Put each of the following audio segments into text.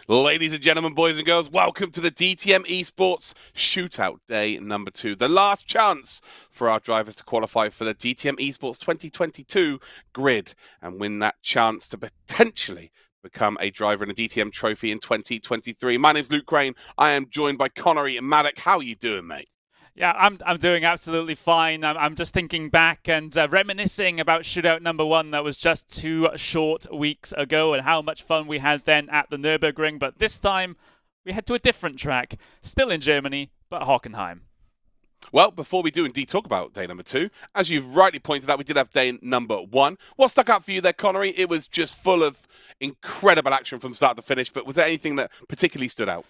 Ladies and gentlemen, boys and girls, welcome to the DTM Esports Shootout Day number 2. The last chance for our drivers to qualify for the DTM Esports 2022 grid and win that chance to potentially become a driver in a DTM trophy in 2023. My name's Luke Crane. I am joined by Connery and Maddock. How are you doing, mate? Yeah, I'm doing absolutely fine. I'm just thinking back and reminiscing about Shootout number 1 that was just 2 short weeks ago and how much fun we had then at the Nürburgring. But this time, we head to a different track, still in Germany, but Hockenheim. Well, before we do indeed talk about day number 2, as you've rightly pointed out, we did have day number 1. What stuck out for you there, Connery? It was just full of incredible action from start to finish, but was there anything that particularly stood out?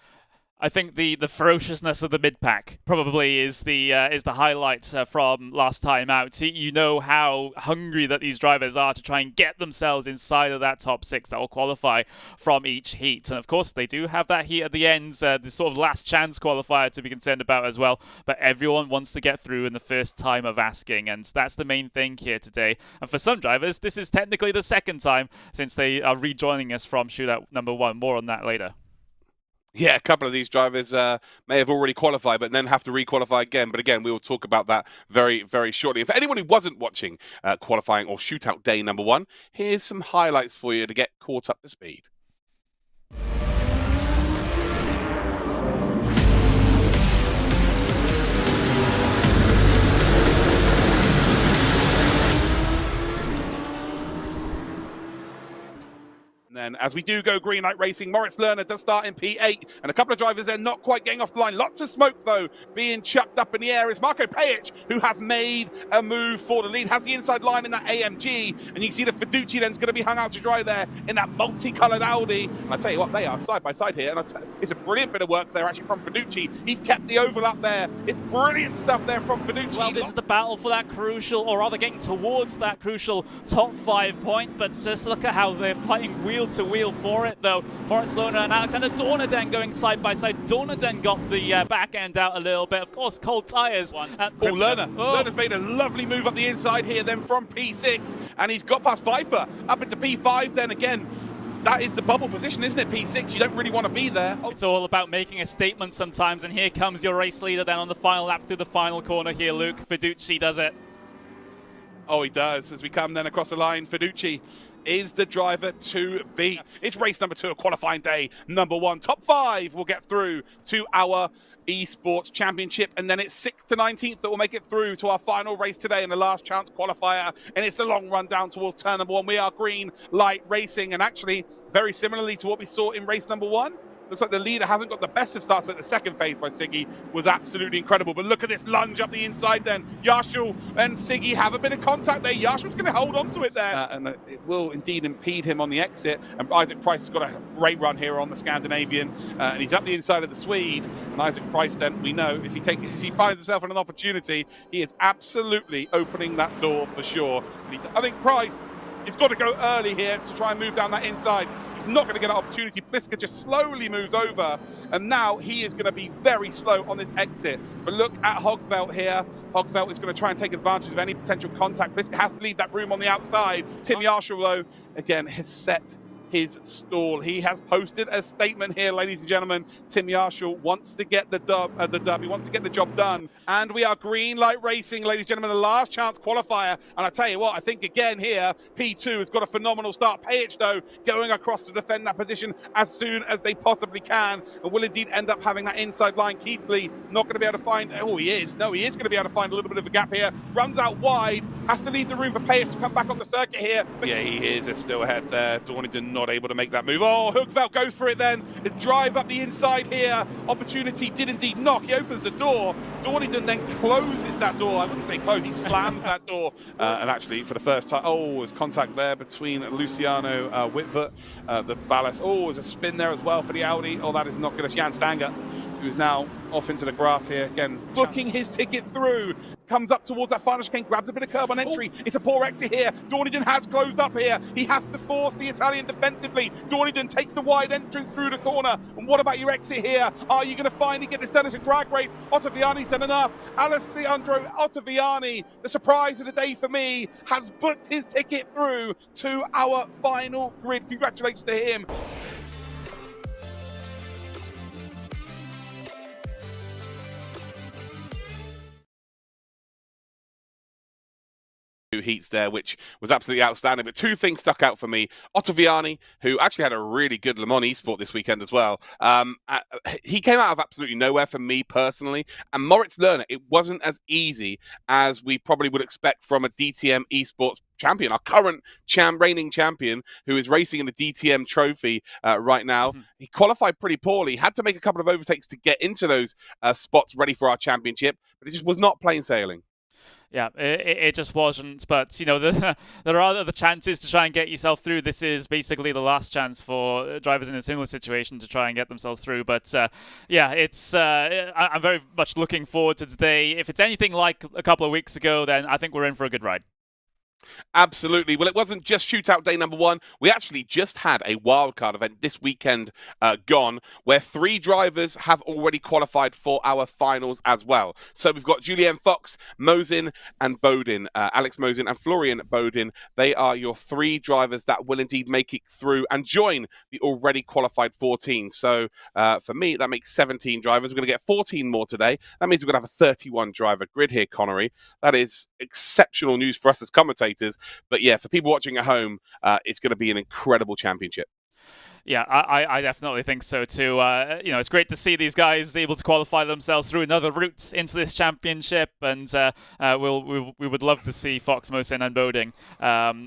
I think the ferociousness of the mid-pack probably is the highlight from last time out. You know how hungry that these drivers are to try and get themselves inside of that top 6 that will qualify from each heat. And of course, they do have that heat at the end, the sort of last chance qualifier to be concerned about as well. But everyone wants to get through in the first time of asking, and that's the main thing here today. And for some drivers, this is technically the second time since they are rejoining us from Shootout number 1. More on that later. Yeah, a couple of these drivers may have already qualified, but then have to re-qualify again. But again, we will talk about that very, very shortly. And for anyone who wasn't watching qualifying or shootout day number 1, here's some highlights for you to get caught up to speed. Then, as we do go green light racing, Moritz Lerner does start in P8, and a couple of drivers there not quite getting off the line. Lots of smoke, though, being chucked up in the air is Marko Pejic, who has made a move for the lead, has the inside line in that AMG, and you can see the Fiducci then's going to be hung out to dry there in that multicoloured Audi. And I tell you what, they are side by side here, and it's a brilliant bit of work there actually from Fiducci. He's kept the overlap there. It's brilliant stuff there from Fiducci. Well, this is the battle for that crucial, or rather getting towards that crucial top 5 point, but just look at how they're fighting wheel to wheel for it, though. Moritz Lerner and Alexander Dornaden going side by side. Dornaden got the back end out a little bit. Of course, cold tyres. Lerner's made a lovely move up the inside here, then from P6, and he's got past Pfeiffer up into P5. Then again, that is the bubble position, isn't it? P6, you don't really want to be there. It's all about making a statement sometimes, and here comes your race leader then on the final lap through the final corner here, Luke. Fiducci does it. Oh, he does. As we come then across the line, Fiducci is the driver to beat. It's race number 2 of qualifying day number 1. Top 5 will get through to our Esports Championship, and then it's 6th to 19th that will make it through to our final race today in the last chance qualifier, and it's the long run down towards turn number 1. We are green light racing, and actually very similarly to what we saw in race number 1. Looks like the leader hasn't got the best of starts, but the second phase by Siggy was absolutely incredible. But look at this lunge up the inside then. Yarshall and Siggy have a bit of contact there. Yarshall's going to hold on to it there. And it will indeed impede him on the exit. And Isaac Price has got a great run here on the Scandinavian. And he's up the inside of the Swede. And Isaac Price then, we know, if he finds himself in an opportunity, he is absolutely opening that door for sure. I think Price has got to go early here to try and move down that inside. Not going to get an opportunity. Pliska just slowly moves over, and now he is going to be very slow on this exit. But look at Hogveld here. Hogveld is going to try and take advantage of any potential contact. Pliska has to leave that room on the outside. Tim Yarshall, though, again, has set his stall. He has posted a statement here, ladies and gentlemen. Tim Yarshall wants to get the dub. He wants to get the job done. And we are green light racing, ladies and gentlemen, the last chance qualifier. And I tell you what, I think again here, P2 has got a phenomenal start. Pejic, though, going across to defend that position as soon as they possibly can, and will indeed end up having that inside line. Keithley not going to be able to find, oh, he is. No, he is going to be able to find a little bit of a gap here. Runs out wide, has to leave the room for Pejic to come back on the circuit here. But yeah, he is. There's still ahead there. Dornaden not able to make that move. Oh, Hogveld goes for it then. The drive up the inside here. Opportunity did indeed knock. He opens the door. Dornaden then closes that door. I wouldn't say close, he slams that door. And actually, for the first time, oh, there's contact there between Luciano Whitver, the ballast. Oh, there's a spin there as well for the Audi. Oh, that is not good. Jan Stanger, who is now off into the grass here. Again, booking his ticket through. Comes up towards that final chicane, grabs a bit of curb on entry. It's a poor exit here. Dornaden has closed up here. He has to force the Italian defensively. Dornaden takes the wide entrance through the corner. And what about your exit here? Are you going to finally get this done as a drag race? Ottaviani's done enough. Alessandro Ottaviani, the surprise of the day for me, has booked his ticket through to our final grid. Congratulations to him. heats there, which was absolutely outstanding. But two things stuck out for me. Ottaviani, who actually had a really good Le Mans Esport this weekend as well. He came out of absolutely nowhere for me personally. And Moritz Lerner, it wasn't as easy as we probably would expect from a DTM Esports champion, our current reigning champion, who is racing in the DTM trophy right now. He qualified pretty poorly, had to make a couple of overtakes to get into those spots ready for our championship, but it just was not plain sailing. Yeah, it just wasn't. But, you know, there are other chances to try and get yourself through. This is basically the last chance for drivers in a similar situation to try and get themselves through. But, yeah, I'm very much looking forward to today. If it's anything like a couple of weeks ago, then I think we're in for a good ride. Absolutely. Well, it wasn't just Shootout Day number 1. We actually just had a wildcard event this weekend gone, where 3 drivers have already qualified for our finals as well. So we've got Julien Fox, Mosin and Bodin, Alex Mosin and Florian Bodin. They are your 3 drivers that will indeed make it through and join the already qualified 14. So for me, that makes 17 drivers. We're going to get 14 more today. That means we're going to have a 31 driver grid here, Connery. That is exceptional news for us as commentators. But yeah, for people watching at home, it's going to be an incredible championship. Yeah, I definitely think so too. You know, it's great to see these guys able to qualify themselves through another route into this championship, and we would love to see Fox, Mosin, and Boding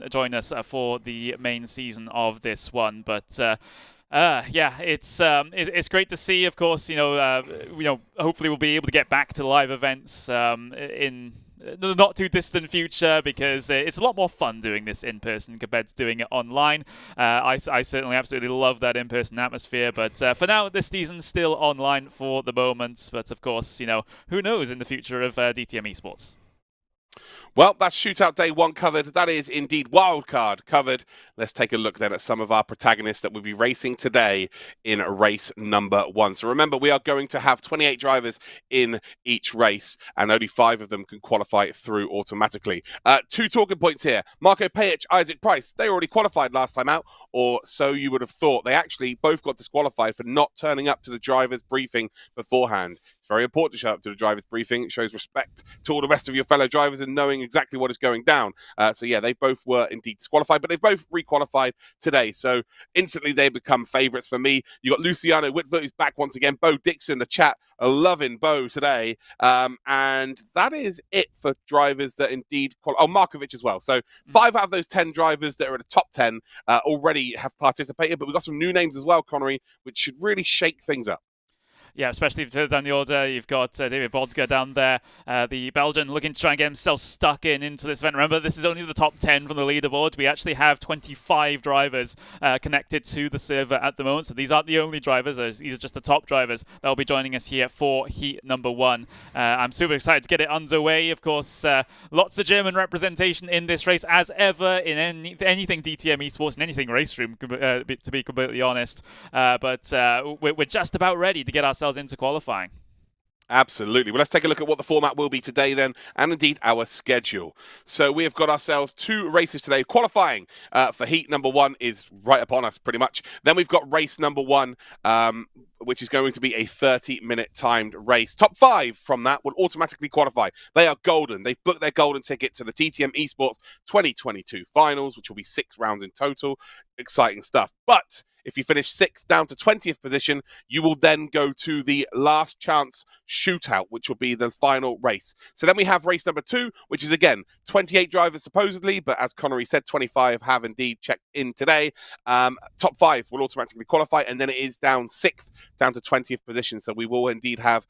join us for the main season of this one. But yeah, it's great to see. Of course, you know, hopefully we'll be able to get back to live events in the not too distant future, because it's a lot more fun doing this in person compared to doing it online. I certainly absolutely love that in-person atmosphere, but for now this season's still online for the moment. But of course, you know, who knows in the future of DTM Esports. Well, that's Shootout Day 1 covered. That is indeed Wildcard covered. Let's take a look then at some of our protagonists that will be racing today in race number 1. So remember, we are going to have 28 drivers in each race, and only 5 of them can qualify through automatically. 2 talking points here. Marco Pajic, Isaac Price, they already qualified last time out, or so you would have thought. They actually both got disqualified for not turning up to the driver's briefing beforehand. It's very important to show up to the driver's briefing. It shows respect to all the rest of your fellow drivers and knowing exactly what is going down. So yeah, they both were indeed disqualified, but they both requalified today. So instantly they become favourites for me. You got Luciano Whitver, who's back once again. Bo Dixon, the chat are loving Bo today. And that is it for drivers that indeed Markovic as well. So 5 out of those 10 drivers that are at the top 10 already have participated, but we've got some new names as well, Connery, which should really shake things up. Yeah, especially if you further down the order, you've got David Bodsger down there, the Belgian, looking to try and get himself stuck into this event. Remember, this is only the top 10 from the leaderboard. We actually have 25 drivers connected to the server at the moment, so these aren't the only drivers. These are just the top drivers that will be joining us here for heat number 1. I'm super excited to get it underway. Of course, lots of German representation in this race, as ever, in anything DTM Esports, and anything Race Room, to be completely honest. But we're just about ready to get ourselves into qualifying. Absolutely. Well, let's take a look at what the format will be today then, and indeed our schedule. So we have got ourselves 2 races today. Qualifying for heat number 1 is right upon us pretty much. Then we've got race number 1, which is going to be a 30-minute timed race. Top 5 from that will automatically qualify. They are golden. They've booked their golden ticket to the DTM Esports 2022 finals, which will be 6 rounds in total. Exciting stuff. But if you finish 6th down to 20th position, you will then go to the last chance shootout, which will be the final race. So then we have race number 2, which is, again, 28 drivers supposedly, but as Connery said, 25 have indeed checked in today. Top 5 will automatically qualify, and then it is down 6th down to 20th position. So we will indeed have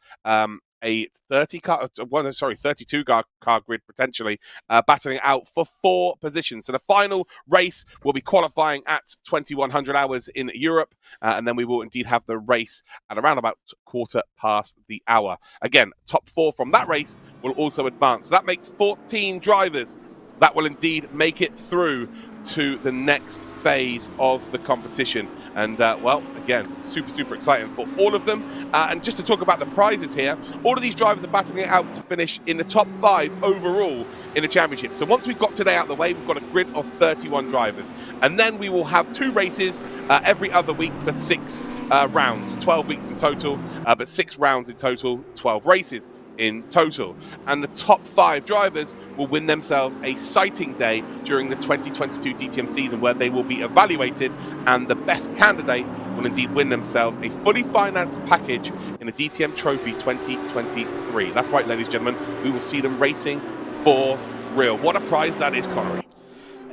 a 32 car grid potentially battling out for 4 positions. So the final race will be qualifying at 2100 hours in Europe, and then we will indeed have the race at around about 1/4 the hour. Again, top 4 from that race will also advance. So that makes 14 drivers that will indeed make it through to the next phase of the competition. And well, again, super exciting for all of them. And just to talk about the prizes here, all of these drivers are battling it out to finish in the top 5 overall in the championship. So once we've got today out of the way, we've got a grid of 31 drivers, and then we will have 2 races every other week for 6 rounds, 12 weeks in total, but 6 rounds in total, 12 races in total. And the top 5 drivers will win themselves a sighting day during the 2022 DTM season, where they will be evaluated, and the best candidate will indeed win themselves a fully financed package in the DTM Trophy 2023. That's right, ladies and gentlemen, we will see them racing for real. What a prize that is, Connery.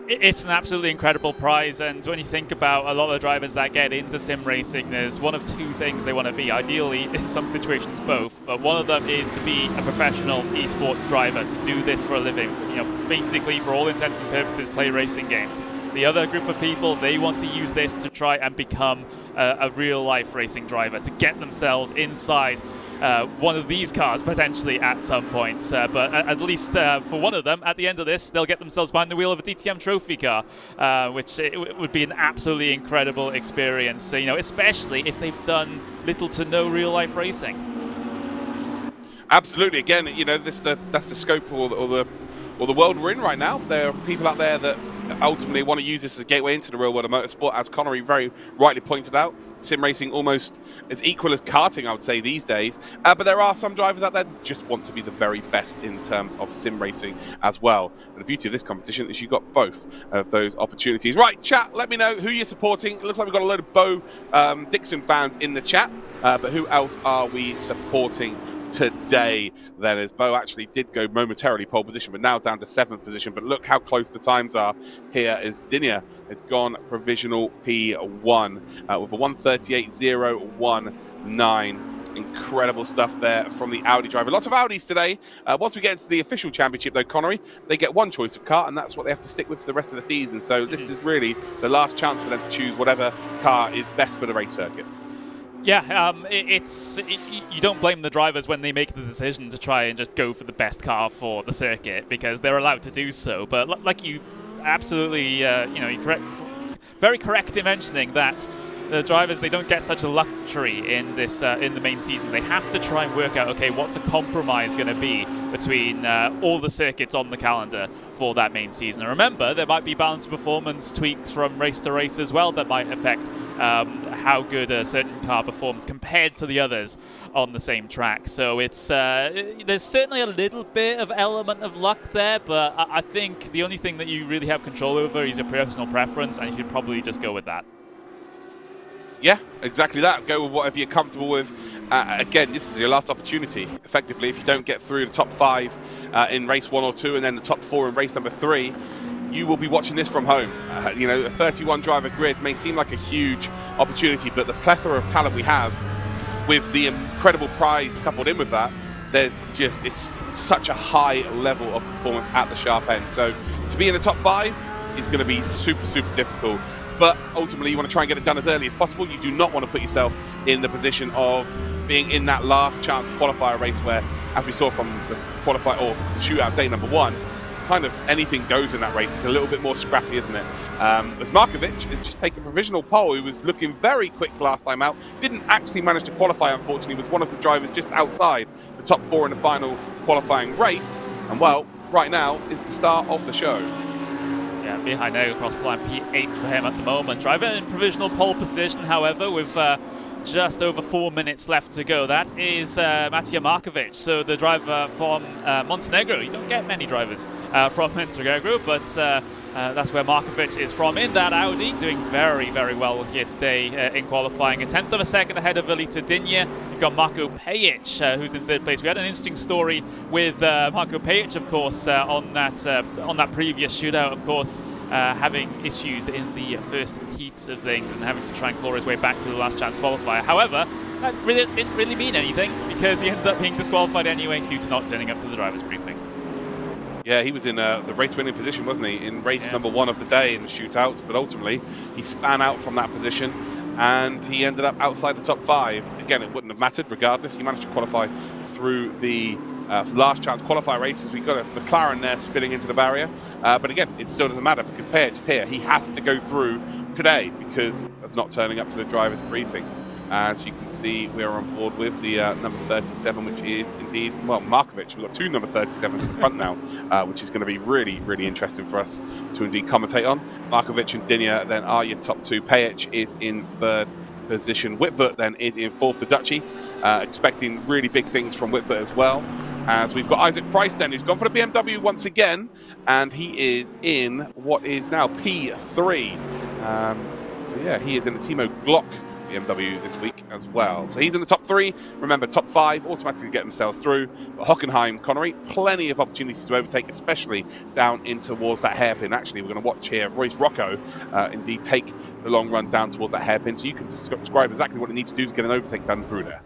It's an absolutely incredible prize, and when you think about a lot of the drivers that get into sim racing, there's one of 2 things they want to be. Ideally, in some situations, both. But one of them is to be a professional esports driver, to do this for a living. You know, basically, for all intents and purposes, play racing games. The other group of people, they want to use this to try and become a real-life racing driver, to get themselves inside one of these cars potentially at some point. But at least for one of them, at the end of this, they'll get themselves behind the wheel of a DTM trophy car, which it would be an absolutely incredible experience, you know, especially if they've done little to no real-life racing. Absolutely. Again, you know, that's the scope or the world we're in right now. There are people out there that ultimately want to use this as a gateway into the real world of motorsport, as Connery very rightly pointed out. Sim racing almost as equal as karting, I would say, these days. But there are some drivers out there that just want to be the very best in terms of sim racing as well. And the beauty of this competition is you've got both of those opportunities. Right, chat, let me know who you're supporting. It looks like we've got a load of Bo Dixon fans in the chat, but who else are we supporting today then, as Bo actually did go momentarily pole position, but now down to 7th position. But look how close the times are here, as Dinya has gone provisional P1 with a 1:38.019. Incredible stuff there from the Audi driver. Lots of Audis today. Once we get into the official championship, though, Connery, they get one choice of car, and that's what they have to stick with for the rest of the season. So this is really the last chance for them to choose whatever car is best for the race circuit. Yeah, you don't blame the drivers when they make the decision to try and just go for the best car for the circuit, because they're allowed to do so. But like you absolutely, you're very correct in mentioning that the drivers, they don't get such a luxury in this in the main season. They have to try and work out, okay, what's a compromise going to be between all the circuits on the calendar for that main season. And remember, there might be balance performance tweaks from race to race as well that might affect how good a certain car performs compared to the others on the same track. So it's there's certainly a little bit of element of luck there, but I think the only thing that you really have control over is your personal preference, and you should probably just go with that. Yeah, exactly that. Go with whatever you're comfortable with. Again, this is your last opportunity. Effectively, if you don't get through the top 5 in race 1 or 2, and then the top 4 in race number 3, you will be watching this from home. You know, a 31 driver grid may seem like a huge opportunity, but the plethora of talent we have, with the incredible prize coupled in with that, it's such a high level of performance at the sharp end. So to be in the top 5 is going to be super, super difficult. But ultimately, you want to try and get it done as early as possible. You do not want to put yourself in the position of being in that last chance qualifier race where, as we saw from the qualifier or the shootout day number 1, kind of anything goes in that race. It's a little bit more scrappy, isn't it? As Markovic has just taken provisional pole, he was looking very quick last time out. Didn't actually manage to qualify, unfortunately. Was one of the drivers just outside the top 4 in the final qualifying race. And well, right now is the start of the show. Yeah, behind now across the line, P8 for him at the moment. Driver in provisional pole position, however, with just over 4 minutes left to go. That is Matija Markovic, so the driver from Montenegro. You don't get many drivers from Montenegro, but that's where Markovic is from in that Audi, doing very, very well here today in qualifying. A 10th of a second ahead of Velita Dinya. You've got Marko Pejic, who's in 3rd place. We had an interesting story with Marko Pejic, of course, on that previous shootout, of course, having issues in the first heats of things and having to try and claw his way back to the last chance qualifier. However, that didn't really mean anything, because he ends up being disqualified anyway due to not turning up to the driver's briefing. Yeah, he was in the race-winning position, wasn't he, in race number 1 of the day in the shootouts, but ultimately he span out from that position and he ended up outside the top 5. Again, it wouldn't have mattered regardless. He managed to qualify through the last chance qualifier races. We've got a McLaren there spinning into the barrier, but again, it still doesn't matter because Pejic is here. He has to go through today because of not turning up to the driver's briefing. As you can see, we are on board with the number 37, which is indeed, well, Markovic. We've got 2 number 37s in the front now, which is going to be really, really interesting for us to indeed commentate on. Markovic and Dinya then are your top 2. Pejic is in 3rd position. Whitford then is in 4th, the Dutchie. Expecting really big things from Whitford as well. as we've got Isaac Price then, who's gone for the BMW once again, and he is in what is now P3. So yeah, he is in the Timo Glock BMW this week as well. So he's in the top 3. Remember, top 5 automatically get themselves through. But Hockenheim, Connery, plenty of opportunities to overtake, especially down in towards that hairpin. Actually, we're going to watch here Royce Rocco indeed take the long run down towards that hairpin, so you can describe exactly what it needs to do to get an overtake done through there.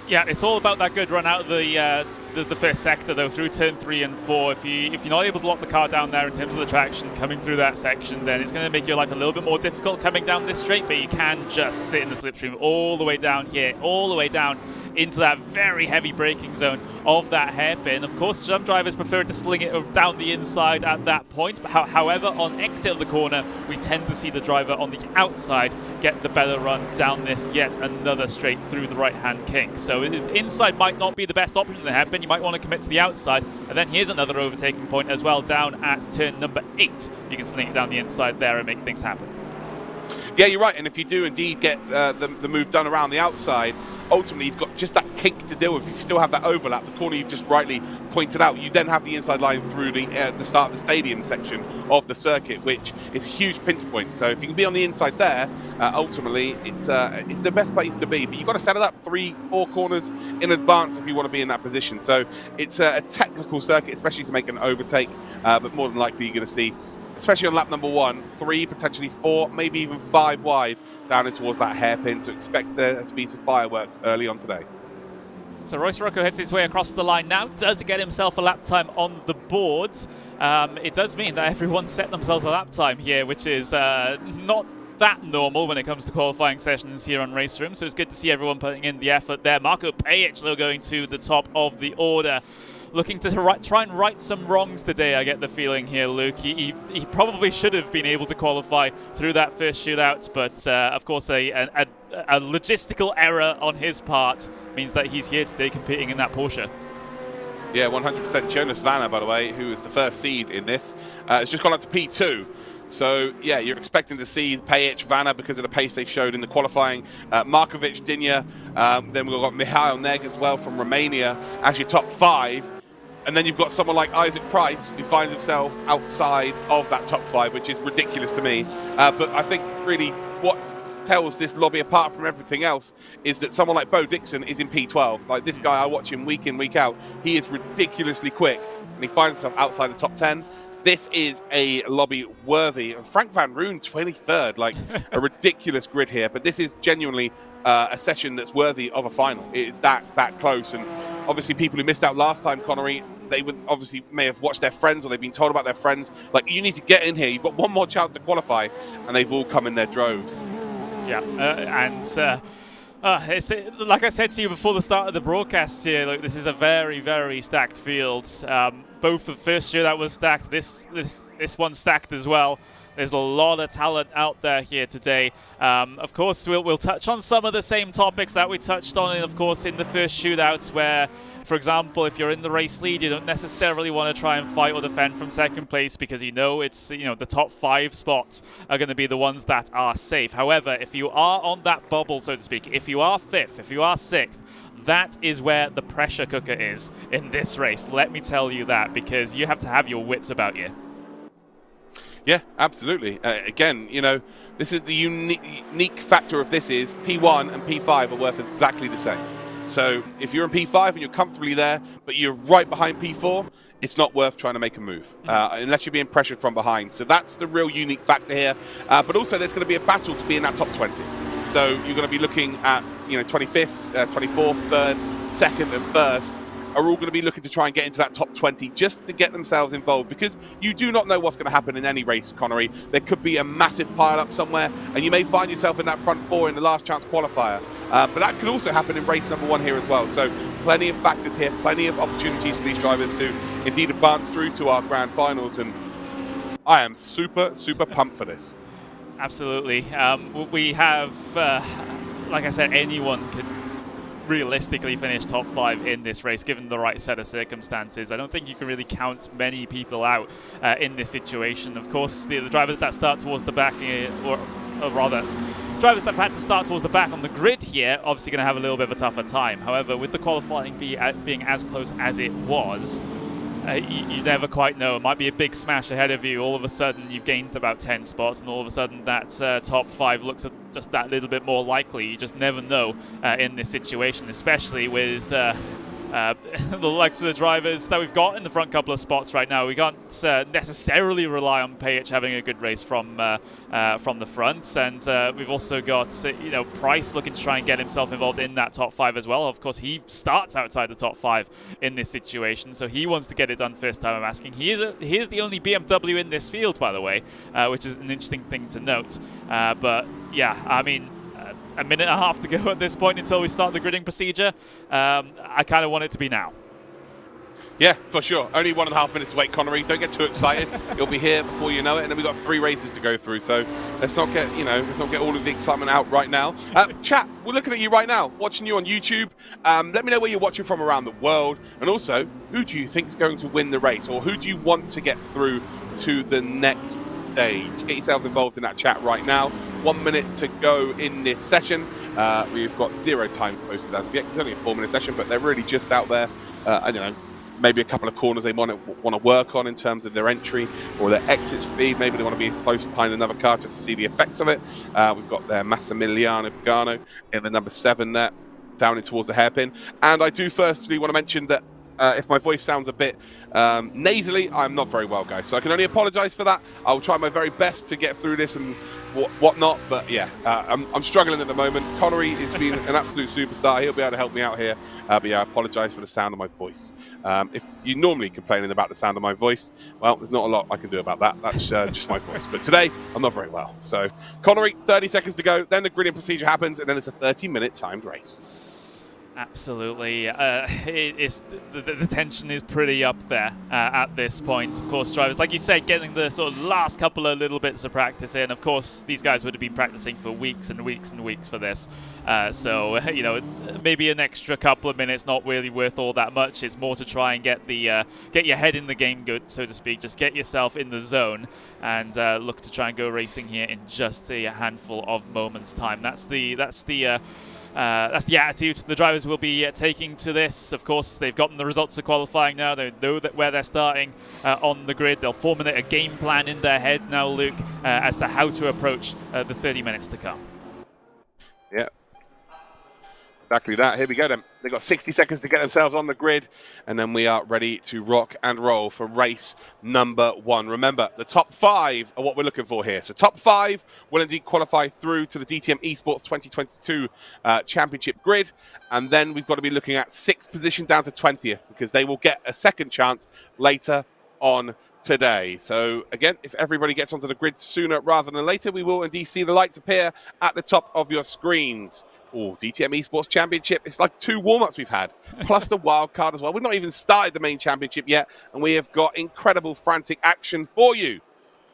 Yeah, it's all about that good run out of the first sector, though, through turn 3 and 4. If you're not able to lock the car down there in terms of the traction coming through that section, then it's going to make your life a little bit more difficult coming down this straight, but you can just sit in the slipstream all the way down here, all the way down into that very heavy braking zone of that hairpin. Of course, some drivers prefer to sling it down the inside at that point, but however, on exit of the corner, we tend to see the driver on the outside get the better run down this yet another straight through the right-hand kink. So inside might not be the best option in the hairpin. You might want to commit to the outside, and then here's another overtaking point as well down at turn number 8. You can sling it down the inside there and make things happen. Yeah, you're right, and if you do indeed get the move done around the outside, ultimately you've got just that kink to deal with. You still have that overlap, the corner you've just rightly pointed out. You then have the inside line through the start of the stadium section of the circuit, which is a huge pinch point. So if you can be on the inside there, ultimately it's the best place to be. But you've got to set it up 3-4 corners in advance if you want to be in that position. So it's a technical circuit, especially to make an overtake, but more than likely you're going to see, especially on lap number 1, 3, potentially 4, maybe even 5 wide down in towards that hairpin. So expect there to be some fireworks early on today. So Royce Rocco heads his way across the line now. Does get himself a lap time on the boards. It does mean that everyone set themselves a lap time here, which is not that normal when it comes to qualifying sessions here on Race Room. So it's good to see everyone putting in the effort there. Marko Pejic, though, going to the top of the order, looking to try and right some wrongs today, I get the feeling here, Luke. He probably should have been able to qualify through that first shootout, but of course a logistical error on his part means that he's here today competing in that Porsche. Yeah, 100%. Jonas Vanna, by the way, who is the first seed in this, has just gone up to P2. So, yeah, you're expecting to see Pejic, Vanna, because of the pace they showed in the qualifying. Markovic, Dinya, then we've got Mihail Neg as well from Romania as your top 5. And then you've got someone like Isaac Price, who finds himself outside of that top 5, which is ridiculous to me. But I think really what tells this lobby apart from everything else is that someone like Bo Dixon is in P12. Like this guy, I watch him week in, week out. He is ridiculously quick, and he finds himself outside the top 10. This is a lobby worthy. Frank Van Roon, 23rd, like a ridiculous grid here. But this is genuinely a session that's worthy of a final. It is that close. And obviously people who missed out last time, Connery, they would obviously may have watched their friends or they've been told about their friends. Like, you need to get in here. You've got one more chance to qualify. And they've all come in their droves. Yeah, it's, like I said to you before the start of the broadcast here, look, this is a very, very stacked field. Both the first year that was stacked, this one's stacked as well. There's a lot of talent out there here today. Of course, we'll touch on some of the same topics that we touched on, of course, in the first shootouts where, for example, if you're in the race lead, you don't necessarily want to try and fight or defend from second place because it's the top 5 spots are going to be the ones that are safe. However, if you are on that bubble, so to speak, if you are 5th, if you are 6th, that is where the pressure cooker is in this race. Let me tell you that, because you have to have your wits about you. Yeah, absolutely. Again, this is the unique factor of this is P1 and P5 are worth exactly the same. So if you're in P5 and you're comfortably there, but you're right behind P4, it's not worth trying to make a move unless you're being pressured from behind. So that's the real unique factor here. But also there's going to be a battle to be in that top 20. So you're going to be looking at 25th, 24th, 3rd, 2nd and 1st are all going to be looking to try and get into that top 20 just to get themselves involved, because you do not know what's going to happen in any race, Connery. There could be a massive pile-up somewhere, and you may find yourself in that front 4 in the last chance qualifier. But that could also happen in race number 1 here as well. So plenty of factors here, plenty of opportunities for these drivers to indeed advance through to our grand finals, and I am super, super pumped for this. Absolutely. We have, like I said, anyone could realistically finish top 5 in this race given the right set of circumstances. I don't think you can really count many people out in this situation. Of course, the drivers that start towards the back, or rather drivers that have had to start towards the back on the grid here obviously going to have a little bit of a tougher time. However, with the qualifying being as close as it was, you never quite know. It might be a big smash ahead of you. All of a sudden, you've gained about 10 spots, and all of a sudden, that top 5 looks just that little bit more likely. You just never know in this situation, especially with the likes of the drivers that we've got in the front couple of spots right now. We can't necessarily rely on PH having a good race from the front, and we've also got Price looking to try and get himself involved in that top 5 as well. Of course, he starts outside the top 5 in this situation, so he wants to get it done first time I'm asking. He is the only BMW in this field, by the way, which is an interesting thing to note. But yeah, I mean, a minute and a half to go at this point until we start the gridding procedure. I kind of want it to be now. Yeah, for sure. Only 1.5 minutes to wait, Connery. Don't get too excited. You'll be here before you know it, and then we've got 3 races to go through. So let's not get all of the excitement out right now. Chat, we're looking at you right now, watching you on YouTube. Let me know where you're watching from around the world, and also who do you think is going to win the race, or who do you want to get through to the next stage? Get yourselves involved in that chat right now. 1 minute to go in this session. We've got 0 times posted as of yet. It's only a 4-minute session, but they're really just out there. I don't know. Maybe a couple of corners they want to work on in terms of their entry or their exit speed. Maybe they want to be close behind another car just to see the effects of it. We've got their Massimiliano Pagano in the number 7 there, down in towards the hairpin. And I do firstly want to mention that if my voice sounds a bit nasally, I'm not very well, guys. So I can only apologize for that. I'll try my very best to get through this and whatnot. But yeah, I'm struggling at the moment. Connery has been an absolute superstar. He'll be able to help me out here. But yeah, I apologize for the sound of my voice. If you're normally complaining about the sound of my voice, well, there's not a lot I can do about that. That's just my voice. But today, I'm not very well. So Connery, 30 seconds to go. Then the gridding procedure happens, and then it's a 30-minute timed race. Absolutely. The tension is pretty up there at this point. Of course, drivers, like you said, getting the sort of last couple of little bits of practice in. Of course, these guys would have been practicing for weeks and weeks and weeks for this. So, maybe an extra couple of minutes not really worth all that much. It's more to try and get your head in the game good, so to speak. Just get yourself in the zone and look to try and go racing here in just a handful of moments' time. That's the attitude the drivers will be taking to this. Of course, they've gotten the results of qualifying now. They know where they're starting on the grid. They'll formulate a game plan in their head now, Luke, as to how to approach the 30 minutes to come. Yeah. Exactly that. Here we go then. They've got 60 seconds to get themselves on the grid, and then we are ready to rock and roll for race number 1. Remember, the top 5 are what we're looking for here. So top 5 will indeed qualify through to the DTM Esports 2022 Championship grid, and then we've got to be looking at 6th position down to 20th, because they will get a second chance later on today. So again, if everybody gets onto the grid sooner rather than later, we will indeed see the lights appear at the top of your screens. Oh, DTM Esports Championship. It's like 2 warm-ups we've had, plus the wild card as well. We've not even started the main championship yet, and we have got incredible frantic action for you.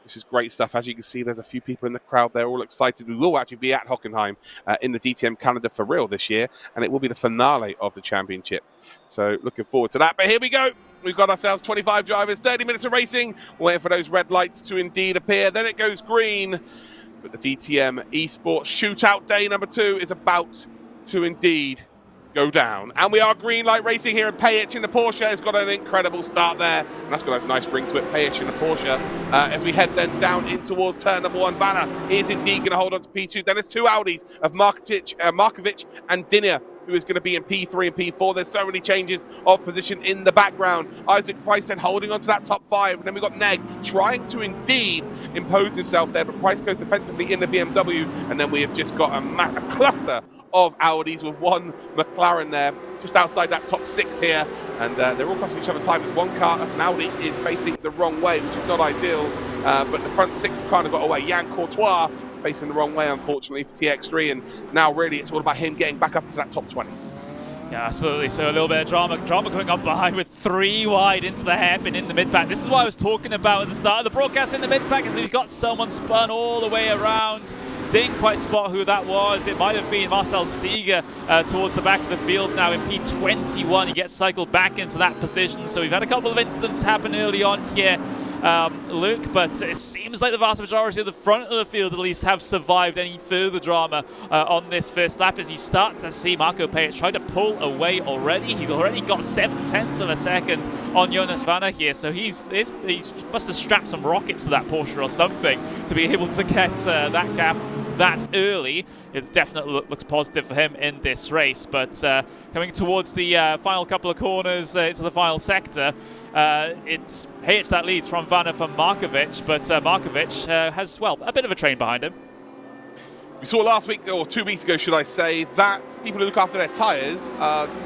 This is great stuff. As you can see, there's a few people in the crowd. They're all excited. We will actually be at Hockenheim in the DTM Canada for real this year, and it will be the finale of the championship. So looking forward to that. But here we go. We've got ourselves 25 drivers, 30 minutes of racing, waiting for those red lights to indeed appear. Then it goes green. But the DTM Esports Shootout Day number 2 is about to indeed go down. And we are green light racing here, and Payich in the Porsche has got an incredible start there. And that's got a nice ring to it, Payich in the Porsche. As we head then down in towards turn number 1, Vanna is indeed going to hold on to P2. Then there's 2 Audis of Markovic and Dinner, who is going to be in P3 and P4. There's so many changes of position in the background. Isaac Price then holding on to that top 5. And then we've got Neg trying to indeed impose himself there, but Price goes defensively in the BMW. And then we have just got a cluster of Audis with 1 McLaren there, just outside that top 6 here. And they're all costing each other time as one car, as an Audi, is facing the wrong way, which is not ideal. But the front 6 have kind of got away. Jan Courtois facing the wrong way, unfortunately, for TX3. And now really it's all about him getting back up into that top 20. Yeah, absolutely. So a little bit of drama going on behind with 3 wide into the hairpin in the mid-pack. This is what I was talking about at the start of the broadcast in the mid-pack, is we've got someone spun all the way around. Didn't quite spot who that was. It might have been Marcel Seeger towards the back of the field now in P21. He gets cycled back into that position. So we've had a couple of incidents happen early on here. Luke, but it seems like the vast majority of the front of the field at least have survived any further drama on this first lap, as you start to see Marko Pajic trying to pull away already. He's already got 0.7 of a second on Jonas Vanna here, so he must have strapped some rockets to that Porsche or something to be able to get that gap that early. It definitely looks positive for him in this race, but coming towards the final couple of corners into the final sector, it's Pajic that leads from Vanna for Markovic, but Markovic has, well, a bit of a train behind him. We saw last week, or 2 weeks ago, should I say, that people who look after their tyres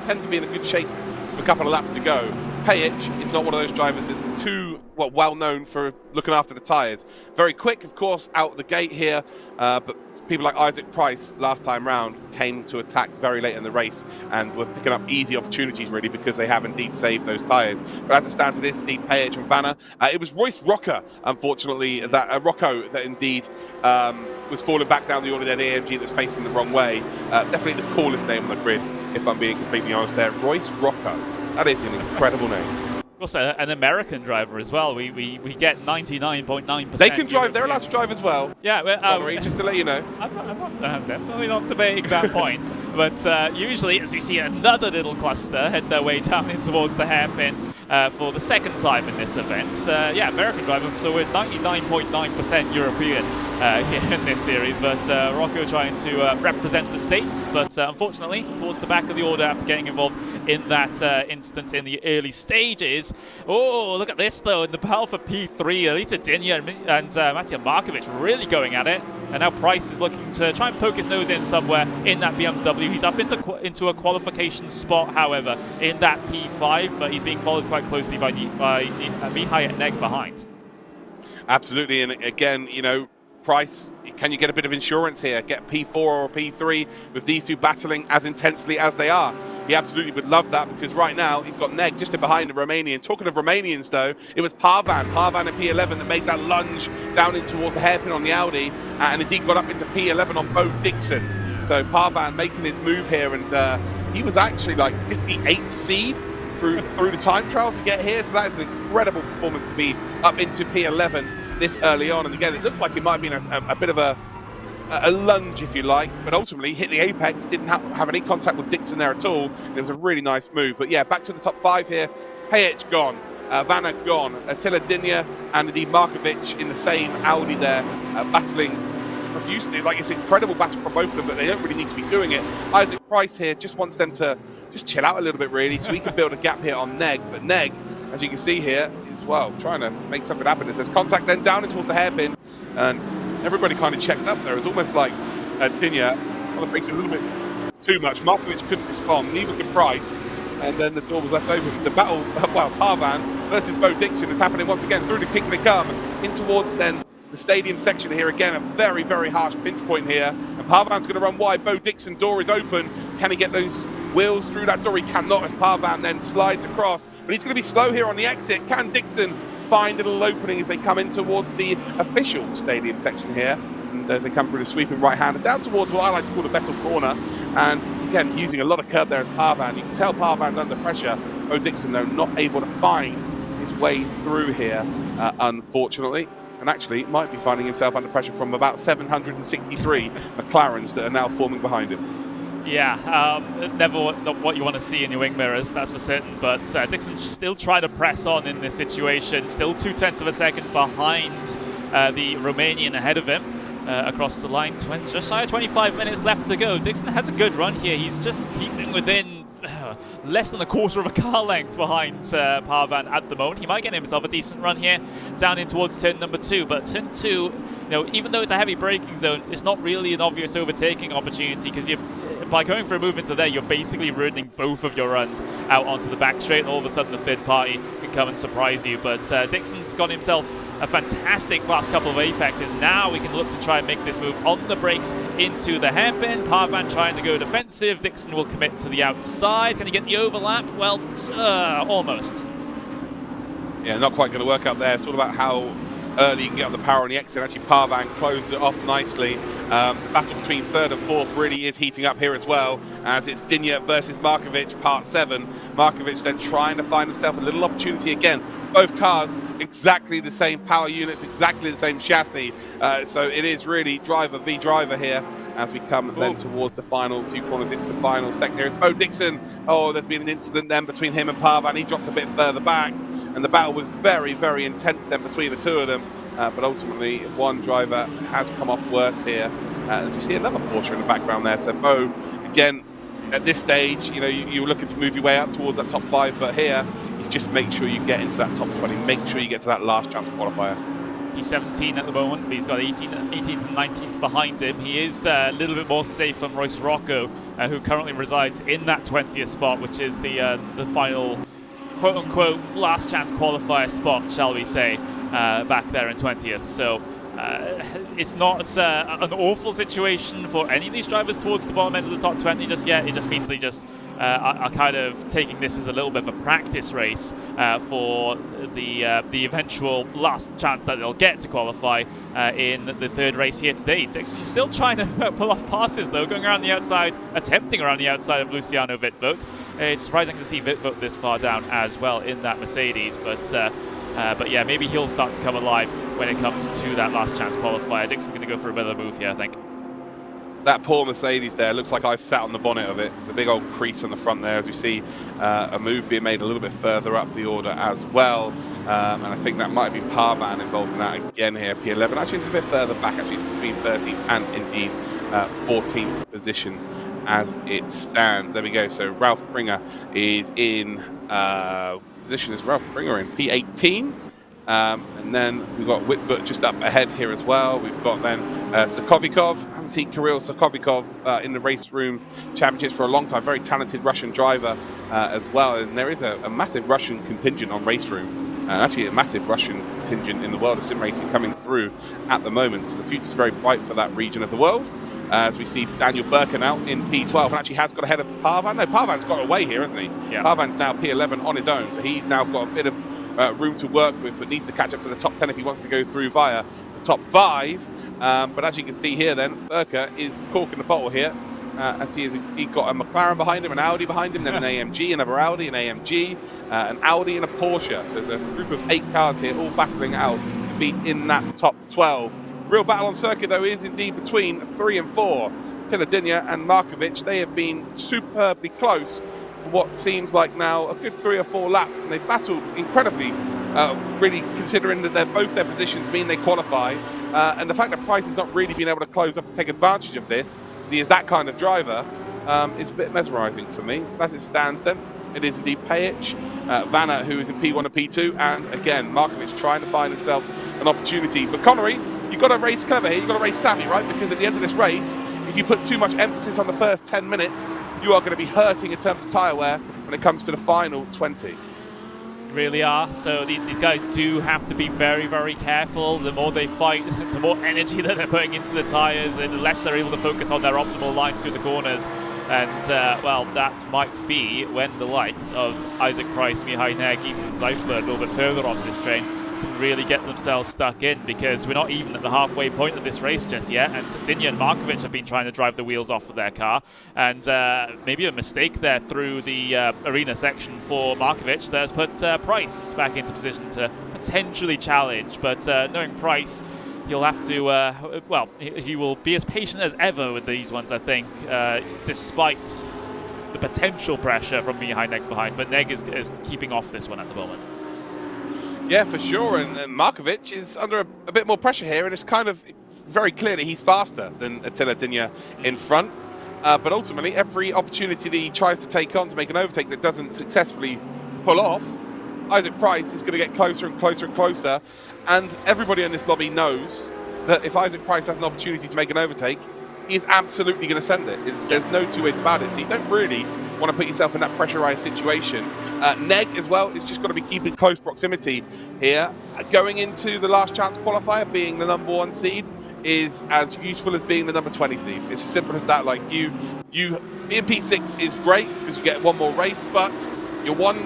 tend to be in a good shape with a couple of laps to go. Pajic is not one of those drivers that's too well known for looking after the tyres. Very quick, of course, out the gate here, but people like Isaac Price last time round came to attack very late in the race and were picking up easy opportunities really because they have indeed saved those tyres. But as it stands, it is indeed Pajic and Vanna. It was Royce Rocca, unfortunately, Rocco that indeed was falling back down the order there, the AMG that's facing the wrong way. Definitely the coolest name on the grid, if I'm being completely honest there. Royce Rocca. That is an incredible name. Also, an American driver as well. We get 99.9%. They can drive. They're allowed to drive as well. Yeah, just to let you know. I'm definitely not debating that point. But usually, as we see another little cluster head their way down in towards the hairpin for the second time in this event. Yeah, American driver. So we're 99.9% European here in this series. But Rocco trying to represent the States. But unfortunately, towards the back of the order after getting involved in that instance in the early stages. Oh, look at this though, in the battle for P3, Alita Dinya and Matija Markovic really going at it. And now Price is looking to try and poke his nose in somewhere in that BMW. He's up into a qualification spot, however, in that P5, but he's being followed quite closely by Mihai Neg behind. Absolutely, and again, you know, Price, can you get a bit of insurance here? Get P4 or P3 with these two battling as intensely as they are. He absolutely would love that because right now he's got Neg just in behind the Romanian. Talking of Romanians though, it was Parvan in P11 that made that lunge down in towards the hairpin on the Audi and indeed got up into P11 on Bo Dixon. So Parvan making his move here, and he was actually like 58th seed through the time trial to get here. So that is an incredible performance to be up into P11 this early on. And again, it looked like it might have been a bit of a lunge, if you like, but ultimately hit the apex, didn't have any contact with Dixon there at all. It was a really nice move. But yeah, back to the top 5 here. Pajic gone, Vanna gone, Attila Dinya and indeed Markovic in the same Audi there, battling profusely. Like, it's an incredible battle from both of them, but they don't really need to be doing it. Isaac Price here just wants them to just chill out a little bit, really, so he can build a gap here on Neg. But Neg, as you can see here, is, well, trying to make something happen. As there's contact then down towards the hairpin, and everybody kind of checked up there. It was almost like Dinya on the brakes a little bit too much. Markovic couldn't respond, neither could Price, and then the door was left open. The battle, well, Parvan versus Bo Dixon is happening once again. Through the kick they come, in towards then the stadium section here. Again, a very, very harsh pinch point here. And Parvan's going to run wide. Bo Dixon, door is open. Can he get those wheels through that door? He cannot, as Parvan then slides across. But he's going to be slow here on the exit. Can Dixon find a little opening as they come in towards the official stadium section here? And as they come through the sweeping right-hander down towards what I like to call the Vettel corner. And again, using a lot of curb there as Parvan. You can tell Parvan's under pressure. Bo Dixon, though, not able to find his way through here, unfortunately. And actually might be finding himself under pressure from about 763 McLarens that are now forming behind him. Yeah, never what you want to see in your wing mirrors, that's for certain. But Dixon still trying to press on in this situation. Still 0.2 of a second behind the Romanian ahead of him across the line. Just shy of 25 minutes left to go. Dixon has a good run here. He's just keeping within less than a quarter of a car length behind Parvan at the moment. He might get himself a decent run here down in towards turn number 2. But turn 2, you know, even though it's a heavy braking zone, it's not really an obvious overtaking opportunity because by going for a move into there, you're basically ruining both of your runs out onto the back straight, and all of a sudden the third party can come and surprise you. But Dixon's got himself a fantastic last couple of apexes. Now we can look to try and make this move on the brakes into the hairpin. Parvan trying to go defensive. Dixon will commit to the outside. Can he get the overlap? Well, almost. Yeah, not quite going to work out there. It's all about how early, you can get on the power on the exit. Actually, Parvan closes it off nicely. The battle between third and fourth really is heating up here as well, as it's Dinya versus Markovic, part 7. Markovic then trying to find himself a little opportunity again. Both cars exactly the same power units, exactly the same chassis. So it is really driver v driver here as we come then towards the final few corners into the final sector. Here's Bo Dixon. Oh, there's been an incident then between him and Parvan. He drops a bit further back, and the battle was very, very intense then between the two of them. But ultimately, one driver has come off worse here. As we see another Porsche in the background there. So Bo, again, at this stage, you know, you're looking to move your way up towards that top 5, but here, it's just make sure you get into that top 20. Make sure you get to that last chance qualifier. He's 17 at the moment, but he's got 18th and 19th behind him. He is a little bit more safe from Royce Rocco, who currently resides in that 20th spot, which is the final quote-unquote last chance qualifier spot, shall we say, back there in 20th. So it's not an awful situation for any of these drivers towards the bottom end of the top 20 just yet. It just means they just are kind of taking this as a little bit of a practice race for the eventual last chance that they'll get to qualify in the third race here today. Dixon still trying to pull off passes though, going around the outside, attempting around the outside of Luciano Wittvogt. It's surprising to see Wittvogt this far down as well in that Mercedes, but yeah, maybe he'll start to come alive when it comes to that last chance qualifier. Dixon's going to go for a bit of a move here, I think. That poor Mercedes there, looks like I've sat on the bonnet of it. There's a big old crease on the front there as we see a move being made a little bit further up the order as well. And I think that might be Parvan involved in that again here, P11. Actually, it's a bit further back, actually it's between 13th and indeed 14th position as it stands. There we go, so Ralph Bringer is in position as Ralph Bringer in P18. And then we've got Wittvogt just up ahead here as well. We've got then Sokovikov. I haven't seen Kirill Sokovikov in the race room championships for a long time. Very talented Russian driver as well. And there is a massive Russian contingent on race room. Actually, a massive Russian contingent in the world of sim racing coming through at the moment. So the future's very bright for that region of the world. As we see Daniel Burke now in P12 and actually has got ahead of Parvan. No, Parvan's got away here, hasn't he? Yeah. Parvan's now P11 on his own, so he's now got a bit of room to work with, but needs to catch up to the top 10 if he wants to go through via the top 5. But as you can see here then, Burke is corking the bottle here. As he got a McLaren behind him, an Audi behind him, then an AMG, another Audi, an AMG, an Audi and a Porsche. So there's a group of 8 cars here all battling out to be in that top 12. Real battle on circuit, though, is indeed between 3 and 4. Attila Dinya and Markovic, they have been superbly close for what seems like now a good 3 or 4 laps, and they've battled incredibly, really considering that both their positions mean they qualify. And the fact that Price has not really been able to close up and take advantage of this, as he is that kind of driver, is a bit mesmerising for me. As it stands then, it is indeed Pajic, Vanna, who is in P1 and P2, and again, Markovic trying to find himself an opportunity. But Connery, you've got to race clever here, you've got to race savvy, right? Because at the end of this race, if you put too much emphasis on the first 10 minutes, you are going to be hurting in terms of tyre wear when it comes to the final 20. Really are. So these guys do have to be very, very careful. The more they fight, the more energy that they're putting into the tyres, and the less they're able to focus on their optimal lines through the corners. And, well, that might be when the likes of Isaac Price, Mihai Neg, even Zeifler a little bit further on this train can really get themselves stuck in, because we're not even at the halfway point of this race just yet, and Dinya and Markovic have been trying to drive the wheels off of their car, and maybe a mistake there through the arena section for Markovic that has put Price back into position to potentially challenge, but knowing Price, he'll have to, well, he will be as patient as ever with these ones, I think, despite the potential pressure from Mihai Neg behind, but Neg is keeping off this one at the moment. Yeah, for sure, and Markovic is under a bit more pressure here, and it's kind of very clear that he's faster than Attila Dinya in front. But ultimately, every opportunity that he tries to take on to make an overtake that doesn't successfully pull off, Isaac Price is going to get closer and closer and closer. And everybody in this lobby knows that if Isaac Price has an opportunity to make an overtake, he is absolutely going to send it. There's no two ways about it. So you don't really want to put yourself in that pressurized situation. Neg as well is just got to be keeping close proximity here. Going into the last chance qualifier, being the number 1 seed is as useful as being the number 20 seed. It's as simple as that. Like being P6 is great because you get one more race, but you're one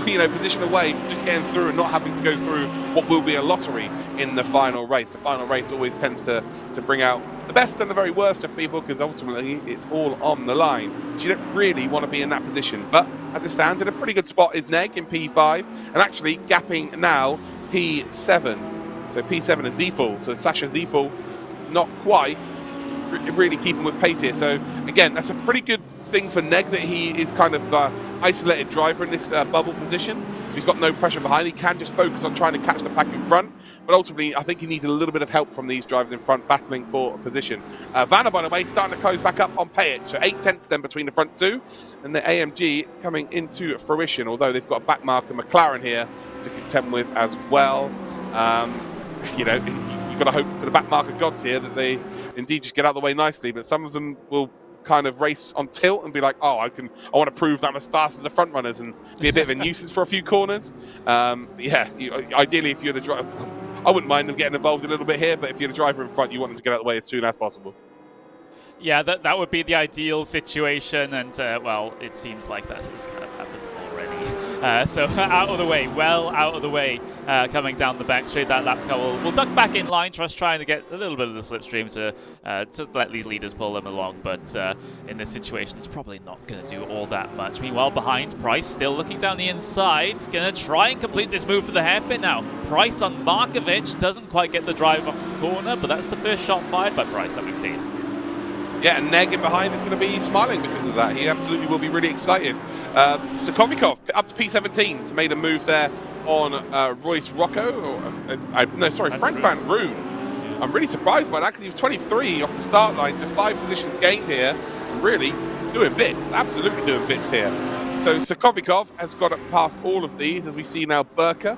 position away from just getting through and not having to go through what will be a lottery in the final race. The final race always tends to bring out the best and the very worst of people, because ultimately it's all on the line. So you don't really want to be in that position. But as it stands, in a pretty good spot is Neg in P5, and actually gapping now P7. So P7 is Zeful. So Sasha Zeful not quite really keeping with pace here. So again, that's a pretty good thing for Neg, that he is kind of isolated driver in this bubble position. So he's got no pressure behind. He can just focus on trying to catch the pack in front. But ultimately, I think he needs a little bit of help from these drivers in front, battling for a position. Vanna, by the way, starting to close back up on Payet. So 8 tenths then between the front two. And the AMG coming into fruition, although they've got a backmarker McLaren here to contend with as well. You've got to hope for the backmarker gods here that they indeed just get out of the way nicely. But some of them will kind of race on tilt and be like, oh, I want to prove that I'm as fast as the front runners, and be a bit of a nuisance for a few corners. Ideally, if you're the driver, I wouldn't mind them getting involved a little bit here, but if you're the driver in front, you want them to get out of the way as soon as possible. Yeah, that would be the ideal situation, and well, it seems like that has kind of happened already. So out of the way, well out of the way, coming down the back straight. That lap car will duck back in line, just trying to get a little bit of the slipstream to let these leaders pull them along. But in this situation, it's probably not going to do all that much. Meanwhile, behind, Price still looking down the inside. Going to try and complete this move for the hairpin now. Price on Markovic doesn't quite get the drive off the corner, but that's the first shot fired by Price that we've seen. Yeah, and Neg in behind is going to be smiling because of that. He absolutely will be really excited. Sokovikov up to P17. So made a move there on Royce Rocco. Frank Van Roon. I'm really surprised by that, because he was 23 off the start line. So 5 positions gained here. Really doing bits. Absolutely doing bits here. So Sokovikov has got past all of these, as we see now Burka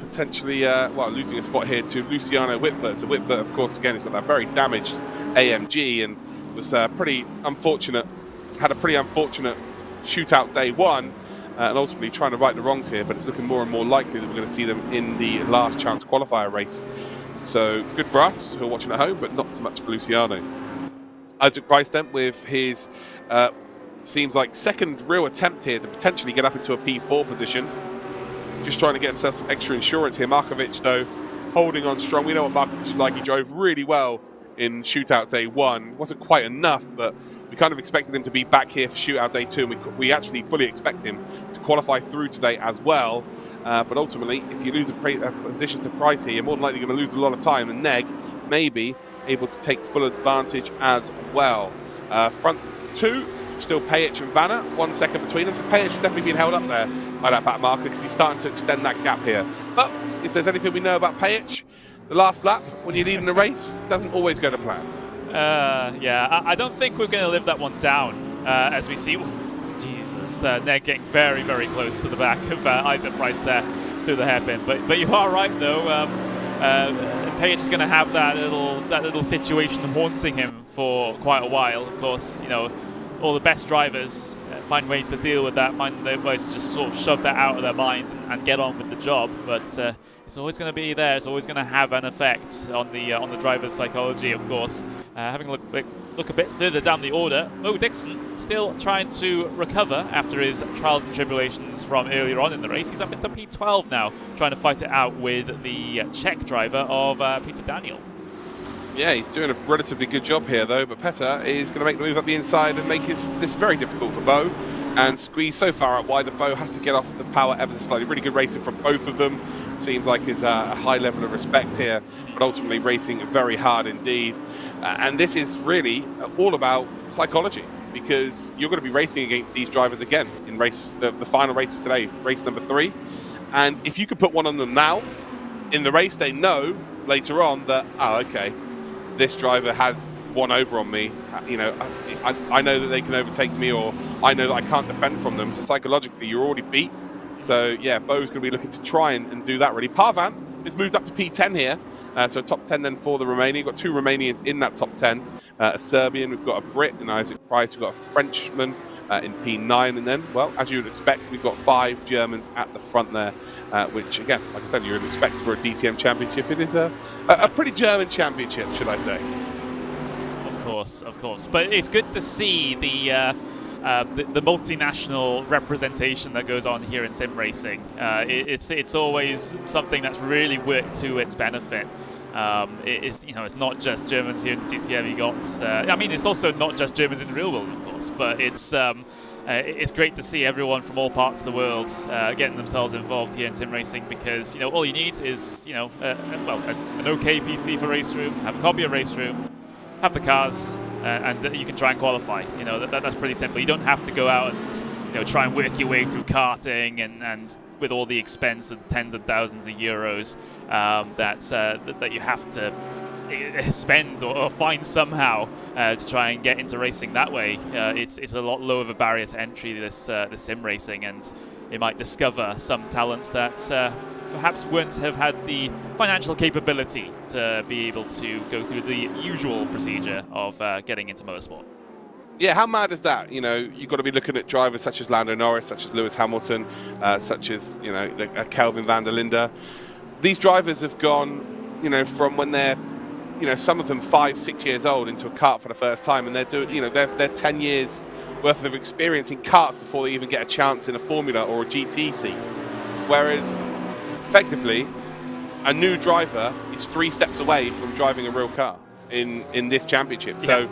potentially losing a spot here to Luciano Whitbert. So Whitbert, of course, again, has got that very damaged AMG and was pretty unfortunate, had a pretty unfortunate shootout day one, and ultimately trying to right the wrongs here, but it's looking more and more likely that we're going to see them in the last chance qualifier race. So good for us who are watching at home, but not so much for Luciano. Isaac Price then with his seems like second real attempt here to potentially get up into a P4 position. Just trying to get himself some extra insurance here. Markovic, though, holding on strong. We know what Markovic is like. He drove really well in shootout day one. Wasn't quite enough, but we kind of expected him to be back here for shootout day two, and we actually fully expect him to qualify through today as well. But ultimately, if you lose a position to Price here, you're more than likely going to lose a lot of time, and Neg may be able to take full advantage as well. Front two, still Payet and Vanna, 1 second between them. So Payet is definitely being held up there by that back marker, because he's starting to extend that gap here. But if there's anything we know about Payet, the last lap, when you're leading the race, doesn't always go to plan. I don't think we're going to live that one down, as we see. Jesus, Neg getting very, very close to the back of Isaac Price there through the hairpin. But you are right, though. Payet is going to have that little situation haunting him for quite a while. Of course, all the best drivers find ways to deal with that, find ways to just sort of shove that out of their minds and get on with the job. But it's always going to be there. It's always going to have an effect on the driver's psychology, of course. Having a look a bit further down the order, Mo Dixon still trying to recover after his trials and tribulations from earlier on in the race. He's up into P12 now, trying to fight it out with the Czech driver of Peter Daniel. Yeah, he's doing a relatively good job here, though, but Petter is going to make the move up the inside and make this very difficult for Bo, and squeeze so far out wide that Bo has to get off the power ever so slightly. Really good racing from both of them. Seems like there's a high level of respect here, but ultimately racing very hard indeed. And this is really all about psychology, because you're going to be racing against these drivers again in the final race of today, race number 3. And if you can put one on them now in the race, they know later on that, okay, this driver has one over on me. I know that they can overtake me, or I know that I can't defend from them. So psychologically, you're already beat. So yeah, Bo's going to be looking to try and do that really. Parvan is moved up to P10 here. So top 10 then for the Romanian. We've got 2 Romanians in that top 10. A Serbian, we've got a Brit in Isaac Price, we've got a Frenchman in P9, and then, well, as you would expect, we've got 5 Germans at the front there, which, again, like I said, you would expect for a DTM championship. It is a pretty German championship, should I say. Of course. But it's good to see the multinational representation that goes on here in sim racing. It's always something that's really worked to its benefit. It's not just Germans here in the DTM. You got, I mean, it's also not just Germans in the real world, of course, but it's great to see everyone from all parts of the world getting themselves involved here in sim racing, because all you need is an okay PC for race room, have a copy of race room, have the cars, and you can try and qualify. That's pretty simple. You don't have to go out and try and work your way through karting and with all the expense of tens of thousands of euros that you have to spend or find somehow to try and get into racing that way. It's a lot lower of a barrier to entry, this sim racing, and it might discover some talents that perhaps wouldn't have had the financial capability to be able to go through the usual procedure of getting into motorsport. Yeah, how mad is that? You've got to be looking at drivers such as Lando Norris, such as Lewis Hamilton, such as Kelvin van der Linde. These drivers have gone, from when they're, some of them 5-6 years old into a kart for the first time, and they're doing, they're 10 years worth of experience in karts before they even get a chance in a Formula or a GT seat. Whereas, effectively, a new driver is 3 steps away from driving a real car in this championship. Yeah. So,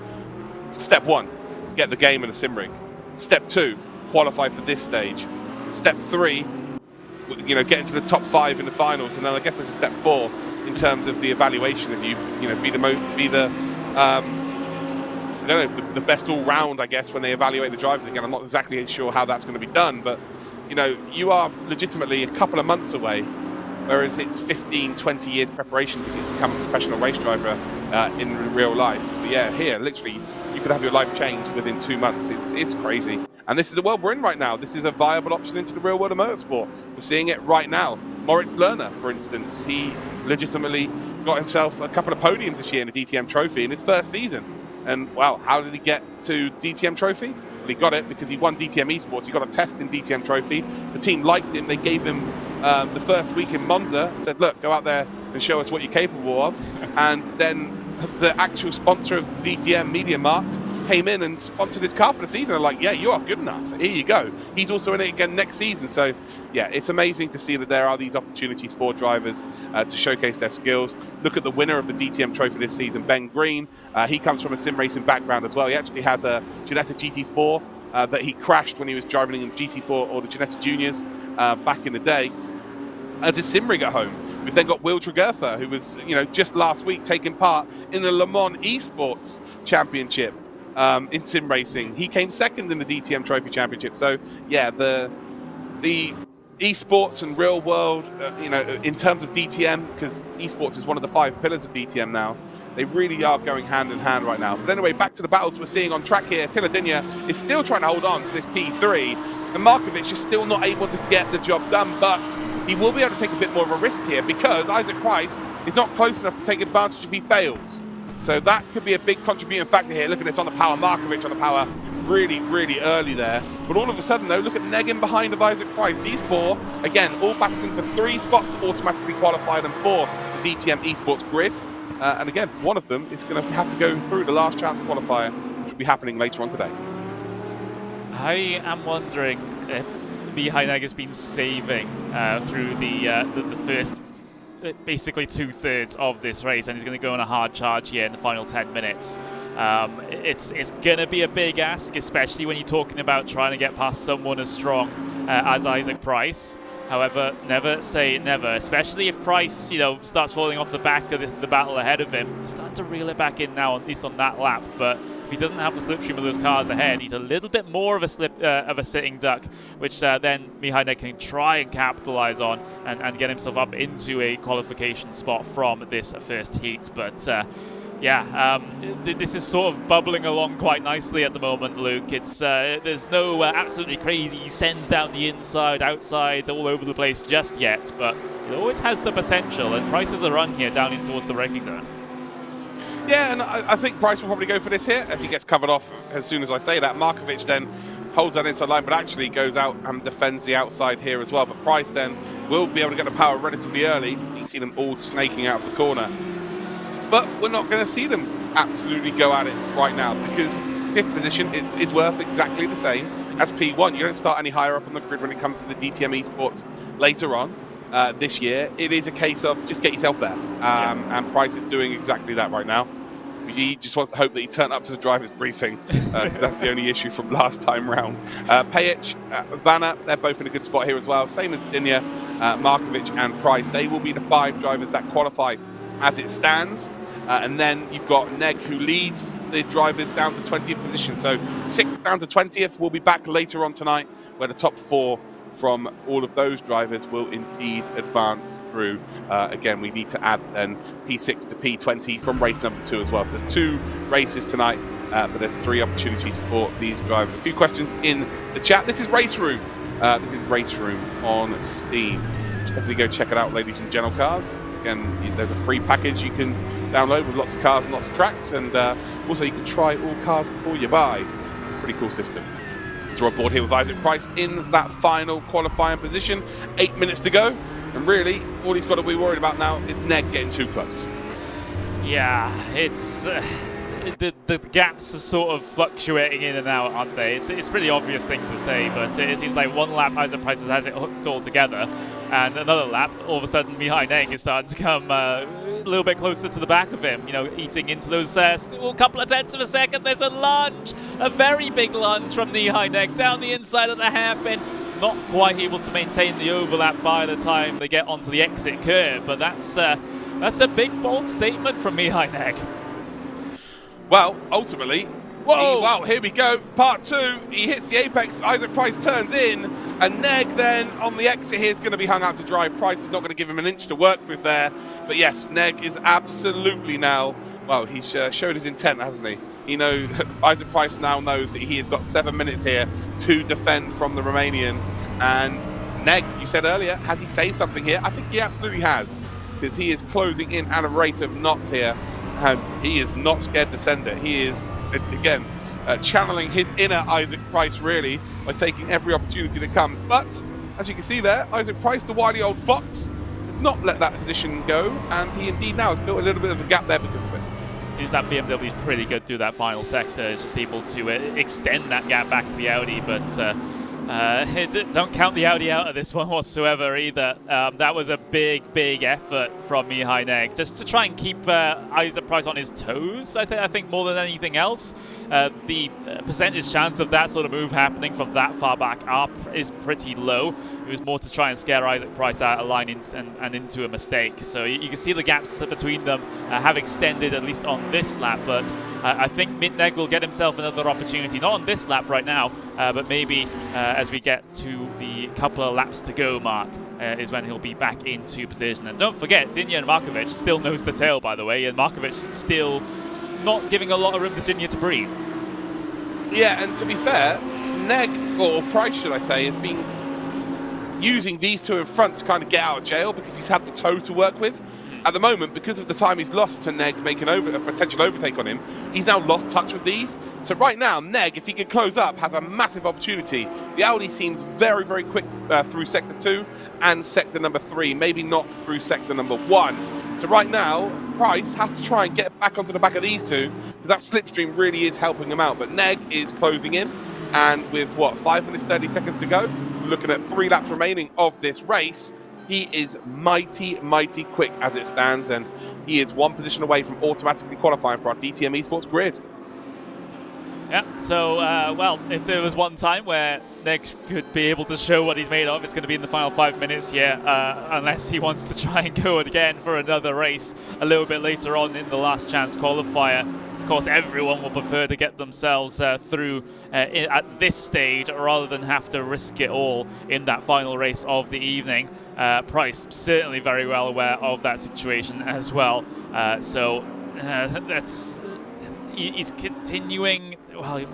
step 1, get the game in a sim rig. Step 2, qualify for this stage. Step 3, get into the top 5 in the finals, and then I guess there's a step 4 in terms of the evaluation of the best all round, I guess, when they evaluate the drivers again. I'm not exactly sure how that's going to be done, but you are legitimately a couple of months away, whereas it's 15-20 years preparation to become a professional race driver in real life. But yeah, here literally you could have your life changed within 2 months. It's crazy. And this is the world we're in right now. This is a viable option into the real world of motorsport. We're seeing it right now. Moritz Lerner, for instance, he legitimately got himself a couple of podiums this year in the DTM Trophy in his first season. And, wow, how did he get to DTM Trophy? Well, he got it because he won DTM Esports. He got a test in DTM Trophy. The team liked him. They gave him the first week in Monza, said, look, go out there and show us what you're capable of. And then the actual sponsor of the DTM Media, Markt, came in and sponsored his car for the season. They're like, yeah, you are good enough. Here you go. He's also in it again next season. So, yeah, it's amazing to see that there are these opportunities for drivers to showcase their skills. Look at the winner of the DTM Trophy this season, Ben Green. He comes from a sim racing background as well. He actually has a Ginetta GT4 that he crashed when he was driving in GT4 or the Ginetta Juniors back in the day as a sim rig at home. We've then got Will Tregertha, who was, just last week taking part in the Le Mans Esports Championship in sim racing. He came second in the DTM Trophy Championship. So, yeah, the esports and real world, in terms of DTM, because esports is one of the 5 pillars of DTM now, they really are going hand in hand right now. But anyway, back to the battles we're seeing on track here. Attila Dinya is still trying to hold on to this P3, and Markovic is still not able to get the job done, but he will be able to take a bit more of a risk here because Isaac Price is not close enough to take advantage if he fails. So that could be a big contributing factor here. Look at this on the power. Markovic on the power really, really early there. But all of a sudden, though, look at Negan behind of Isaac Price. These 4, again, all battling for 3 spots to automatically qualify them for the DTM Esports grid. And again, one of them is going to have to go through the last chance qualifier, which will be happening later on today. I am wondering if Mihai has been saving through the first basically 2/3 of this race, and he's going to go on a hard charge here in the final 10 minutes. It's going to be a big ask, especially when you're talking about trying to get past someone as strong as Isaac Price. However, never say never, especially if Price, starts falling off the back of the battle ahead of him. He's starting to reel it back in now, at least on that lap. But if he doesn't have the slipstream of those cars ahead, he's a little bit more of a sitting duck, which then Mihai can try and capitalize on and get himself up into a qualification spot from this first heat. But this is sort of bubbling along quite nicely at the moment, Luke. It's there's no absolutely crazy sends down the inside, outside, all over the place just yet, but it always has the potential, and Price has a run here down in towards the braking zone. Yeah, and I think Price will probably go for this here as he gets covered off as soon as I say that. Markovic then holds that inside line, but actually goes out and defends the outside here as well. But Price then will be able to get the power relatively early. You can see them all snaking out of the corner. But we're not going to see them absolutely go at it right now because 5th position is worth exactly the same as P1. You don't start any higher up on the grid when it comes to the DTM Esports later on this year. It is a case of just get yourself there. And Price is doing exactly that right now. He just wants to hope that he turned up to the driver's briefing, because that's the only issue from last time round. Pajic, Vanna, they're both in a good spot here as well. Same as Dinya, Markovic and Price. They will be the 5 drivers that qualify as it stands. And then you've got Neg, who leads the drivers down to 20th position. So 6th down to 20th. We'll be back later on tonight, where the top 4 from all of those drivers will indeed advance through. Again, we need to add then P6 to P20 from race number 2 as well. So there's 2 races tonight, but there's 3 opportunities for these drivers. A few questions in the chat. This is Race Room. This is Race Room on Steam. Definitely go check it out, ladies and gentle cars. Again, there's a free package you can download with lots of cars and lots of tracks, and also you can try all cars before you buy. Pretty cool system. So we're on board here with Isaac Price in that final qualifying position. 8 minutes to go, and really all he's got to be worried about now is Neg getting too close. Yeah, it's the gaps are sort of fluctuating in and out, aren't they? It's a pretty obvious thing to say, but it seems like one lap Isaac Price has it hooked all together, and another lap, all of a sudden Mihai Neg is starting to come a little bit closer to the back of him, you know, eating into those couple of tenths of a second. There's a lunge, a very big lunge from Mihai Neg down the inside of the hairpin. Not quite able to maintain the overlap by the time they get onto the exit curve, but that's a big, bold statement from Mihai Neg. Well, ultimately, well, here we go. Part 2, he hits the apex, Isaac Price turns in, and Neg then on the exit here is going to be hung out to dry. Price is not going to give him an inch to work with there. But yes, Neg is absolutely now, well, he's showed his intent, hasn't he? You know, Isaac Price now knows that he has got 7 minutes here to defend from the Romanian. And Neg, you said earlier, has he saved something here? I think he absolutely has, because he is closing in at a rate of knots here. And he is not scared to send it. He is, again, channeling his inner Isaac Price, really, by taking every opportunity that comes. But, as you can see there, Isaac Price, the wily old fox, has not let that position go, and he indeed now has built a little bit of a gap there because of it. Seems that BMW is pretty good through that final sector. It's just able to extend that gap back to the Audi, but don't count the Audi out of this one whatsoever either. That was a big, big effort from Mihai Neg, just to try and keep Isaac Price on his toes, I think more than anything else. The percentage chance of that sort of move happening from that far back up is pretty low. It was more to try and scare Isaac Price out of line and into a mistake. So you can see the gaps between them have extended, at least on this lap, but I think Neg will get himself another opportunity, not on this lap right now, but maybe as we get to the couple of laps to go mark, is when he'll be back into position. And don't forget, Dinya and Markovic still nose to tail, by the way, and Markovic still not giving a lot of room to Dinya to breathe. Yeah, and to be fair, Neg, or Price should I say, has been using these two in front to kind of get out of jail because he's had the toe to work with. At the moment, because of the time he's lost to Neg making a potential overtake on him, he's now lost touch with these. So right now, Neg, if he can close up, has a massive opportunity. The Audi seems very, very quick through sector 2 and sector number 3, maybe not through sector number 1. So right now, Price has to try and get back onto the back of these two, because that slipstream really is helping him out. But Neg is closing in, and with, 5 minutes, 30 seconds to go, we're looking at 3 laps remaining of this race. He is mighty, mighty quick as it stands, and he is 1 position away from automatically qualifying for our DTM Esports grid. Yeah, so, well, if there was one time where Neg could be able to show what he's made of, it's going to be in the final 5 minutes, unless he wants to try and go again for another race a little bit later on in the last chance qualifier. Of course, everyone will prefer to get themselves through at this stage rather than have to risk it all in that final race of the evening. Price certainly very well aware of that situation as well. So he's continuing. Well,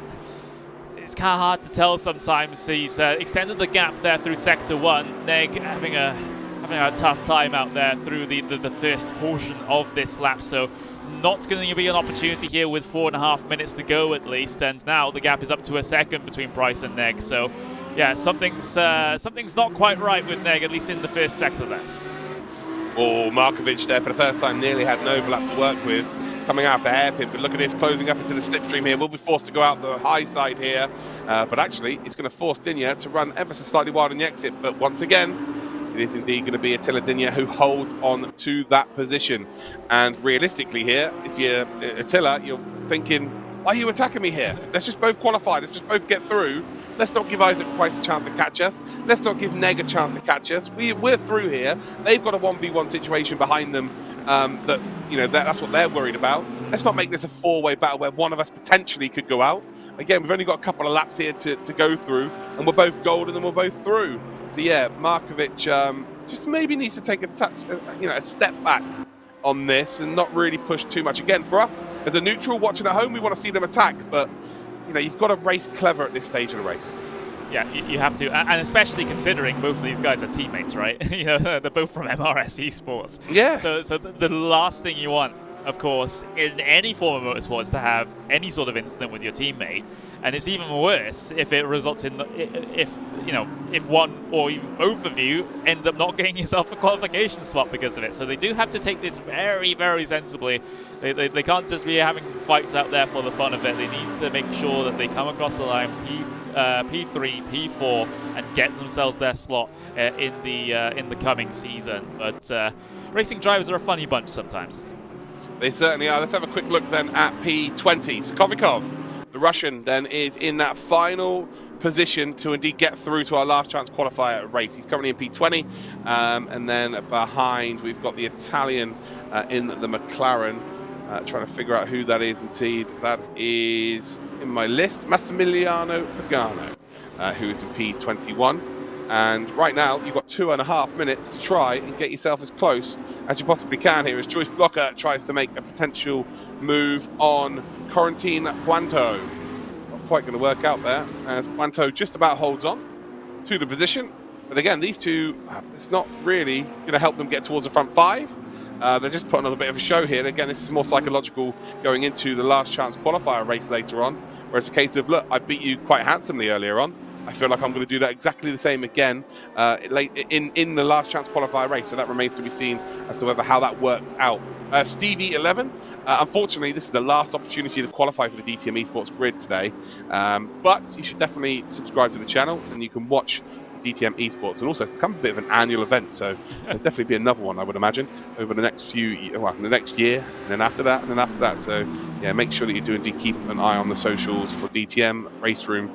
it's kind of hard to tell sometimes. He's extended the gap there through sector 1. Neg having a tough time out there through the first portion of this lap. So not going to be an opportunity here with 4.5 minutes to go at least. And now the gap is up to a second between Price and Neg. So yeah, something's not quite right with Neg, at least in the first sector there. Oh, Markovic there for the first time nearly had an overlap to work with. coming out of the hairpin, but look at this, closing up into the slipstream here. We'll be forced to go out the high side here, but actually it's going to force Dinya to run ever so slightly wide on the exit. But once again, it is indeed going to be Attila Dinya who holds on to that position. And realistically here, if you're Attila, you're thinking, why are you attacking me here? Let's just both qualify, let's just both get through. Let's not give Isaac Price a chance to catch us. Let's not give Neg a chance to catch us. We're through here. They've got a 1v1 situation behind them that, you know, that's what they're worried about. Let's not make this a four-way battle where one of us potentially could go out. Again, we've only got a couple of laps here to go through, and we're both golden and we're both through. So yeah, Markovic just maybe needs to take a step back on this and not really push too much. Again, for us as a neutral watching at home, we want to see them attack, but you know, you've got to race clever at this stage of the race. Yeah, you have to, and especially considering both of these guys are teammates, right? You know, they're both from MRS Esports. Yeah. So the last thing you want, of course, in any form of motorsport is to have any sort of incident with your teammate, and it's even worse if it results in if one or even both of you end up not getting yourself a qualification spot because of it. So they do have to take this very, very sensibly. They can't just be having fights out there for the fun of it. They need to make sure that they come across the line P3, P4, and get themselves their slot in the coming season. But racing drivers are a funny bunch sometimes. They certainly are. Let's have a quick look then at P20. So Kovikov, the Russian, then is in that final position to indeed get through to our last chance qualifier race. He's currently in P20, and then behind we've got the Italian in the McLaren. Trying to figure out who that is indeed. That is in my list, Massimiliano Pagano, who is in P21. And right now, you've got 2.5 minutes to try and get yourself as close as you possibly can here as Joyce Blocker tries to make a potential move on Corentin Puanto. Not quite going to work out there as Puanto just about holds on to the position. But again, these two, it's not really going to help them get towards the front five. They're just putting on a bit of a show here. Again, this is more psychological going into the last chance qualifier race later on, where it's a case of, look, I beat you quite handsomely earlier on. I feel like I'm going to do that exactly the same again late in the last chance qualifier race. So that remains to be seen as to how that works out. Stevie 11, unfortunately, this is the last opportunity to qualify for the DTM Esports grid today. But you should definitely subscribe to the channel and you can watch DTM Esports, and also it's become a bit of an annual event, so there'll definitely be another one, I would imagine, over the next the next year, and then after that, and then after that. So yeah, make sure that you do indeed keep an eye on the socials for DTM Race Room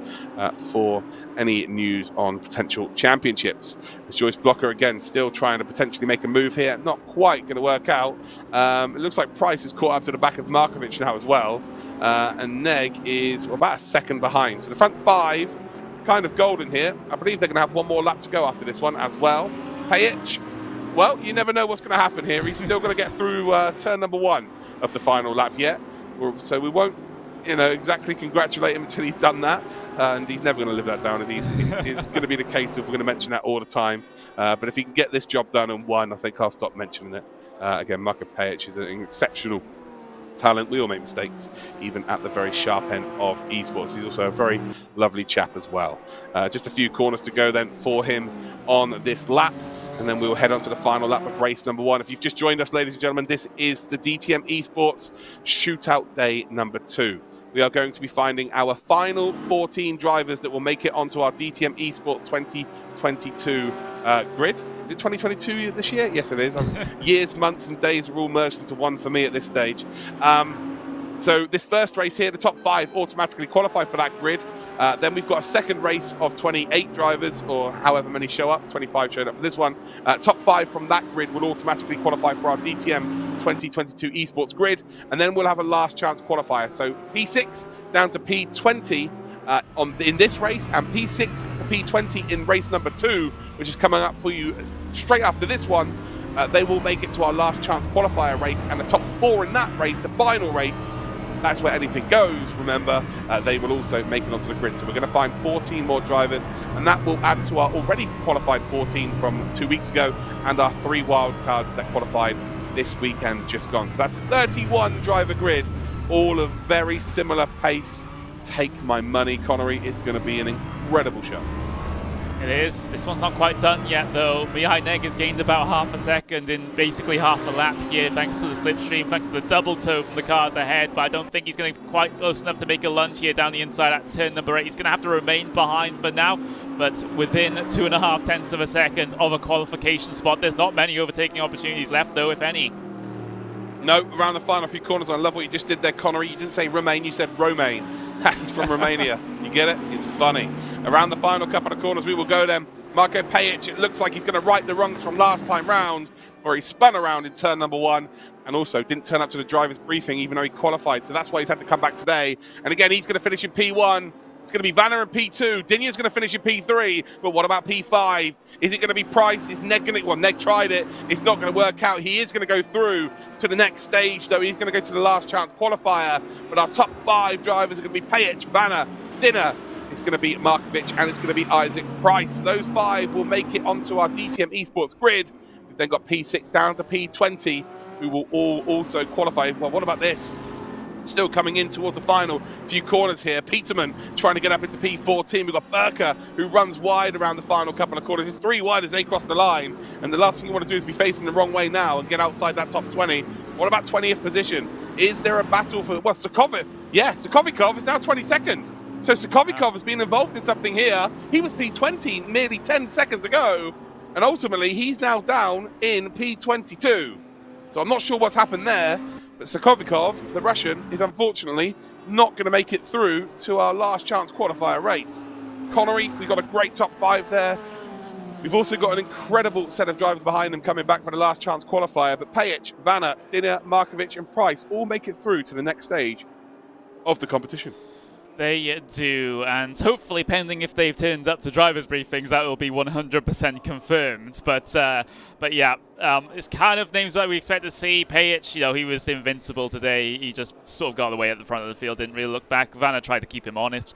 for any news on potential championships. As Joyce Blocker again still trying to potentially make a move here, not quite going to work out. It looks like Price is caught up to the back of Markovic now as well, and Neg is about a second behind. So the front five kind of golden here. I believe they're going to have one more lap to go after this one as well. Pajic, well, you never know what's going to happen here. He's still going to get through turn number 1 of the final lap yet. So we won't, exactly congratulate him until he's done that. And he's never going to live that down, as it's going to be the case if we're going to mention that all the time. But if he can get this job done and won, I think I'll stop mentioning it. Again, Marko Pajic is an exceptional talent. We all make mistakes, even at the very sharp end of esports. He's also a very lovely chap as well. Just a few corners to go then for him on this lap, and then we will head on to the final lap of race number 1. If you've just joined us, ladies and gentlemen, this is the DTM Esports Shootout Day number 2. We are going to be finding our final 14 drivers that will make it onto our DTM Esports 2022 grid. Is it 2022 this year? Yes, it is. Years, months, and days are all merged into one for me at this stage. So this first race here, the top 5 automatically qualify for that grid. Then we've got a second race of 28 drivers, or however many show up. 25 showed up for this one. Top 5 from that grid will automatically qualify for our DTM 2022 Esports grid. And then we'll have a last chance qualifier. So P6 down to P20 in this race, and P6 to P20 in race number 2, which is coming up for you straight after this one. They will make it to our last chance qualifier race, and the top 4 in that race, the final race, that's where anything goes, remember, they will also make it onto the grid. So we're going to find 14 more drivers, and that will add to our already qualified 14 from 2 weeks ago, and our 3 wild cards that qualified this weekend just gone. So that's a 31 driver grid, all of very similar pace. Take my money, Connery. It's going to be an incredible show. It is. This one's not quite done yet, though. Mihai Neg has gained about half a second in basically half a lap here, thanks to the slipstream, thanks to the double toe from the cars ahead. But I don't think he's going to be quite close enough to make a lunge here down the inside at turn number 8. He's going to have to remain behind for now, but within 2.5 tenths of a second of a qualification spot. There's not many overtaking opportunities left, though, if any. No, around the final few corners. I love what you just did there, Connery. You didn't say Romain, you said Romain. He's from Romania. You get it? It's funny. Around the final couple of corners we will go then. Marko Pajic, it looks like he's going to right the wrongs from last time round, where he spun around in turn number 1 and also didn't turn up to the driver's briefing even though he qualified. So that's why he's had to come back today. And again, he's going to finish in P1. It's going to be Vanna in P2. Dinya's going to finish in P3. But what about P5? Is it going to be Price? Is Neg going to... Well, Neg tried it. It's not going to work out. He is going to go through to the next stage, though. He's going to go to the last chance qualifier. But our top 5 drivers are going to be Pajic, Vanna, Dinner. It's going to be Markovic, and it's going to be Isaac Price. Those 5 will make it onto our DTM Esports grid. We've then got P6 down to P20, who will all also qualify. Well, what about this? Still coming in towards the final few corners here. Peterman trying to get up into P14. We've got Burka, who runs wide around the final couple of corners. It's 3 wide as they cross the line. And the last thing you want to do is be facing the wrong way now and get outside that top 20. What about 20th position? Is there a battle for... Well, Sokovikov. Yeah, Sokovikov is now 22nd. So Sokovikov has been involved in something here. He was P20 nearly 10 seconds ago. And ultimately, he's now down in P22. So I'm not sure what's happened there. But Sokovikov, the Russian, is unfortunately not going to make it through to our last chance qualifier race. Connery, we've got a great top 5 there. We've also got an incredible set of drivers behind them coming back for the last chance qualifier. But Pajic, Vanna, Dinner, Markovic and Price all make it through to the next stage of the competition. They do, and hopefully, pending if they've turned up to drivers' briefings, that will be 100% confirmed. But yeah, it's kind of names that we expect to see. Pajic, you know, he was invincible today. He just sort of got away at the front of the field, didn't really look back. Vanna tried to keep him honest,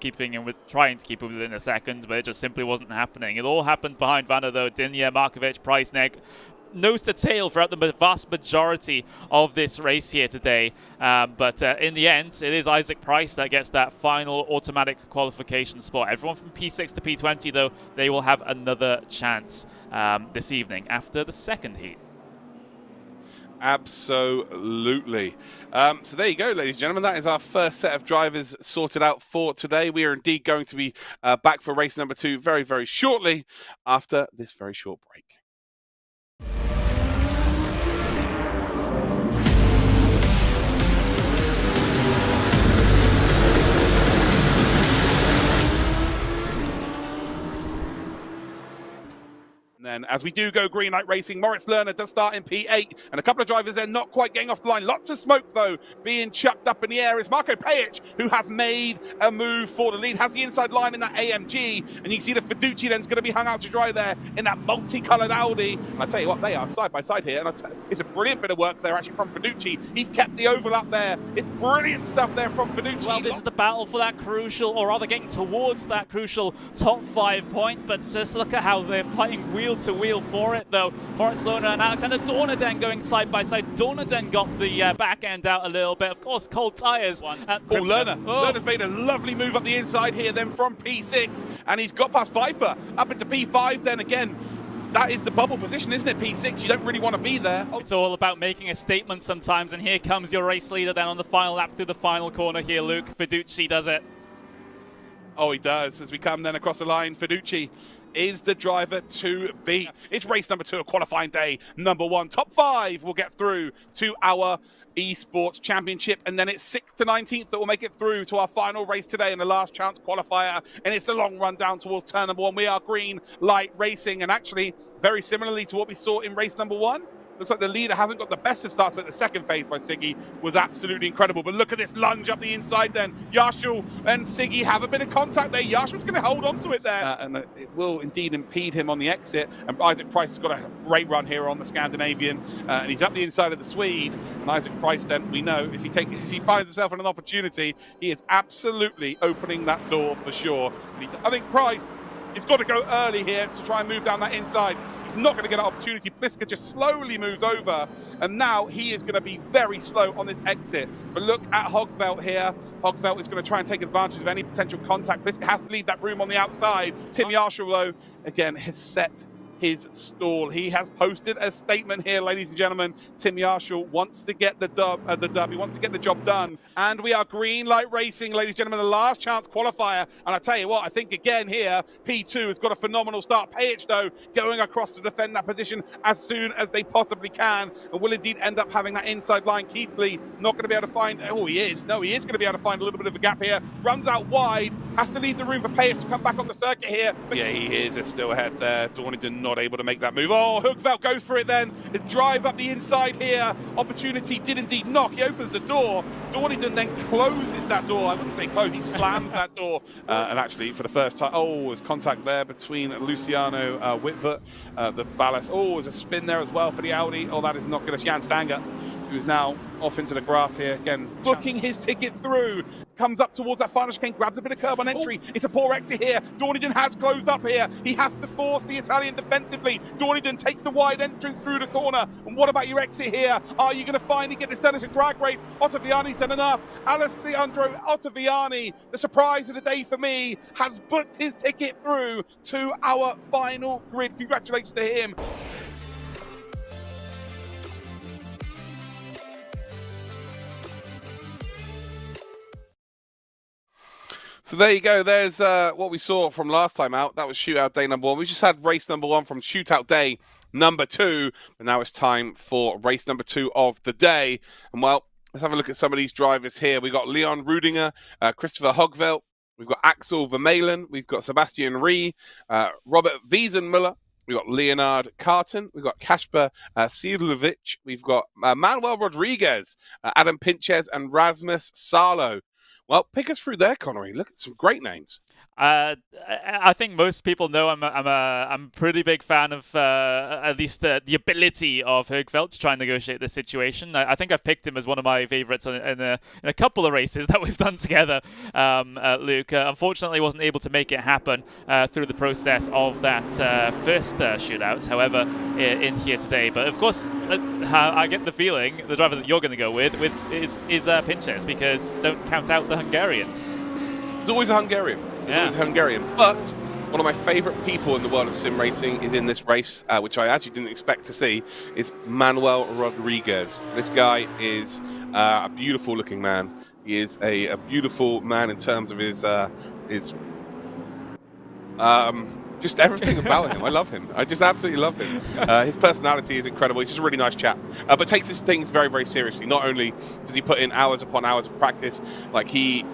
trying to keep him within a second, but it just simply wasn't happening. It all happened behind Vanna, though. Dinya, Markovic, Price, Neg, nose to tail throughout the vast majority of this race here today. But in the end, it is Isaac Price that gets that final automatic qualification spot. Everyone from P6 to P20, though, they will have another chance this evening after the second heat. Absolutely. So there you go, ladies and gentlemen. That is our first set of drivers sorted out for today. We are indeed going to be back for race number 2 very, very shortly after this very short break. Then, as we do go green light racing, Moritz Lerner does start in P8, and a couple of drivers there not quite getting off the line. Lots of smoke, though, being chucked up in the air is Marko Pajic, who has made a move for the lead, has the inside line in that AMG, and you can see the Fiduci then's going to be hung out to dry there in that multicoloured Audi. And I tell you what, they are side by side here, and it's a brilliant bit of work there actually from Fiduci. He's kept the overlap there. It's brilliant stuff there from Fiduci. Well, this is the battle for that crucial, or rather getting towards that crucial top 5 point, but just look at how they're fighting wheel to wheel for it, though. Moritz Lerner and Alexander Dornaden going side by side. Dornaden got the back end out a little bit. Of course, cold tyres. Lerner's made a lovely move up the inside here, then from P6, and he's got past Pfeiffer up into P5. Then again, that is the bubble position, isn't it? P6, you don't really want to be there. It's all about making a statement sometimes, and here comes your race leader then on the final lap through the final corner here, Luke. Fiduci does it. Oh, he does. As we come then across the line, Fiduci is the driver to beat. It's race number 2 of qualifying day number 1. Top 5 will get through to our Esports Championship, and then it's 6th to 19th that will make it through to our final race today in the last chance qualifier, and it's the long run down towards turn number 1. We are green light racing, and actually very similarly to what we saw in race number 1. Looks like the leader hasn't got the best of starts, but the second phase by Siggy was absolutely incredible. But look at this lunge up the inside then. Yarshul and Siggy have a bit of contact there. Yarshul's going to hold on to it there. And it will indeed impede him on the exit. And Isaac Price has got a great run here on the Scandinavian. And he's up the inside of the Swede. And Isaac Price then, we know, if he finds himself in an opportunity, he is absolutely opening that door for sure. I think Price has got to go early here to try and move down that inside. not going to get an opportunity. Pliska just slowly moves over, and now he is going to be very slow on this exit. But look at Hogveld here. Hogveld is going to try and take advantage of any potential contact. Pliska has to leave that room on the outside. Tim Yarshall, though, again, has set his stall. He has posted a statement here, ladies and gentlemen. Tim Yarshall wants to get the dub. He wants to get the job done. And we are green light racing, ladies and gentlemen, the last chance qualifier. And I tell you what, I think again here, P2 has got a phenomenal start. Page, though, going across to defend that position as soon as they possibly can, and will indeed end up having that inside line. Keithley not going to be able to find, oh, he is. No, he is going to be able to find a little bit of a gap here. Runs out wide, has to leave the room for Page to come back on the circuit here. But yeah, he is still ahead there. Dornington not able to make that move. Oh, Hogveld goes for it then. The drive up the inside here. Opportunity did indeed knock. He opens the door. Dornington then closes that door. I wouldn't say close, he slams that door. And actually, for the first time, oh, there's contact there between Luciano Whitver, the ballast. Oh, there's a spin there as well for the Audi. Oh, that is not good. Jan Stanger, who's now off into the grass here again, booking his ticket through. Comes up towards that final chicane, grabs a bit of curb on entry. It's a poor exit here. Dornington has closed up here. He has to force the Italian defensively. Dornington takes the wide entrance through the corner. And what about your exit here? Are you going to finally get this done as a drag race? Ottaviani's done enough. Alessandro Ottaviani, the surprise of the day for me, has booked his ticket through to our final grid. Congratulations to him. So there you go. There's what we saw from last time out. That was Shootout Day number 1. We just had race number 1 from Shootout Day number 2. And now it's time for race number 2 of the day. And well, let's have a look at some of these drivers here. We've got Leon Rudinger, Christopher Hogveld. We've got Axel Vermeulen. We've got Sebastian Rie, Robert Wiesenmuller. We've got Leonard Carton. We've got Kasper Siedlovic. We've got Manuel Rodriguez, Adam Pinches, and Rasmus Salo. Well, pick us through there, Connery. Look at some great names. I think most people know I'm a pretty big fan of at least the ability of Hogveld to try and negotiate this situation. I think I've picked him as one of my favourites in a couple of races that we've done together, Luke. Unfortunately, wasn't able to make it happen through the process of that first shootout, however, in here today. But of course, I get the feeling the driver that you're going to go with is Pinches, because don't count out the Hungarians. There's always a Hungarian. There's always a Hungarian. But one of my favourite people in the world of sim racing is in this race, which I actually didn't expect to see, is Manuel Rodriguez. This guy is a beautiful looking man. He is a beautiful man in terms of his just everything about him. I love him. I just absolutely love him. His personality is incredible. He's just a really nice chap. But takes his things very, very seriously. Not only does he put in hours upon hours of practice, like he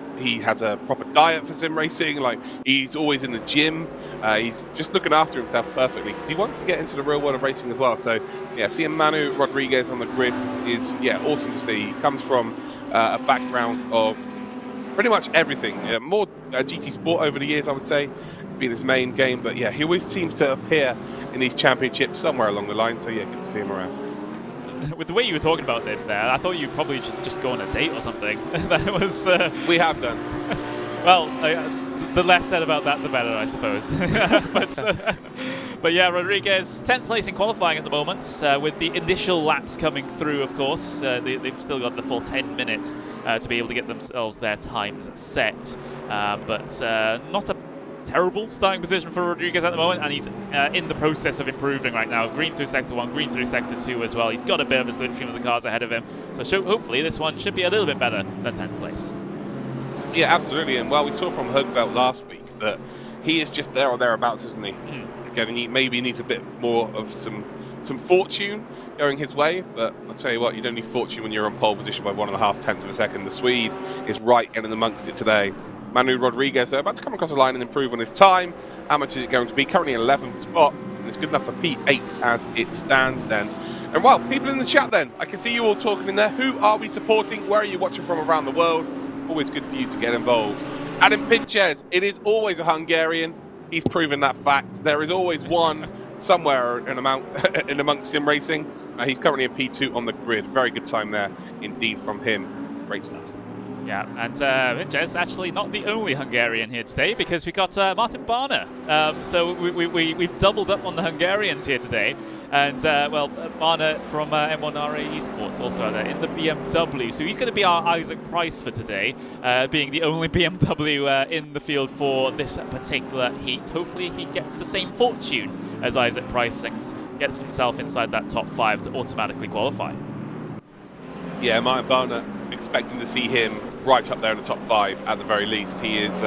has a proper diet for sim racing. Like, he's always in the gym. He's just looking after himself perfectly because he wants to get into the real world of racing as well. So, yeah, seeing Manu Rodriguez on the grid is, awesome to see. He comes from a background of pretty much everything. More GT Sport over the years, I would say. It's been his main game. But, yeah, he always seems to appear in these championships somewhere along the line. So, yeah, good to see him around. With the way you were talking about him there, I thought you probably should just go on a date or something. That was... We have done. Well, the less said about that, the better, I suppose. But yeah, Rodriguez, 10th place in qualifying at the moment, with the initial laps coming through, of course. They've still got the full 10 minutes to be able to get themselves their times set. But not a terrible starting position for Rodriguez at the moment, and he's in the process of improving right now. Green through Sector 1, green through Sector 2 as well. He's got a bit of a slipstream of the cars ahead of him, so hopefully this one should be a little bit better than 10th place. Yeah, absolutely, and well, we saw from Hogveld last week that he is just there or thereabouts, isn't he? Again, he maybe needs a bit more of some fortune going his way, but I'll tell you what, you don't need fortune when you're on pole position by 1.5 tenths of a second. The Swede is right getting amongst it today. Manu Rodriguez about to come across the line and improve on his time. How much is it going to be? Currently 11th spot, and it's good enough for P8 as it stands then. And well, people in the chat then, I can see you all talking in there. Who are we supporting? Where are you watching from around the world? Always good for you to get involved. Adam Pinches, it is always a Hungarian. He's proven that fact. There is always one somewhere in amongst sim racing. He's currently a P2 on the grid. Very good time there indeed from him. Great stuff. Yeah, and Vince's actually not the only Hungarian here today, because we got Martin Barner. So we've doubled up on the Hungarians here today. And, well, Barner from M1RA Esports also there in the BMW. So he's going to be our Isaac Price for today, being the only BMW in the field for this particular heat. Hopefully he gets the same fortune as Isaac Price and gets himself inside that top 5 to automatically qualify. Yeah, Martin Barner, expecting to see him right up there in the top 5 at the very least. He is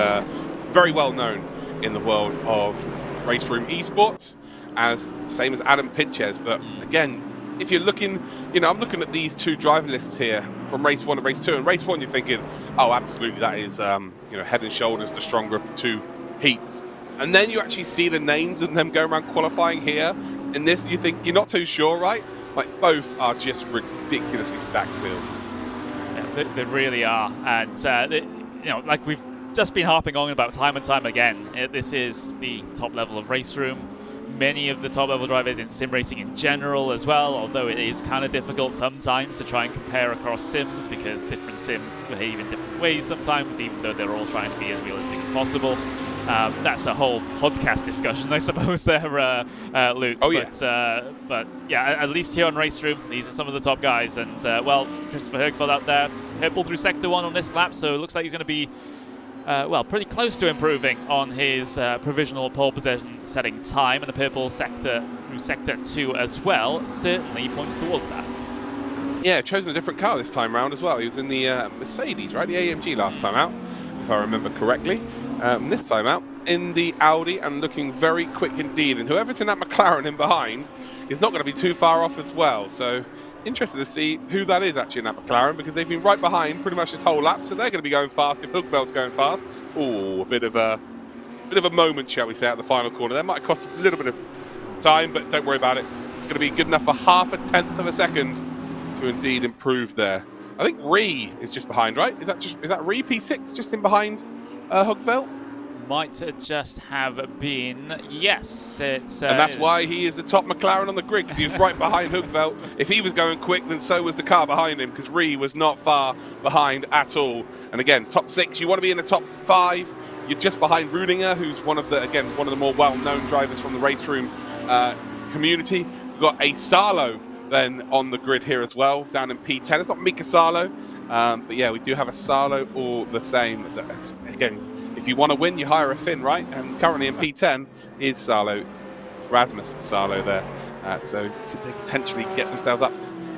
very well known in the world of race room esports, as same as Adam Pinches. But again, if you're looking, I'm looking at these two driver lists here from race 1 and race 2. And race 1, you're thinking, oh, absolutely, that is head and shoulders the stronger of the two heats. And then you actually see the names and them go around qualifying here. In this, you think you're not too sure, right? Like, both are just ridiculously stacked fields. Yeah, they really are. And, like we've just been harping on about time and time again, this is the top level of race room. Many of the top level drivers in sim racing in general as well, although it is kind of difficult sometimes to try and compare across sims, because different sims behave in different ways sometimes, even though they're all trying to be as realistic as possible. That's a whole podcast discussion, I suppose, there, Luke. Oh, yeah. But yeah, at least here on Race Room, these are some of the top guys. And, well, Christopher Högfeldt out there, Purple through Sector 1 on this lap, so it looks like he's going to be, pretty close to improving on his provisional pole position setting time. And the Purple Sector through Sector 2 as well certainly points towards that. Yeah, chosen a different car this time round as well. He was in the Mercedes, right? The AMG last time out, if I remember correctly. This time out in the Audi, and looking very quick indeed. And whoever's in that McLaren in behind is not going to be too far off as well. So interested to see who that is actually in that McLaren, because they've been right behind pretty much this whole lap. So they're going to be going fast if Högfeldt's going fast. Oh, a bit of a moment, shall we say, at the final corner. That might cost a little bit of time, but don't worry about it. It's going to be good enough for half a tenth of a second to indeed improve there. I think Ree is just behind, right? Is that Ree P6 just in behind Högfeldt? Might just have been. Yes, it's. And that's why he is the top McLaren on the grid, because he was right behind Högfeldt. If he was going quick, then so was the car behind him, because Ree was not far behind at all. And again, top 6, you want to be in the top 5. You're just behind Rudinger, who's one of the more well-known drivers from the race room community. We've got a Salo then on the grid here as well, down in P10. It's not Mika Salo, but yeah, we do have a Salo all the same. Again, if you want to win, you hire a Finn, right? And currently in P10 is Salo, Rasmus Salo there. So could they potentially get themselves up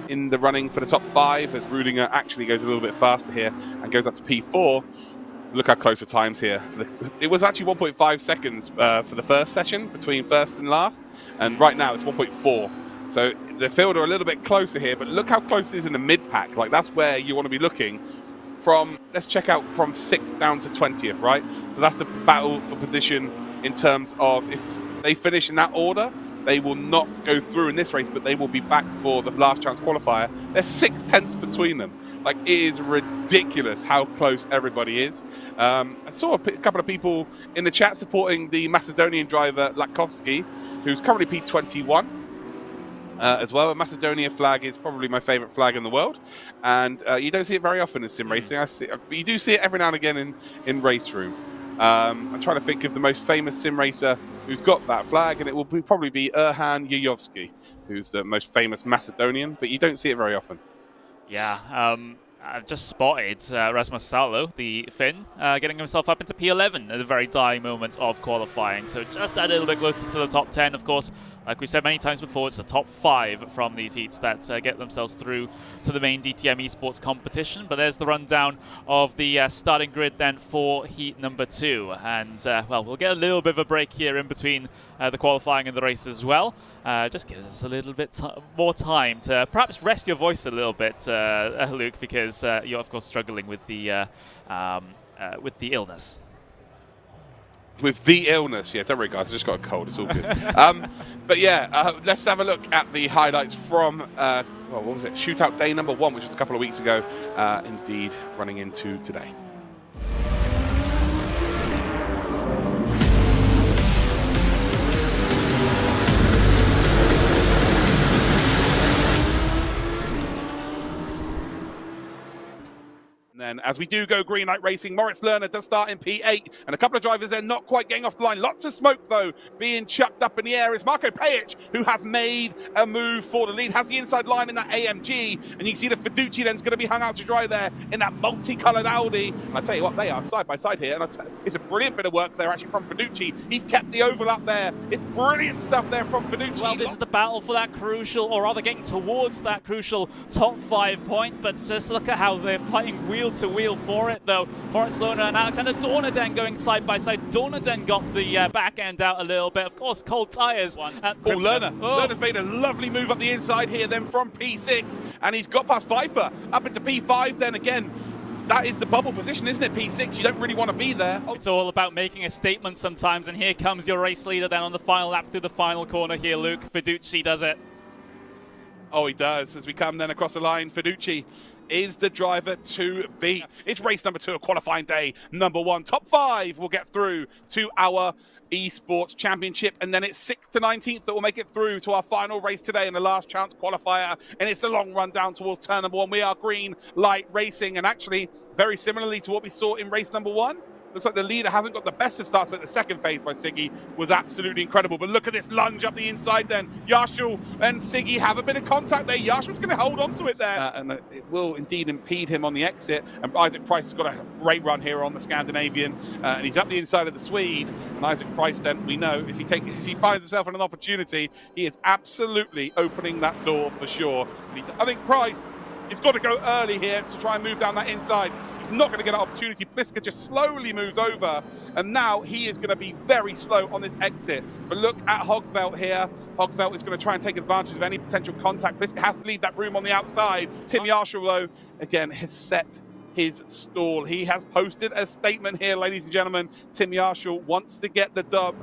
in the running for the top 5, as Rudinger actually goes a little bit faster here and goes up to P4. Look how close the times here. It was actually 1.5 seconds for the first session between first and last, and right now it's 1.4. So the field are a little bit closer here, but look how close it is in the mid-pack. Like, that's where you want to be looking from. Let's check out from 6th down to 20th, right? So that's the battle for position in terms of if they finish in that order, they will not go through in this race, but they will be back for the last chance qualifier. There's 6 tenths between them. Like, it is ridiculous how close everybody is. I saw a couple of people in the chat supporting the Macedonian driver Latkovsky, who's currently P21. As well, a Macedonia flag is probably my favorite flag in the world, and you don't see it very often in sim racing. But you do see it every now and again in race room. I'm trying to think of the most famous sim racer who's got that flag, and it will probably be Erhan Yuyovsky, who's the most famous Macedonian, but you don't see it very often. Yeah, I've just spotted Rasmus Salo, the Finn, getting himself up into P11 at the very dying moment of qualifying. So just that little bit closer to the top 10, of course. Like we've said many times before, it's the top 5 from these heats that get themselves through to the main DTM Esports competition. But there's the rundown of the starting grid then for heat number 2. And, well, we'll get a little bit of a break here in between the qualifying and the race as well. Just gives us a little bit more time to perhaps rest your voice a little bit, Luke, because you're, of course, struggling with the illness. With the illness, yeah, don't worry guys, I just got a cold, it's all good. But yeah, let's have a look at the highlights from, what was it, Shootout day number 1, which was a couple of weeks ago, indeed running into today. then, as we do go green light racing, Moritz Lerner does start in P8, and a couple of drivers there not quite getting off the line. Lots of smoke, though, being chucked up in the air. Is Marko Pejic, who has made a move for the lead, has the inside line in that AMG, and you can see the Fiduci then's going to be hung out to dry there in that multicolored Audi. And I tell you what, they are side by side here, and it's a brilliant bit of work there actually from Fiduci. He's kept the overlap there. It's brilliant stuff there from Fiduci. Well, this is the battle for that crucial, or rather getting towards that crucial top 5 point, but just look at how they're fighting wheel to wheel for it, though. Moritz Lerner and Alexander Dornaden going side by side. Dornaden got the back end out a little bit. Of course, cold tyres. Lerner's made a lovely move up the inside here, then from P6, and he's got past Pfeiffer up into P5 then again. That is the bubble position, isn't it? P6, you don't really want to be there. It's all about making a statement sometimes, and here comes your race leader then on the final lap through the final corner here, Luke. Fiduci does it. Oh, he does. As we come then across the line, Fiduci is the driver to beat. It's race number 2 of qualifying day number 1. Top 5 will get through to our Esports Championship, and then it's 6th to 19th that will make it through to our final race today in the last chance qualifier, and it's the long run down towards turn number 1. We are green light racing, and actually very similarly to what we saw in race number 1. Looks like the leader hasn't got the best of starts, but the second phase by Siggy was absolutely incredible. But look at this lunge up the inside then. Yashul and Siggy have a bit of contact there. Yashul's going to hold on to it there. And it will indeed impede him on the exit. And Isaac Price has got a great run here on the Scandinavian. And he's up the inside of the Swede. And Isaac Price then, we know, if he finds himself in an opportunity, he is absolutely opening that door for sure. I think Price has got to go early here to try and move down that inside. Not going to get an opportunity. Pliska just slowly moves over, and now he is going to be very slow on this exit. But look at Hogveld here. Hogveld is going to try and take advantage of any potential contact. Pliska has to leave that room on the outside. Tim Yarshall, though, again, has set his stall. He has posted a statement here, ladies and gentlemen. Tim Yarshall wants to get the dub.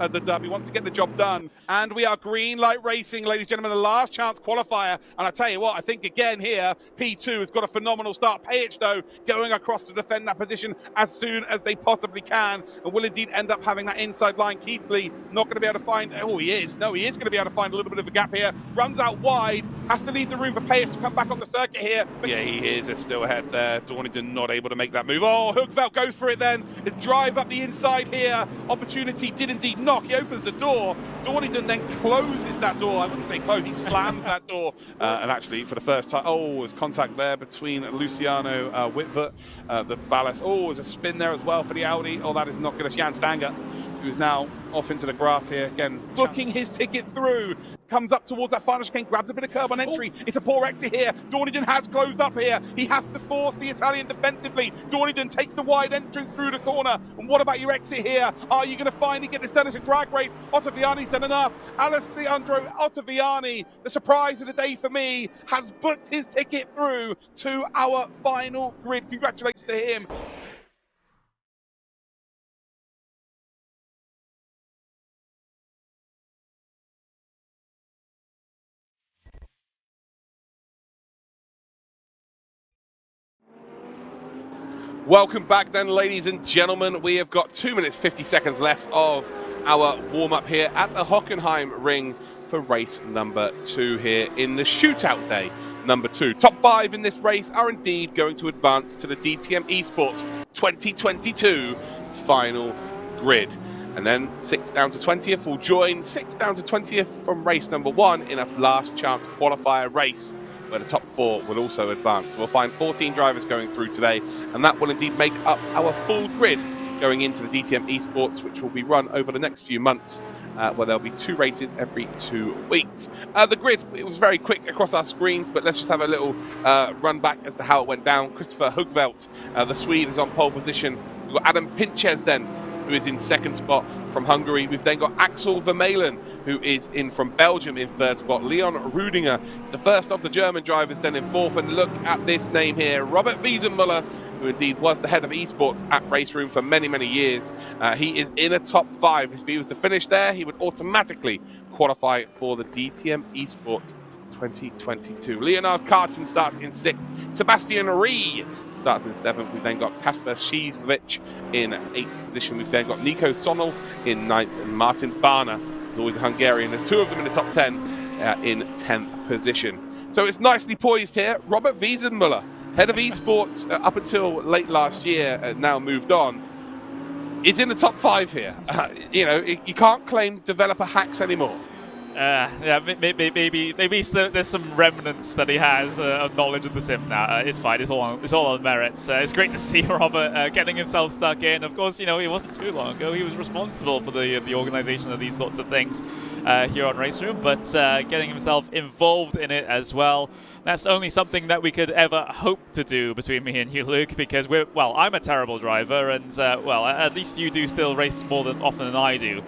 He wants to get the job done. And we are green light racing, ladies and gentlemen, the last chance qualifier. And I tell you what, I think again here, P2 has got a phenomenal start. Pejic, though, going across to defend that position as soon as they possibly can, and will indeed end up having that inside line. Keithley not going to be able to find, oh, he is going to be able to find a little bit of a gap here. Runs out wide, has to leave the room for Pejic to come back on the circuit here. But yeah, he is still ahead there. Dornaden not able to make that move. Oh, Hogveld goes for it then. The drive up the inside here. Opportunity did indeed knock. He opens the door. Dornaden then closes that door. I wouldn't say close, he slams that door. And actually, for the first time, oh, there's contact there between Luciano Whitver, the ballast. Oh, there's a spin there as well for the Audi. Oh, that is not good. It's Jan Stanger, who is now off into the grass here. Again, booking his ticket through. Comes up towards that final chicane, grabs a bit of curb on entry. Oh. It's a poor exit here. Dornaden has closed up here. He has to force the Italian defensively. Dornaden takes the wide entrance through the corner. And what about your exit here? Are you going to finally get this done as a drag race? Ottaviani's done enough. Alessandro Ottaviani, the surprise of the day for me, has booked his ticket through to our final grid. Congratulations to him. Welcome back then, ladies and gentlemen. We have got 2 minutes 50 seconds left of our warm-up here at the Hockenheim Ring for race number 2 here in the Shootout day number 2. Top 5 in this race are indeed going to advance to the DTM Esports 2022 final grid. And then 6th down to 20th will join 6th down to 20th from race number 1 in a last chance qualifier race, where the top 4 will also advance. We'll find 14 drivers going through today, and that will indeed make up our full grid going into the DTM Esports, which will be run over the next few months, where there'll be 2 races every 2 weeks. The grid, it was very quick across our screens, but let's just have a little run back as to how it went down. Christopher Hogveld, the Swede, is on pole position. We've got Adam Pinches then, who is in 2nd spot from Hungary. We've then got Axel Vermeulen, who is in from Belgium in 3rd spot. Leon Rudinger is the first of the German drivers then in 4th. And look at this name here, Robert Wiesenmuller, who indeed was the head of esports at Race Room for many, many years. He is in a top 5. If he was to finish there, he would automatically qualify for the DTM Esports 2022. Leonard Carton starts in 6th. Sebastian Ree starts in 7th. We've then got Kasper Schieslewicz in 8th position. We've then got Nico Sonnel in 9th, and Martin Barner is always a Hungarian. There's 2 of them in the top 10 in 10th position. So it's nicely poised here. Robert Wiesenmuller head of esports up until late last year, now moved on, is in the top 5 here. You know, you can't claim developer hacks anymore. Yeah, maybe there's some remnants that he has of knowledge of the sim now. It's fine. It's all on merit. It's great to see Robert getting himself stuck in. Of course, you know, it wasn't too long ago. He was responsible for the organisation of these sorts of things here on Race Room, but getting himself involved in it as well. That's only something that we could ever hope to do between me and you, Luke, because I'm a terrible driver, and at least you do still race more often than I do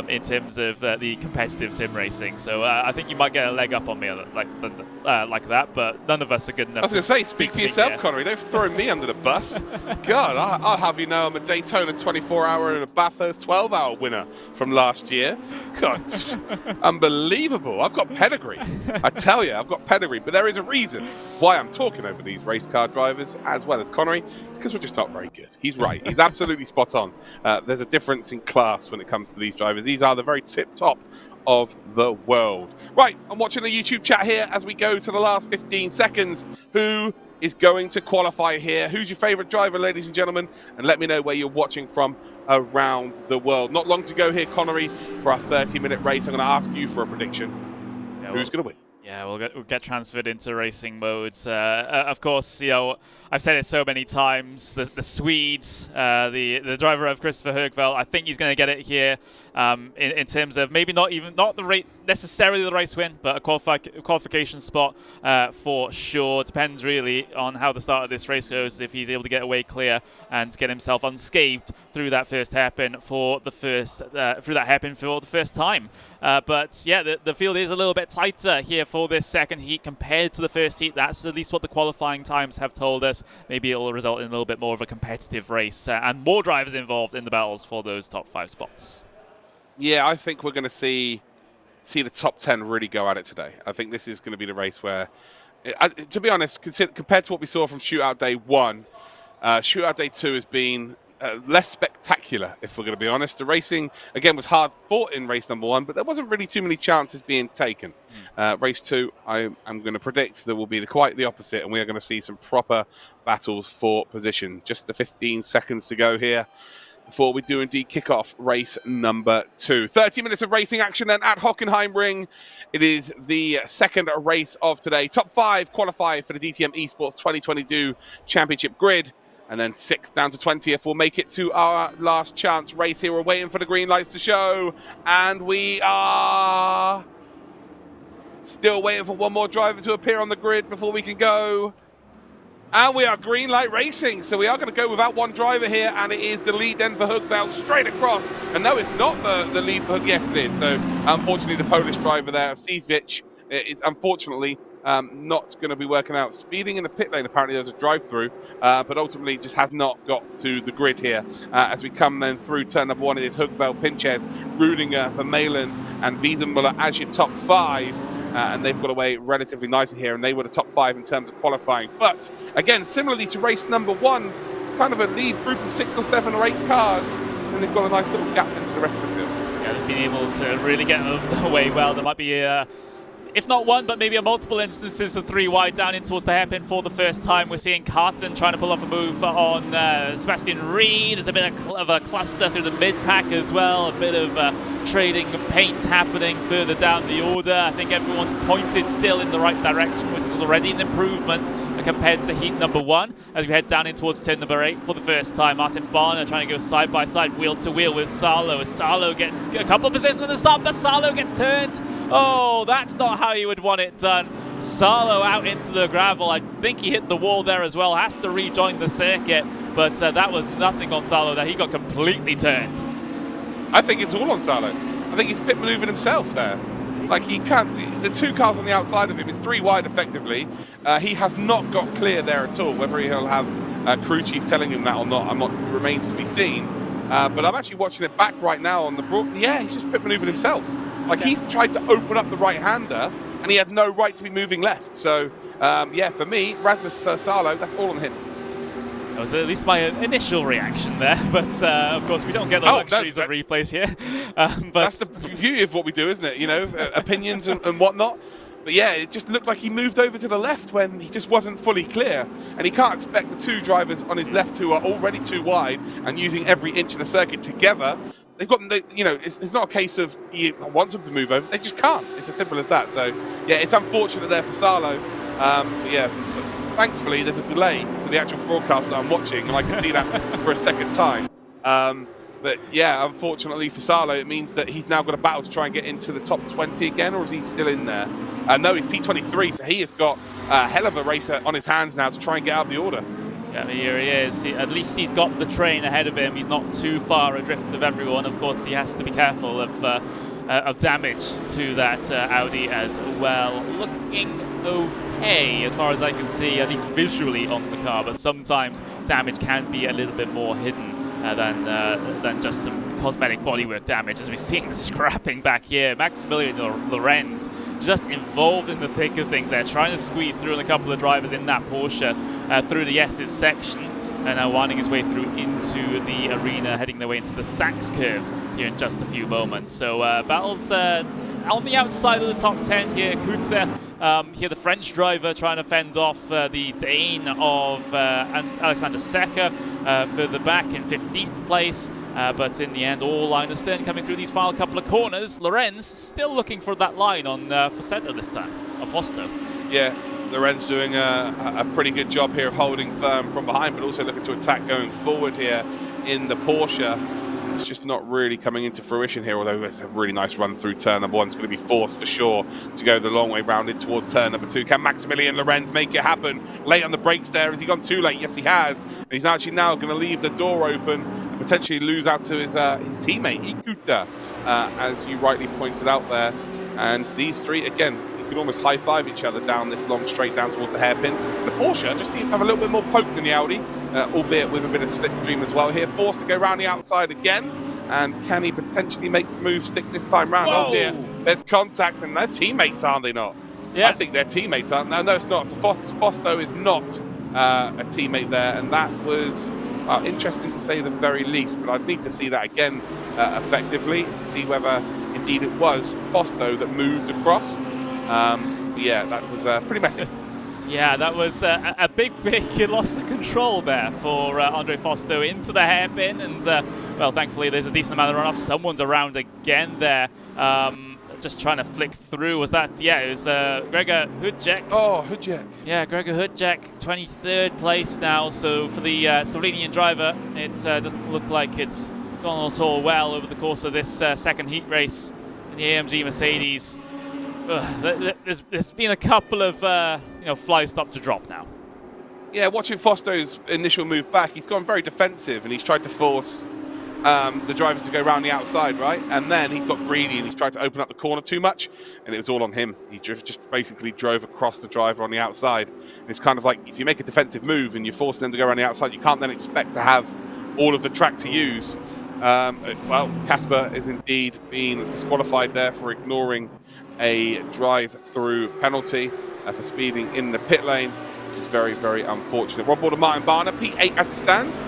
in terms of the competitive sim racing. So I think you might get a leg up on me like that, but none of us are good enough. I was going to say, speak for yourself, Connery. Don't throw me under the bus. God, I'll have you know I'm a Daytona 24-hour and a Bathurst 12-hour winner from last year. God, unbelievable. I've got pedigree. I tell you, I've got pedigree, but there is a reason why I'm talking over these race car drivers as well as Connery. It's because we're just not very good. He's right. He's absolutely spot on. There's a difference in class when it comes to these drivers. These are the very tip top of the world. Right, I'm watching the YouTube chat here as we go to the last 15 seconds. Who is going to qualify here? Who's your favorite driver, ladies and gentlemen? And let me know where you're watching from around the world. Not long to go here, Connery, for our 30-minute race. I'm going to ask you for a prediction. Yeah, who's going to win? Yeah, we'll get transferred into racing modes. Of course, you know, I've said it so many times. The Swedes, the driver of Christopher Högveld, I think he's going to get it here. In terms of maybe not necessarily the race win, but a qualification spot for sure. Depends really on how the start of this race goes. If he's able to get away clear and get himself unscathed through that first hairpin for the first time. But yeah, the field is a little bit tighter here for this second heat compared to the first heat. That's at least what the qualifying times have told us. Maybe it will result in a little bit more of a competitive race and more drivers involved in the battles for those top 5 spots. Yeah, I think we're going to see the top 10 really go at it today. I think this is going to be the race where, to be honest, compared to what we saw from Shootout Day 1, Shootout Day 2 has been less spectacular, if we're going to be honest. The racing, again, was hard fought in race number 1, but there wasn't really too many chances being taken. Race 2, I'm going to predict there will be quite the opposite, and we are going to see some proper battles for position. Just the 15 seconds to go here before we do indeed kick off race number 2. 30 minutes of racing action then at Hockenheim Ring. It is the second race of today. Top 5 qualify for the DTM Esports 2022 Championship Grid. And then 6th down to 20th. We'll make it to our last chance race here. We're waiting for the green lights to show. And we are still waiting for one more driver to appear on the grid before we can go. And we are green light racing. So we are going to go without one driver here. And it is the lead then for Högveld straight across. And no, it's not the lead for Högveld. Yes, it is. So unfortunately, the Polish driver there, Siewicz, is unfortunately not going to be working out. Speeding in the pit lane, apparently there's a drive-through, but ultimately just has not got to the grid here. As we come then through turn number 1, it is Högveld, Pinches, Rudinger, Vermeulen, and Wiesenmuller as your top 5. And they've got away relatively nicely here, and they were the top 5 in terms of qualifying. But again, similarly to race number 1, it's kind of a lead group of 6 or 7 or 8 cars, and they've got a nice little gap into the rest of the field. Yeah, they've been able to really get away well. There might be if not one, but maybe a multiple instances of 3 wide down in towards the hairpin for the first time. We're seeing Carton trying to pull off a move on Sebastian Reed. There's a bit of a cluster through the mid-pack as well. A bit of trading paint happening further down the order. I think everyone's pointed still in the right direction, which is already an improvement compared to heat number 1 as we head down in towards turn number 8 for the first time. Martin Barner trying to go side by side, wheel to wheel with Salo as Salo gets a couple of positions at the start, but Salo gets turned. Oh, that's not how you would want it done. Salo out into the gravel. I think he hit the wall there as well, has to rejoin the circuit, but that was nothing on Salo there. He got completely turned. I think it's all on Salo. I think he's pit maneuvering himself there. Like, he can't, the 2 cars on the outside of him is 3 wide effectively. He has not got clear there at all. Whether he'll have crew chief telling him that or not, remains to be seen. But I'm actually watching it back right now on the broad. Yeah, he's just pit maneuvering himself. Like, he's tried to open up the right-hander, and he had no right to be moving left. So, yeah, for me, Rasmus Salo, that's all on him. That was at least my initial reaction there, but of course we don't get the luxuries of replays here. But that's the beauty of what we do, isn't it? You know, opinions and whatnot. But yeah, it just looked like he moved over to the left when he just wasn't fully clear. And he can't expect the two drivers on his left who are already too wide and using every inch of the circuit together. They've got, you know, it's not a case of he wants them to move over. They just can't. It's as simple as that. So yeah, it's unfortunate there for Salo. But yeah, thankfully there's a delay to the actual broadcast that I'm watching, and I can see that for a second time. But yeah, unfortunately for Salo, it means that he's now got a battle to try and get into the top 20 again, or is he still in there? No, he's P23, so he has got a hell of a racer on his hands now to try and get out of the order. Yeah, here he is. At least he's got the train ahead of him. He's not too far adrift of everyone. Of course, he has to be careful of damage to that Audi as well. Looking okay as far as I can see, at least visually on the car, but sometimes damage can be a little bit more hidden than just some cosmetic bodywork damage, as we've seen the scrapping back here. Maximilian Lorenz just involved in the thick of things there, trying to squeeze through on a couple of drivers in that Porsche through the S's section, and now winding his way through into the arena, heading their way into the Sachs curve here in just a few moments. So battles on the outside of the top 10 here. Kuntze, here the French driver trying to fend off the Dane of Alexander Secker further back in 15th place. But in the end, all line astern coming through these final couple of corners. Lorenz still looking for that line on Fossetto this time, of Fosto. Yeah, Lorenz doing a pretty good job here of holding firm from behind, but also looking to attack going forward here in the Porsche. It's just not really coming into fruition here, although it's a really nice run through turn number one. It's going to be forced for sure to go the long way round in towards turn number two. Can Maximilian Lorenz make it happen? Late on the brakes there. Has he gone too late? Yes, he has. And he's actually now going to leave the door open and potentially lose out to his teammate, Ikuta, as you rightly pointed out there. And these three, again, you can almost high-five each other down this long straight down towards the hairpin. The Porsche just seems to have a little bit more poke than the Audi, albeit with a bit of slipstream as well here. Forced to go around the outside again. And can he potentially make the move stick this time round? Whoa. Oh dear, there's contact, and they're teammates, aren't they not? Yeah. I think they're teammates, aren't they? No, it's not. So Fosto is not a teammate there, and that was interesting to say the very least, but I'd need to see that again effectively, see whether indeed it was Fosto that moved across. Yeah, that was pretty messy. Yeah, that was a big loss of control there for Andre Fosto into the hairpin, and well, thankfully there's a decent amount of runoff. Someone's around again there, just trying to flick through. Was that? Yeah, it was Gregor Hudjek. Oh, Hudjek. Yeah, Gregor Hudjek, 23rd place now. So for the Slovenian driver, it doesn't look like it's gone at all well over the course of this second heat race in the AMG Mercedes. There's been a couple of fly stop to drop now. Yeah, watching Fosto's initial move back, he's gone very defensive and he's tried to force the drivers to go around the outside, right? And then he's got greedy and he's tried to open up the corner too much, and it was all on him. He just basically drove across the driver on the outside. And it's kind of like, if you make a defensive move and you're forcing them to go around the outside, you can't then expect to have all of the track to use. Well, Casper is indeed being disqualified there for ignoring a drive-through penalty for speeding in the pit lane, which is very, very unfortunate. Rob Board and Martin Barner, P8 as it stands,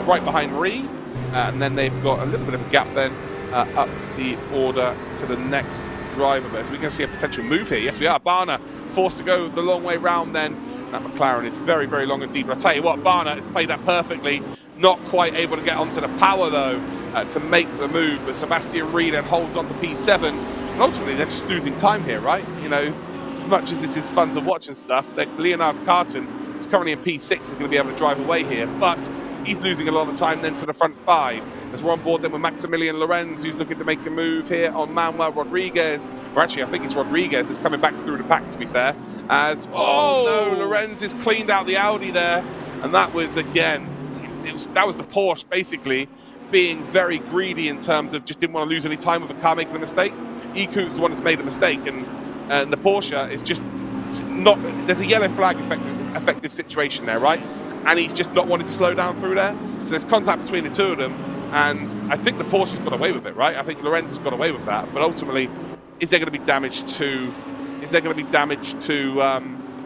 right behind Marie. And then they've got a little bit of a gap then up the order to the next driver. But we're going to see a potential move here. Yes, we are. Barner forced to go the long way round then. That McLaren is very, very long and deep. But I'll tell you what, Barner has played that perfectly. Not quite able to get onto the power, though, to make the move. But Sebastian Reed then holds on to P7. And ultimately, they're just losing time here, right? You know, as much as this is fun to watch and stuff, Leonard Carton, who's currently in P6, is going to be able to drive away here. But he's losing a lot of time then to the front five. As we're on board then with Maximilian Lorenz, who's looking to make a move here on Manuel Rodriguez. Or actually, I think it's Rodriguez is coming back through the pack, to be fair. As, oh no, Lorenz has cleaned out the Audi there. And that was, again, that was the Porsche basically being very greedy in terms of just didn't want to lose any time with the car making a mistake. Iku's the one that's made a mistake, and the Porsche is just not. There's a yellow flag effective situation there, right? And he's just not wanting to slow down through there. So there's contact between the two of them, and I think the Porsche's got away with it, right? I think Lorenz has got away with that. But ultimately, is there going to be damage to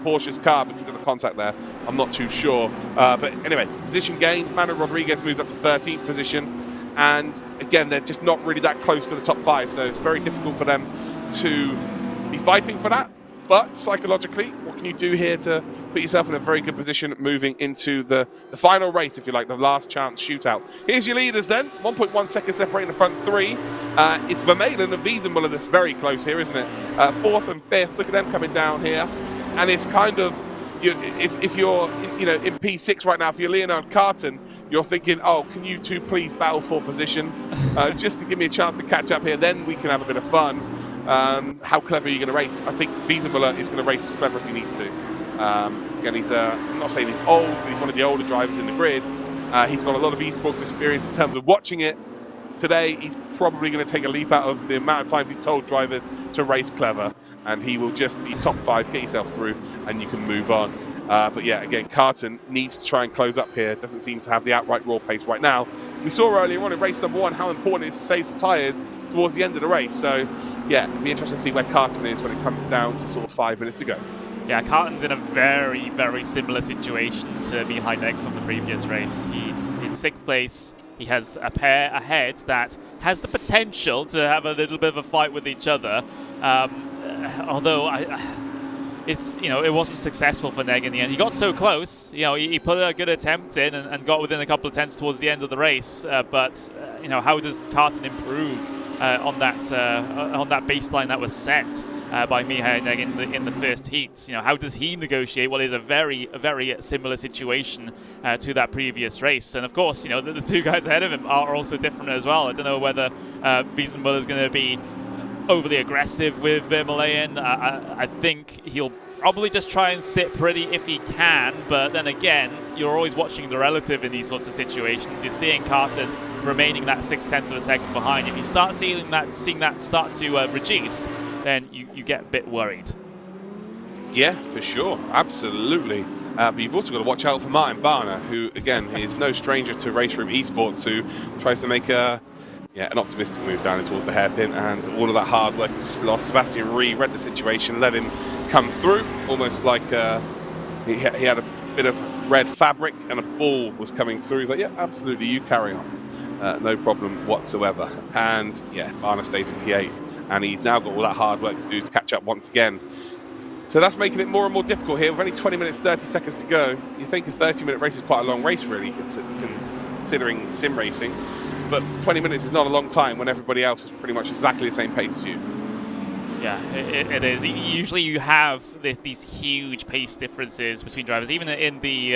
Porsche's car because of the contact there? I'm not too sure. But anyway, position gained. Manuel Rodriguez moves up to 13th position. And again, they're just not really that close to the top five, so it's very difficult for them to be fighting for that. But psychologically, what can you do here to put yourself in a very good position moving into the final race, if you like, the last chance shootout? Here's your leaders then. 1.1 seconds separating the front three. It's Vermeulen and Wiesenmuller that's very close here, isn't it? Fourth and fifth. Look at them coming down here. And it's kind of, if you're in P6 right now, if you're Leonard Carton, you're thinking, oh, can you two please battle for position just to give me a chance to catch up here? Then we can have a bit of fun. How clever are you going to race? I think Wiesenmuller is going to race as clever as he needs to. Again, he's I'm not saying he's old, but he's one of the older drivers in the grid. He's got a lot of esports experience in terms of watching it. Today, he's probably going to take a leaf out of the amount of times he's told drivers to race clever, and he will just be top 5, get yourself through, and you can move on. But yeah, again, Carton needs to try and close up here. Doesn't seem to have the outright raw pace right now. We saw earlier on in race number 1 how important it is to save some tyres towards the end of the race. So yeah, it'll be interesting to see where Carton is when it comes down to sort of 5 minutes to go. Yeah, Carton's in a very, very similar situation to Mihajnek from the previous race. He's in 6th place. He has a pair ahead that has the potential to have a little bit of a fight with each other. Although it wasn't successful for Neg in the end. He got so close. He put a good attempt in and got within a couple of tenths towards the end of the race. But how does Carton improve on that baseline that was set by Mihajnek in the first heat? How does he negotiate what is a very similar situation to that previous race? And of course, the two guys ahead of him are also different as well. I don't know whether Wiesenmuller is going to be overly aggressive with Vermeulen. I think he'll probably just try and sit pretty if he can, but then again, you're always watching the relative in these sorts of situations. You're seeing Carton remaining that 0.6 of a second behind. If you start seeing that start to reduce, then you get a bit worried. Yeah, for sure, absolutely. But you've also got to watch out for Martin Barner, who again is no stranger to Race Room Esports, who tries to make an optimistic move down towards the hairpin, and all of that hard work is just lost. Sebastian read the situation, let him come through, almost like he had a bit of red fabric and a ball was coming through. He's like, yeah, absolutely, you carry on. No problem whatsoever. And yeah, Barner stays in P8, and he's now got all that hard work to do to catch up once again. So that's making it more and more difficult here. With only 20 minutes, 30 seconds to go, you think a 30-minute race is quite a long race, really, considering sim racing. But 20 minutes is not a long time when everybody else is pretty much exactly the same pace as you. Yeah, it is. Usually you have these huge pace differences between drivers, even in the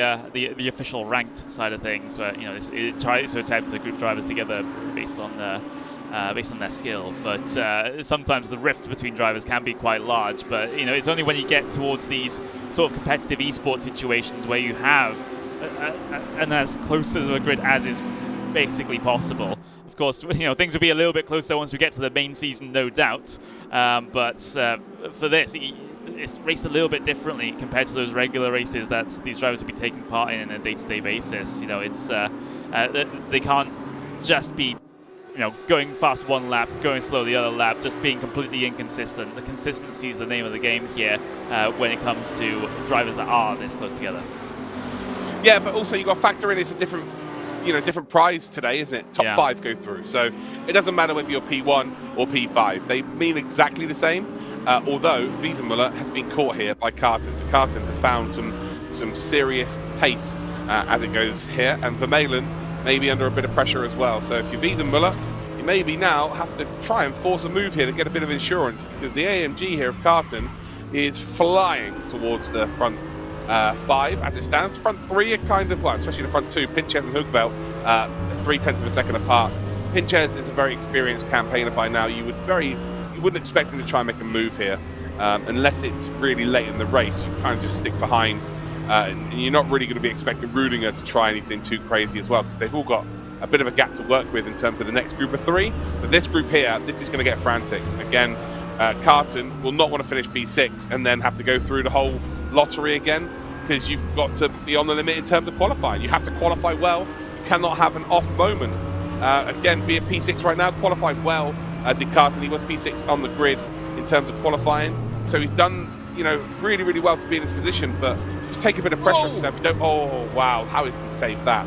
official ranked side of things, where it tries to attempt to group drivers together based on their skill. But sometimes the rift between drivers can be quite large. But it's only when you get towards these sort of competitive esports situations where you have an as close as a grid as is basically possible. Of course, things will be a little bit closer once we get to the main season, no doubt. But for this, it's raced a little bit differently compared to those regular races that these drivers will be taking part in a day-to-day basis. It's they can't just be going fast one lap, going slow the other lap, just being completely inconsistent. The consistency is the name of the game here when it comes to drivers that are this close together. Yeah, but also you've got to factor in it's a different prize today, isn't it? Top 5 go through. So it doesn't matter whether you're P1 or P5. They mean exactly the same, although Wiesenmuller has been caught here by Carton. So Carton has found some serious pace as it goes here, and Vermeulen may be under a bit of pressure as well. So if you're Wiesenmuller, you maybe now have to try and force a move here to get a bit of insurance, because the AMG here of Carton is flying towards the front 5 as it stands. Front 3 are kind of, especially the front 2, Pinches and Hugveld, 0.3 of a second apart. Pinches is a very experienced campaigner by now. You wouldn't expect him to try and make a move here unless it's really late in the race. You kind of just stick behind, and you're not really going to be expecting Rudinger to try anything too crazy as well, because they've all got a bit of a gap to work with in terms of the next group of 3. But this group here, this is going to get frantic again. Carton will not want to finish P6 and then have to go through the whole lottery again, because you've got to be on the limit in terms of qualifying. You have to qualify well. You cannot have an off moment. Again, being P6 right now, qualified well. Did Carton, he was P6 on the grid in terms of qualifying. So he's done, really, really well to be in this position, but just take a bit of pressure off yourself. You don't, oh, wow, how is he saved that?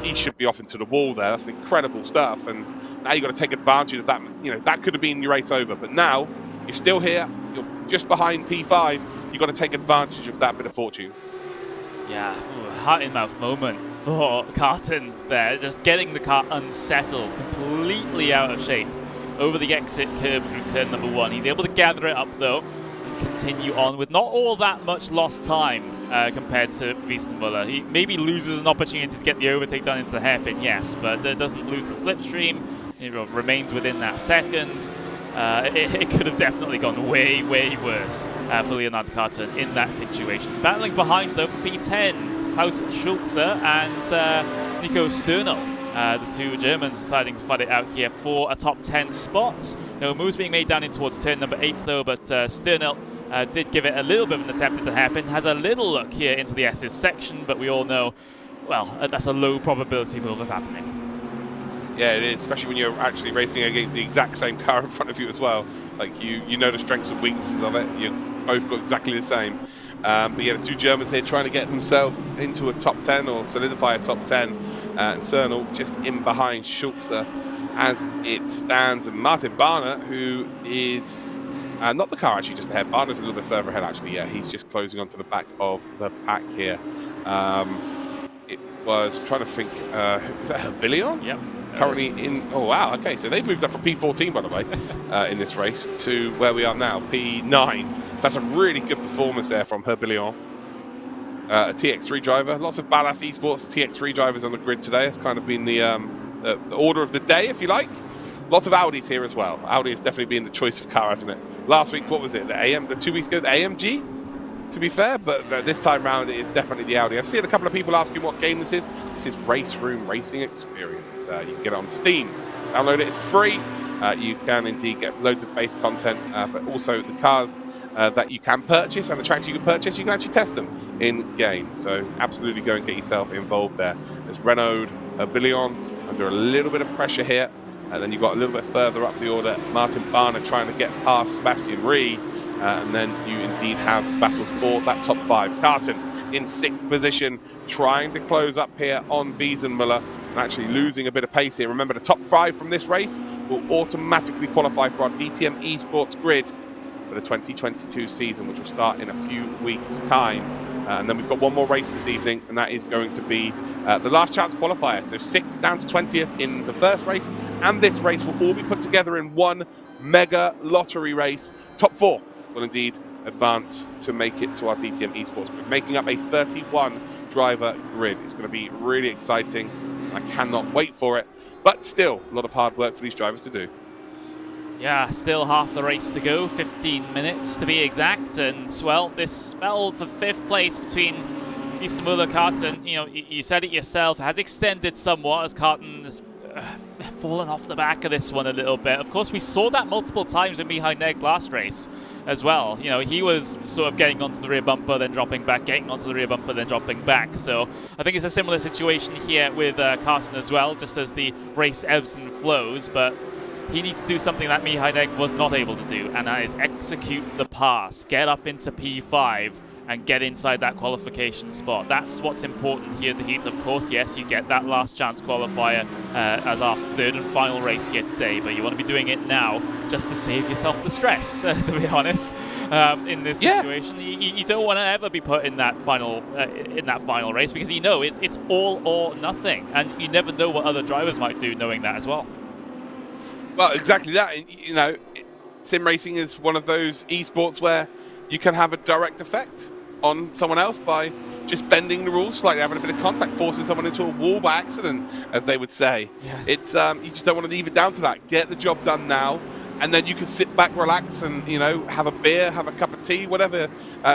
He should be off into the wall there. That's incredible stuff. And now you've got to take advantage of that. That could have been your race over. But now you're still here. you're just behind P5, you've got to take advantage of that bit of fortune. Yeah, heart-in-mouth moment for Carton there, just getting the car unsettled, completely out of shape over the exit curb through turn number 1. He's able to gather it up though and continue on with not all that much lost time compared to Wiesenmuller. He maybe loses an opportunity to get the overtake done into the hairpin, yes, but doesn't lose the slipstream. It remains within that second. It could have definitely gone way, way worse for Leonard Carton in that situation. Battling behind, though, for P10, Klaus Schulze and Nico Sternel. The two Germans deciding to fight it out here for a top 10 spot. No moves being made down in towards turn number 8, though, but Sternel did give it a little bit of an attempt at the hairpin. Has a little look here into the S's section, but we all know, well, that's a low probability move of happening. Yeah, it is, especially when you're actually racing against the exact same car in front of you as well. Like, you know the strengths and weaknesses of it. You've both got exactly the same. But yeah, the two Germans here trying to get themselves into a top 10 or solidify a top 10. Cernel just in behind Schulze as it stands. And Martin Barner, who is not the car actually, just ahead. Barner's a little bit further ahead actually. Yeah, he's just closing onto the back of the pack here. It was, I'm trying to think, is that Herbilion? Yep. Currently in, oh wow, okay, so they've moved up from P14 by the way in this race to where we are now, P9. So that's a really good performance there from Herbilion. A TX3 driver, lots of badass esports TX3 drivers on the grid today. It's kind of been the order of the day, if you like. Lots of Audis here as well. Audi has definitely been the choice of car, hasn't it? Last week, what was it? The 2 weeks ago, the AMG? To be fair, but this time round it is definitely the Audi. I've seen a couple of people asking what game this is. This is Race Room Racing Experience. You can get it on Steam, download it, it's free. You can indeed get loads of base content, but also the cars that you can purchase and the tracks you can purchase, you can actually test them in game. So absolutely go and get yourself involved there. There's Renaud, Herbilion under a little bit of pressure here. And then you've got a little bit further up the order, Martin Barner trying to get past Sebastian Ree. And then you indeed have battle for that top 5. Carton in 6th position, trying to close up here on Wiesenmuller and actually losing a bit of pace here. Remember, the top 5 from this race will automatically qualify for our DTM Esports grid for the 2022 season, which will start in a few weeks' time. And then we've got one more race this evening, and that is going to be the last chance qualifier. So 6th down to 20th in the first race, and this race will all be put together in one mega lottery race. Top 4 will indeed advance to make it to our DTM Esports grid, making up a 31 driver grid. It's going to be really exciting. I cannot wait for it, but still a lot of hard work for these drivers to do. Yeah, still half the race to go, 15 minutes to be exact, and well, this battle for 5th place between Wiesenmuller, Carton, you know, you said it yourself, has extended somewhat as Carton has fallen off the back of this one a little bit. Of course, we saw that multiple times in Mihai Neg last race as well. You know, he was sort of getting onto the rear bumper, then dropping back, getting onto the rear bumper, then dropping back. So I think it's a similar situation here with Carton as well, just as the race ebbs and flows, but he needs to do something that Mihai Neg was not able to do, and that is execute the pass, get up into P5, and get inside that qualification spot. That's what's important here at the Heat. Of course, yes, you get that last chance qualifier as our 3rd and final race here today, but you want to be doing it now just to save yourself the stress, to be honest, in this situation. You don't want to ever be put in that final race, because you know it's all or nothing, and you never know what other drivers might do knowing that as well. Well, exactly that. You know, sim racing is one of those esports where you can have a direct effect on someone else by just bending the rules slightly, having a bit of contact, forcing someone into a wall by accident, as they would say. Yeah. It's you just don't want to leave it down to that. Get the job done now, and then you can sit back, relax, and have a beer, have a cup of tea, whatever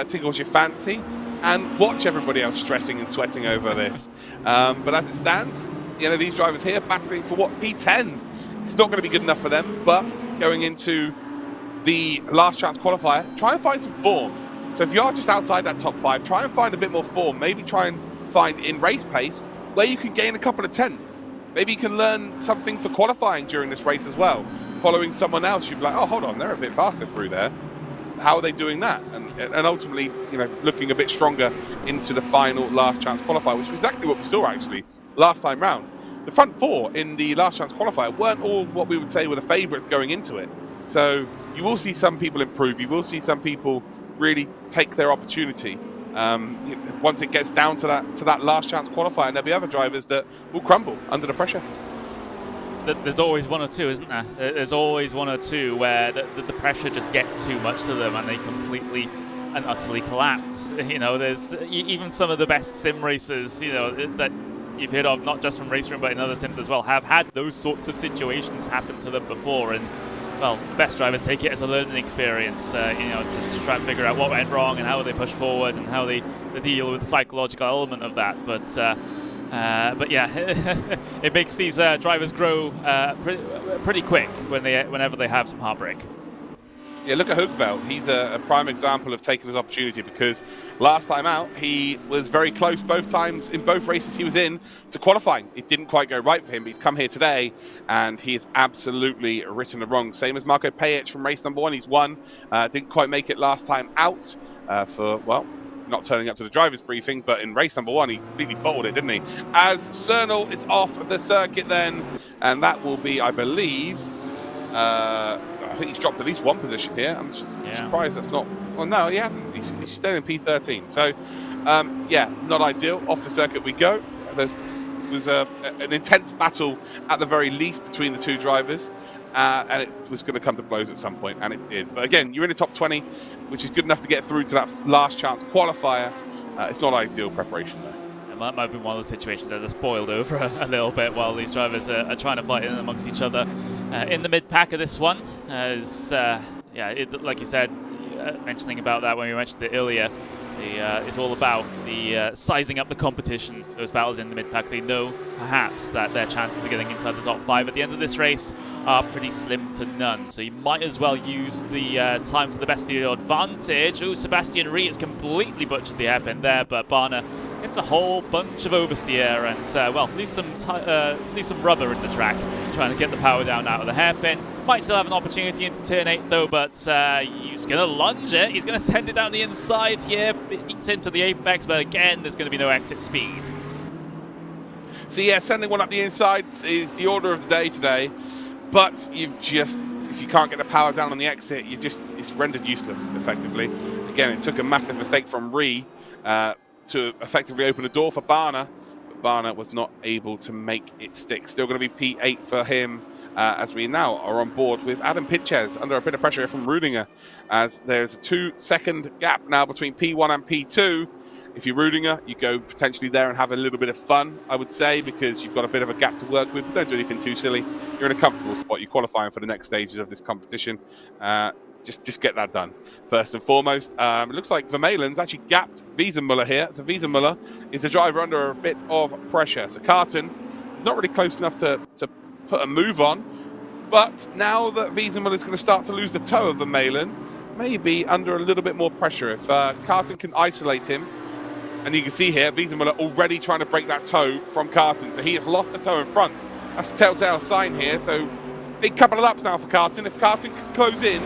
tickles your fancy, and watch everybody else stressing and sweating over this. But as it stands, these drivers here battling for what, P10. It's not going to be good enough for them, but going into the last chance qualifier, try and find some form. So if you are just outside that top 5, try and find a bit more form. Maybe try and find in race pace where you can gain a couple of tenths. Maybe you can learn something for qualifying during this race as well. Following someone else, you'd be like, oh, hold on, they're a bit faster through there. How are they doing that? And ultimately, looking a bit stronger into the final last chance qualifier, which is exactly what we saw actually last time round. the front four in the last chance qualifier weren't all what we would say were the favourites going into it. So you will see some people improve. You will see some people really take their opportunity. Once it gets down to that last chance qualifier, and there'll be other drivers that will crumble under the pressure. There's always one or two, isn't there? There's always one or two where the pressure just gets too much to them and they completely and utterly collapse. You know, there's even some of the best sim racers, you know, that you've heard of, not just from Race Room but in other sims as well, have had those sorts of situations happen to them before. And well, the best drivers take it as a learning experience, you know, just to try and figure out what went wrong and how they push forward and how they deal with the psychological element of that. But yeah, it makes these drivers grow pretty quick whenever they have some heartbreak. Yeah, look at Hoogveld. He's a prime example of taking his opportunity, because last time out he was very close both times in both races he was in to qualifying. It didn't quite go right for him, but he's come here today and he is absolutely written the wrong. Same as Marko Pejic from race number 1. He's won. Didn't quite make it last time out for, well, not turning up to the driver's briefing, but in race number 1 he completely bottled it, didn't he? As Cernal is off the circuit then, and that will be, I believe, I think he's dropped at least one position here. I'm surprised that's not... Well, no, he hasn't. He's staying in P13. So, yeah, not ideal. Off the circuit we go. There's an intense battle at the very least between the two drivers, and it was going to come to blows at some point, and it did. But again, you're in the top 20, which is good enough to get through to that last chance qualifier. It's not ideal preparation, though. It might have been one of those situations that just boiled over a little bit while these drivers are trying to fight in amongst each other. In the mid-pack of this one, like you said, mentioning about that when we mentioned it earlier, it's all about the sizing up the competition, those battles in the mid-pack. They know, perhaps, that their chances of getting inside the top 5 at the end of this race are pretty slim to none. So you might as well use the time to the best of your advantage. Oh, Sebastian Ree has completely butchered the hairpin there, but Barna gets a whole bunch of oversteer and, well, leave some rubber in the track, trying to get the power down out of the hairpin. Might still have an opportunity into turn 8 though, but he's going to lunge it. He's going to send it down the inside here. It eats into the apex, but again, there's going to be no exit speed. So yeah, sending one up the inside is the order of the day today, but if you can't get the power down on the exit, it's rendered useless, effectively. Again, it took a massive mistake from Ree to effectively open the door for Barna, but Barna was not able to make it stick. Still going to be P8 for him, as we now are on board with Adam Pitches under a bit of pressure here from Rudinger, as there's a 2-second gap now between P1 and P2. If you're Rudinger, you go potentially there and have a little bit of fun, I would say, because you've got a bit of a gap to work with, but don't do anything too silly. You're in a comfortable spot. You're qualifying for the next stages of this competition. Just get that done first and foremost. It looks like Vermeulen's actually gapped Wiesenmuller here. So Wiesenmuller is a driver under a bit of pressure. So Carton is not really close enough to put a move on. But now that Wiesenmuller is going to start to lose the toe of Vermeulen, maybe under a little bit more pressure. If Carton can isolate him, and you can see here, Wiesenmuller already trying to break that toe from Carton. So he has lost the toe in front. That's the telltale sign here. So big couple of laps now for Carton. If Carton can close in,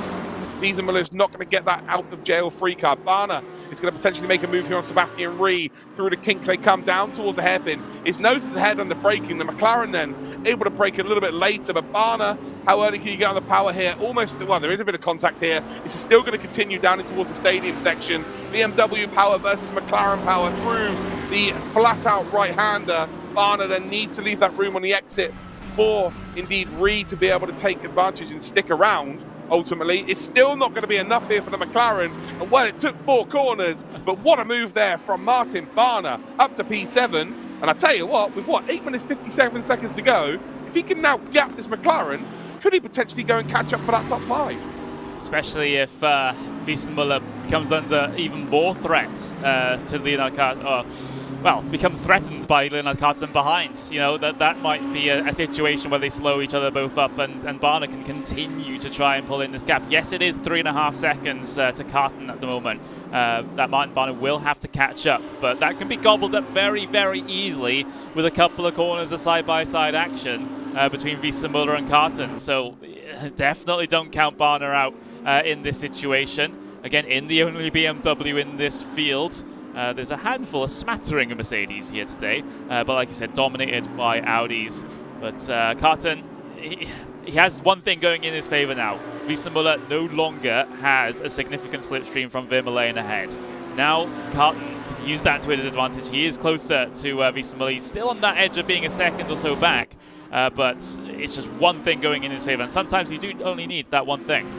Wiesenmuller is not going to get that out of jail free card. Barna is going to potentially make a move here on Sebastian Ree. Through the kink, they come down towards the hairpin. His nose is ahead on the braking. The McLaren then able to brake a little bit later, but Barna, how early can you get on the power here? Almost, well, there is a bit of contact here. This is still going to continue down in towards the stadium section. BMW power versus McLaren power through the flat-out right-hander. Barna then needs to leave that room on the exit for, indeed, Ree to be able to take advantage and stick around. Ultimately, it's still not going to be enough here for the McLaren, and well, it took 4 corners, but what a move there from Martin Barna up to P7. And I tell you what, with 8 minutes 57 seconds to go, if he can now gap this McLaren, could he potentially go and catch up for that top 5? Especially if Wiesenmuller becomes under even more threat to Leonard Carton, or, well, becomes threatened by Leonard Carton behind. You know, that might be a situation where they slow each other both up, and Barna can continue to try and pull in this gap. Yes, it is 3.5 seconds to Carton at the moment. That Martin Barna will have to catch up, but that can be gobbled up very, very easily with a couple of corners of side-by-side action between Wiesenmuller and Carton. So definitely don't count Barna out in this situation. Again, in the only BMW in this field. There's a handful, a smattering of Mercedes here today, but like you said, dominated by Audis. But Carton, he has one thing going in his favour now. Wiesenmuller no longer has a significant slipstream from Vermeulen ahead. Now Carton can use that to his advantage. He is closer to Wiesenmuller. He's still on that edge of being a second or so back, but it's just one thing going in his favour, and sometimes you do only need that one thing.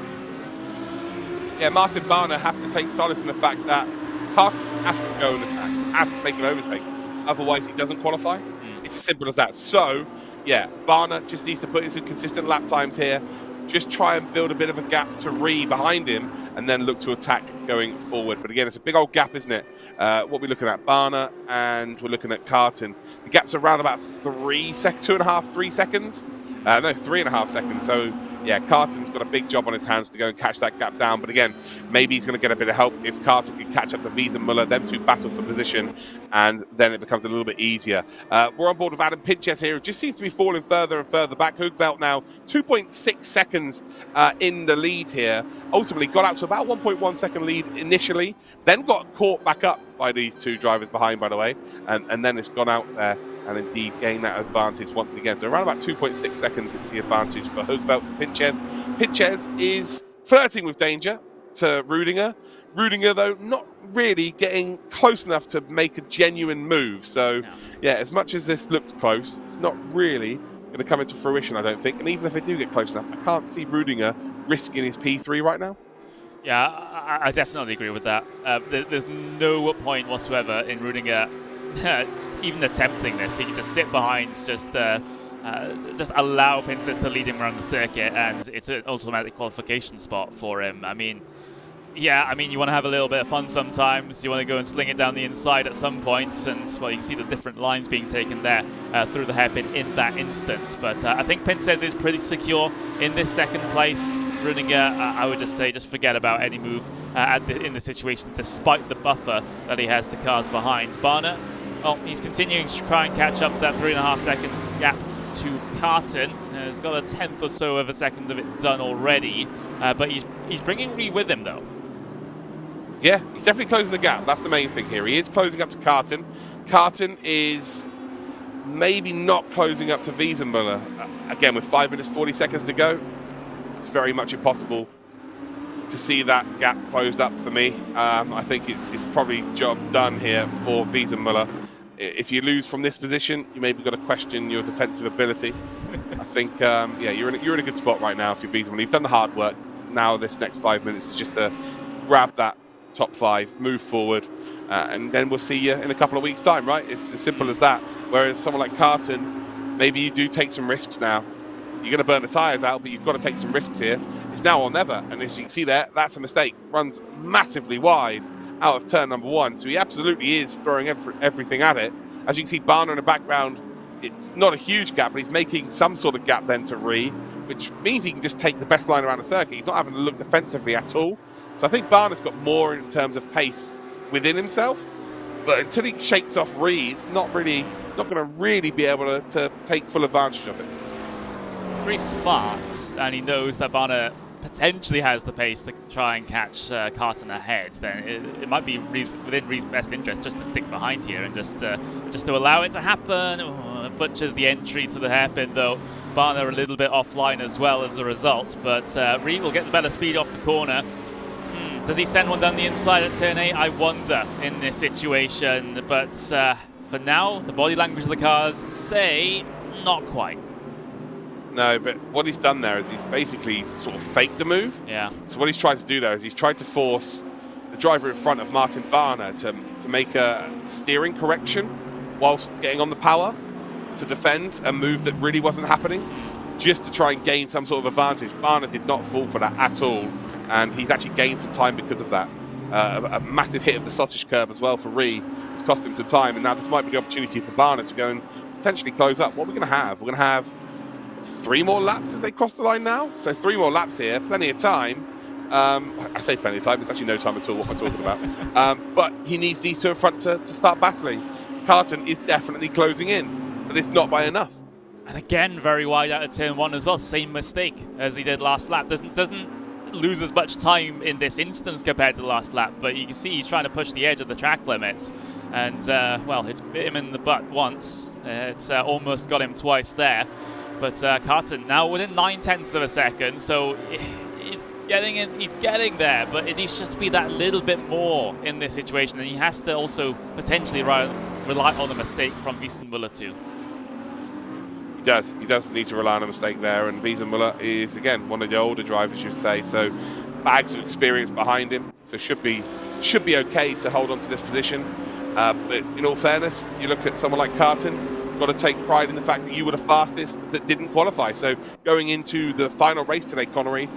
Yeah, Martin Barner has to take solace in the fact that Carton has to go and attack, has to make an overtake, otherwise he doesn't qualify. It's as simple as that. So, yeah, Barner just needs to put in some consistent lap times here, just try and build a bit of a gap to Ree behind him, and then look to attack going forward. But again, it's a big old gap, isn't it? What we're looking at, Barner, and we're looking at Carton. The gap's around about 3 seconds. No, 3.5 seconds. So, yeah, Carton's got a big job on his hands to go and catch that gap down. But again, maybe he's going to get a bit of help if Carton can catch up to Wiesenmuller. Them two battle for position, and then it becomes a little bit easier. We're on board with Adam Pinches here, who just seems to be falling further and further back. Hoogveld now 2.6 seconds in the lead here. Ultimately got out to about 1.1 second lead initially, then got caught back up by these two drivers behind, by the way, and then it's gone out there and indeed gain that advantage once again. So around about 2.6 seconds the advantage for Hoogveld to Pinches. Pinches is flirting with danger to Rudinger. Rudinger, though, not really getting close enough to make a genuine move. So, yeah, as much as this looks close, it's not really going to come into fruition, I don't think. And even if they do get close enough, I can't see Rudinger risking his P3 right now. Yeah, I definitely agree with that. There's no point whatsoever in Rudinger even attempting this. He can just sit behind, just allow Pinces to lead him around the circuit, and it's an automatic qualification spot for him. I mean, yeah, you want to have a little bit of fun sometimes. You want to go and sling it down the inside at some points, and well, you can see the different lines being taken there through the hairpin in that instance. But I think Pinces is pretty secure in this second place. Rudinger, I would just say, just forget about any move in the situation, despite the buffer that he has to cars behind. Barner, well, he's continuing to try and catch up that 3.5 second gap to Carton. He's got a tenth or so of a second of it done already, but he's bringing Ree with him, though. Yeah, he's definitely closing the gap. That's the main thing here. He is closing up to Carton. Carton is maybe not closing up to Wiesenmuller. Again, with 5 minutes, 40 seconds to go, it's very much impossible to see that gap closed up for me. I think it's probably job done here for Wiesenmuller. If you lose from this position, you maybe got to question your defensive ability. I think, yeah, you're in a good spot right now if you're Wiesenmuller. You've done the hard work. Now this next 5 minutes is just to grab that top 5, move forward, and then we'll see you in a couple of weeks' time, right? It's as simple as that. Whereas someone like Carton, maybe you do take some risks now. You're going to burn the tyres out, but you've got to take some risks here. It's now or never, and as you can see there, that's a mistake. Runs massively wide out of turn number 1, so he absolutely is throwing everything at it. As you can see, Barner in the background, it's not a huge gap, but he's making some sort of gap then to Ree, which means he can just take the best line around the circuit. He's not having to look defensively at all. So I think Barner's got more in terms of pace within himself, but until he shakes off Ree, it's not going to really be able to take full advantage of it. If Ree's smart, and he knows that Barner potentially has the pace to try and catch Carton ahead, then it might be within Ree's best interest just to stick behind here and just to allow it to happen. Butchers the entry to the hairpin, though. Barner a little bit offline as well as a result, but Ree will get the better speed off the corner. Does he send one down the inside at turn 8? I wonder in this situation, but for now, the body language of the cars say not quite. No, but what he's done there is he's basically sort of faked the move. Yeah. So what he's tried to do there is he's tried to force the driver in front of Martin Barner to make a steering correction whilst getting on the power to defend a move that really wasn't happening, just to try and gain some sort of advantage. Barner did not fall for that at all, and he's actually gained some time because of that. A massive hit of the sausage curb as well for Ree. It's cost him some time, and now this might be the opportunity for Barner to go and potentially close up. What we're going to have? We're going to have 3 more laps as they cross the line now. So 3 more laps here, plenty of time. I say plenty of time, it's actually no time at all what I'm talking about. But he needs these two in front to start battling. Carton is definitely closing in, but it's not by enough. And again, very wide out of turn 1 as well. Same mistake as he did last lap. Doesn't lose as much time in this instance compared to the last lap, but you can see he's trying to push the edge of the track limits. And, well, it's bit him in the butt once. It's almost got him twice there. But Carton now within 9/10 of a second, so he's getting there, but it needs just to be that little bit more in this situation, and he has to also potentially rely on a mistake from Wiesenmuller too. He does need to rely on a mistake there, and Wiesenmuller is, again, one of the older drivers, you'd say, so bags of experience behind him, so should be okay to hold on to this position. But in all fairness, you look at someone like Carton, got to take pride in the fact that you were the fastest that didn't qualify. So going into the final race today, Connery,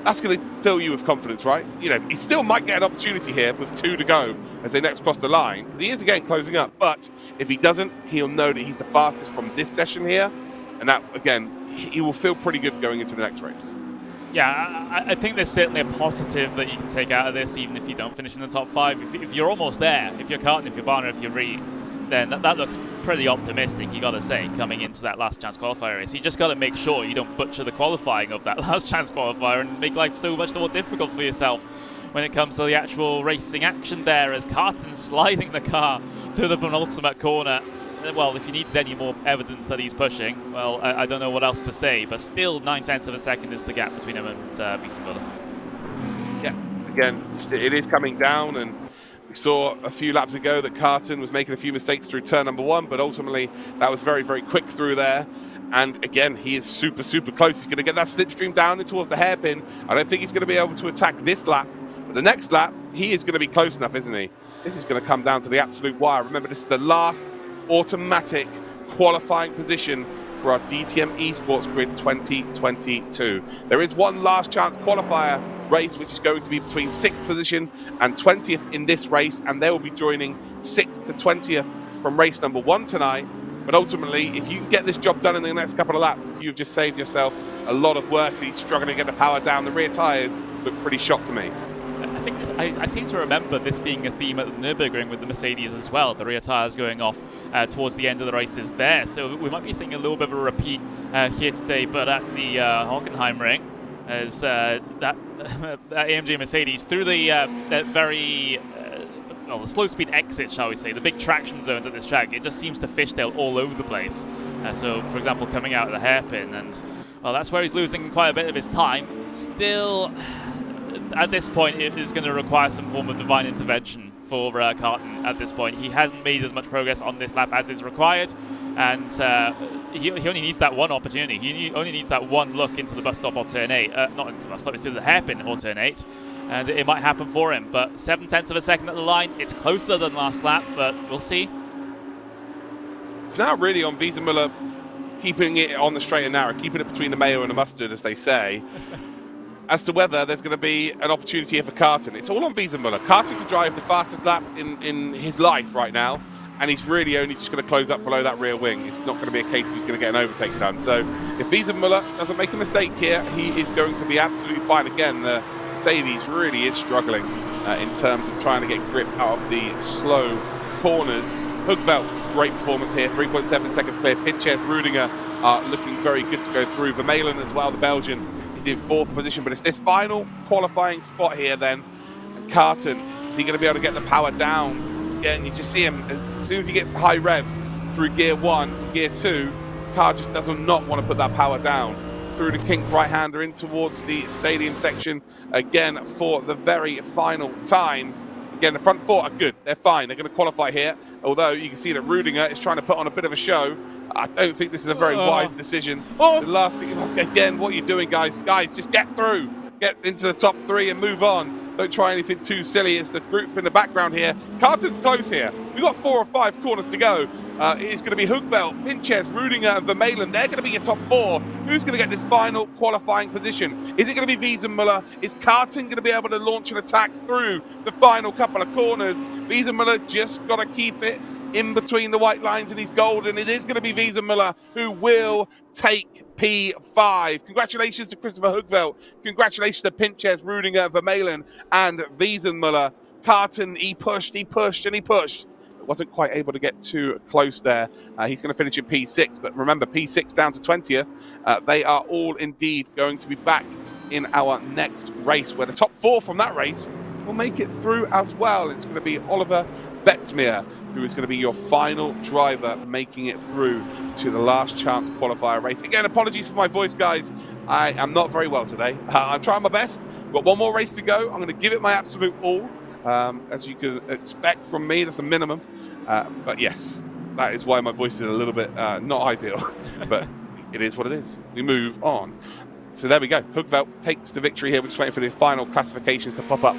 that's going to fill you with confidence, right? You know, he still might get an opportunity here with 2 to go as they next cross the line, because he is again closing up. But if he doesn't, he'll know that he's the fastest from this session here, and that, again, he will feel pretty good going into the next race. Yeah, I think there's certainly a positive that you can take out of this, even if you don't finish in the top 5. If you're almost there, if you're Carton, if you're Barner, if you're Reed, then that looks pretty optimistic, you got to say, coming into that last chance qualifier race. You just got to make sure you don't butcher the qualifying of that last chance qualifier and make life so much more difficult for yourself when it comes to the actual racing action there, as Carton's sliding the car through the penultimate corner. Well, if you needed any more evidence that he's pushing, well, I don't know what else to say, but still 9/10 of a second is the gap between him and Wiesenmuller. Yeah, again, it is coming down, and we saw a few laps ago that Carton was making a few mistakes through turn number 1, but ultimately that was very, very quick through there. And again, he is super, super close. He's going to get that slipstream down in towards the hairpin. I don't think he's going to be able to attack this lap, but the next lap, he is going to be close enough, isn't he? This is going to come down to the absolute wire. Remember, this is the last automatic qualifying position for our DTM Esports Grid 2022. There is one last chance qualifier race, which is going to be between 6th position and 20th in this race, and they will be joining 6th to 20th from race number 1 tonight. But ultimately, if you can get this job done in the next couple of laps, you've just saved yourself a lot of work. He's struggling to get the power down. The rear tyres look pretty shot to me. I think I seem to remember this being a theme at the Nürburgring with the Mercedes as well, the rear tyres going off towards the end of the races there. So we might be seeing a little bit of a repeat here today, but at the Hockenheimring, as that AMG Mercedes through the very the slow speed exits, shall we say, the big traction zones at this track, it just seems to fishtail all over the place. So, for example, coming out of the hairpin, and well, that's where he's losing quite a bit of his time. Still, at this point, it is going to require some form of divine intervention for Carton at this point. He hasn't made as much progress on this lap as is required, and he only needs that one opportunity. He only needs that one look into the bus stop or turn 8. Not into the bus stop, it's to the hairpin or turn 8. And it might happen for him. But 7/10 of a second at the line. It's closer than last lap, but we'll see. It's now really on Wiesenmuller keeping it on the straight and narrow, keeping it between the mayo and the mustard, as they say, as to whether there's going to be an opportunity here for Carton. It's all on Wiesenmuller. Carton can drive the fastest lap in his life right now, and he's really only just going to close up below that rear wing. It's not going to be a case of he's going to get an overtake done. So if Wiesenmuller doesn't make a mistake here, he is going to be absolutely fine. Again, the Mercedes really is struggling in terms of trying to get grip out of the slow corners. Hugveld, great performance here, 3.7 seconds clear. Pinches, Rudinger are looking very good to go through. Vermeulen as well, the Belgian, is in 4th position, but it's this final qualifying spot here then. And Carton, is he going to be able to get the power down? Again, you just see him, as soon as he gets to high revs through gear 1, gear 2, car just does not want to put that power down. Through the kink right-hander in towards the stadium section again for the very final time. Again, the front 4 are good. They're fine. They're going to qualify here. Although you can see that Rudinger is trying to put on a bit of a show. I don't think this is a very wise decision. The last thing, again, what are you doing, guys? Guys, just get through. Get into the top 3 and move on. Don't try anything too silly. It's the group in the background here. Carton's close here. We've got 4 or 5 corners to go. It's going to be Hugveld, Pinches, Rudinger, and Vermeulen. They're going to be your top 4. Who's going to get this final qualifying position? Is it going to be Wiesenmuller? Is Carton going to be able to launch an attack through the final couple of corners? Wiesenmuller just got to keep it in between the white lines and he's golden. It is going to be Wiesenmuller who will take P5. Congratulations to Christopher Hugveld. Congratulations to Pinches, Rudinger, Vermeulen, and Wiesenmuller. Carton, he pushed, and he pushed. Wasn't quite able to get too close there. He's going to finish in P6, but remember, P6 down to 20th. They are all indeed going to be back in our next race, where the top 4 from that race will make it through as well. It's going to be Oliver Betzmeier, who is going to be your final driver, making it through to the last chance qualifier race. Again, apologies for my voice, guys. I am not very well today. I'm trying my best. We've got one more race to go. I'm going to give it my absolute all. As you can expect from me, that's a minimum. But yes, that is why my voice is a little bit not ideal. But it is what it is. We move on. So there we go. Hoogveld takes the victory here. We're just waiting for the final classifications to pop up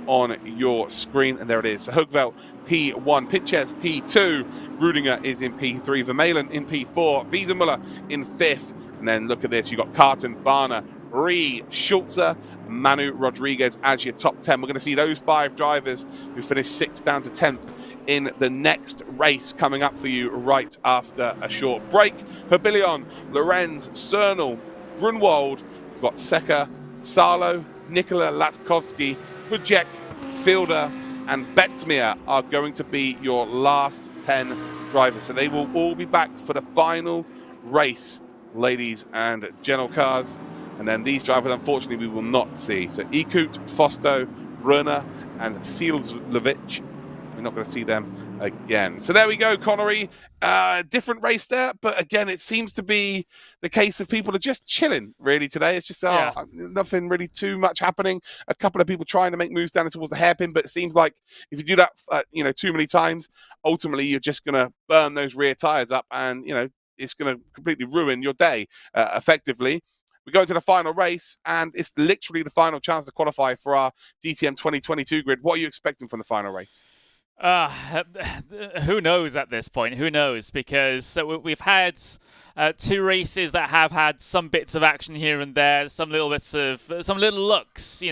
on your screen, and there it is. So Hoogveld P1, Pitches P2, Rudinger is in P3, Vermeulen in P4, Wiesenmuller in 5th, and then look at this, you've got Carton, Barner, Ree, Schulze, Manu Rodriguez as your top 10. We're going to see those 5 drivers who finished 6th down to 10th in the next race coming up for you right after a short break. Herbilion, Lorenz, Cernal, Grunwald, we've got Seca, Salo, Nikola Latkovsky, Hujek, Fielder, and Betzmeier are going to be your last 10 drivers. So they will all be back for the final race, ladies and gentlecars. And then these drivers, unfortunately, we will not see. So Ikut, Fosto, Runa, and Sealslovich. We're not going to see them again. So there we go, Connery. Different race there, but again, it seems to be the case of people are just chilling really today. It's just nothing really too much happening. A couple of people trying to make moves down towards the hairpin, but it seems like if you do that, too many times, ultimately you're just going to burn those rear tires up, and it's going to completely ruin your day effectively. We go into the final race, and it's literally the final chance to qualify for our DTM 2022 grid. What are you expecting from the final race? Who knows at this point? Who knows? Because we've had 2 races that have had some bits of action here and there, some little looks.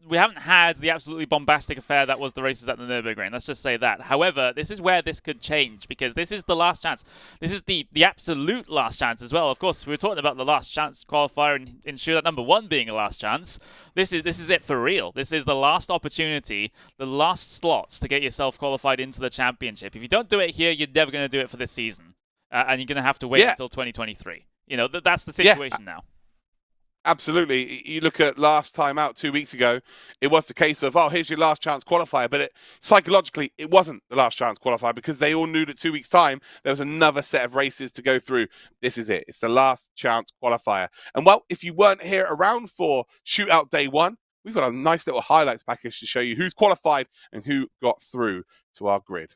We haven't had the absolutely bombastic affair that was the races at the Nürburgring. Let's just say that. However, this is where this could change, because this is the last chance. This is the absolute last chance as well. Of course, we were talking about the last chance qualifier in Shootout number 1 being a last chance. This is it for real. This is the last opportunity, the last slots to get yourself qualified into the championship. If you don't do it here, you're never going to do it for this season, and you're going to have to wait until 2023. That's the situation now. Absolutely. You look at last time out 2 weeks ago, it was the case of, here's your last chance qualifier. But psychologically, it wasn't the last chance qualifier, because they all knew that 2 weeks' time, there was another set of races to go through. This is it. It's the last chance qualifier. And well, if you weren't here around for Shootout Day 1, we've got a nice little highlights package to show you who's qualified and who got through to our grid.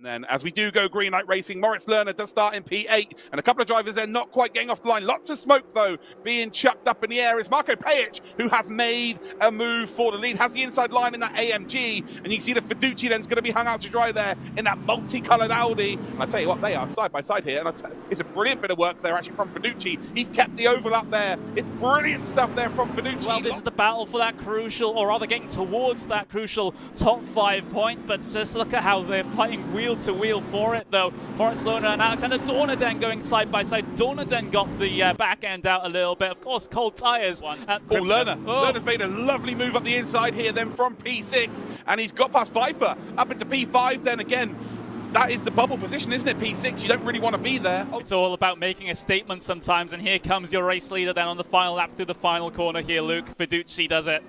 And then, as we do go green light racing, Moritz Lerner does start in P8, and a couple of drivers there not quite getting off the line. Lots of smoke, though, being chucked up in the air. Is Marko Pajic, who has made a move for the lead, has the inside line in that AMG, and you can see that Fiducci then's going to be hung out to dry there in that multicoloured Audi. And I tell you what, they are side by side here, and it's a brilliant bit of work there actually from Fiducci. He's kept the overlap there. It's brilliant stuff there from Fiducci. Well, this is the battle for that crucial, or rather getting towards that crucial top 5 point, but just look at how they're fighting wheel to wheel for it, though. Moritz Lerner and Alexander Dornaden going side by side. Dornaden got the back end out a little bit. Of course, cold tyres. Lerner's made a lovely move up the inside here, then from P6, and he's got past Pfeiffer up into P5. Then again, that is the bubble position, isn't it? P6, you don't really want to be there. It's all about making a statement sometimes, and here comes your race leader then on the final lap through the final corner here, Luke. Fiducci does it.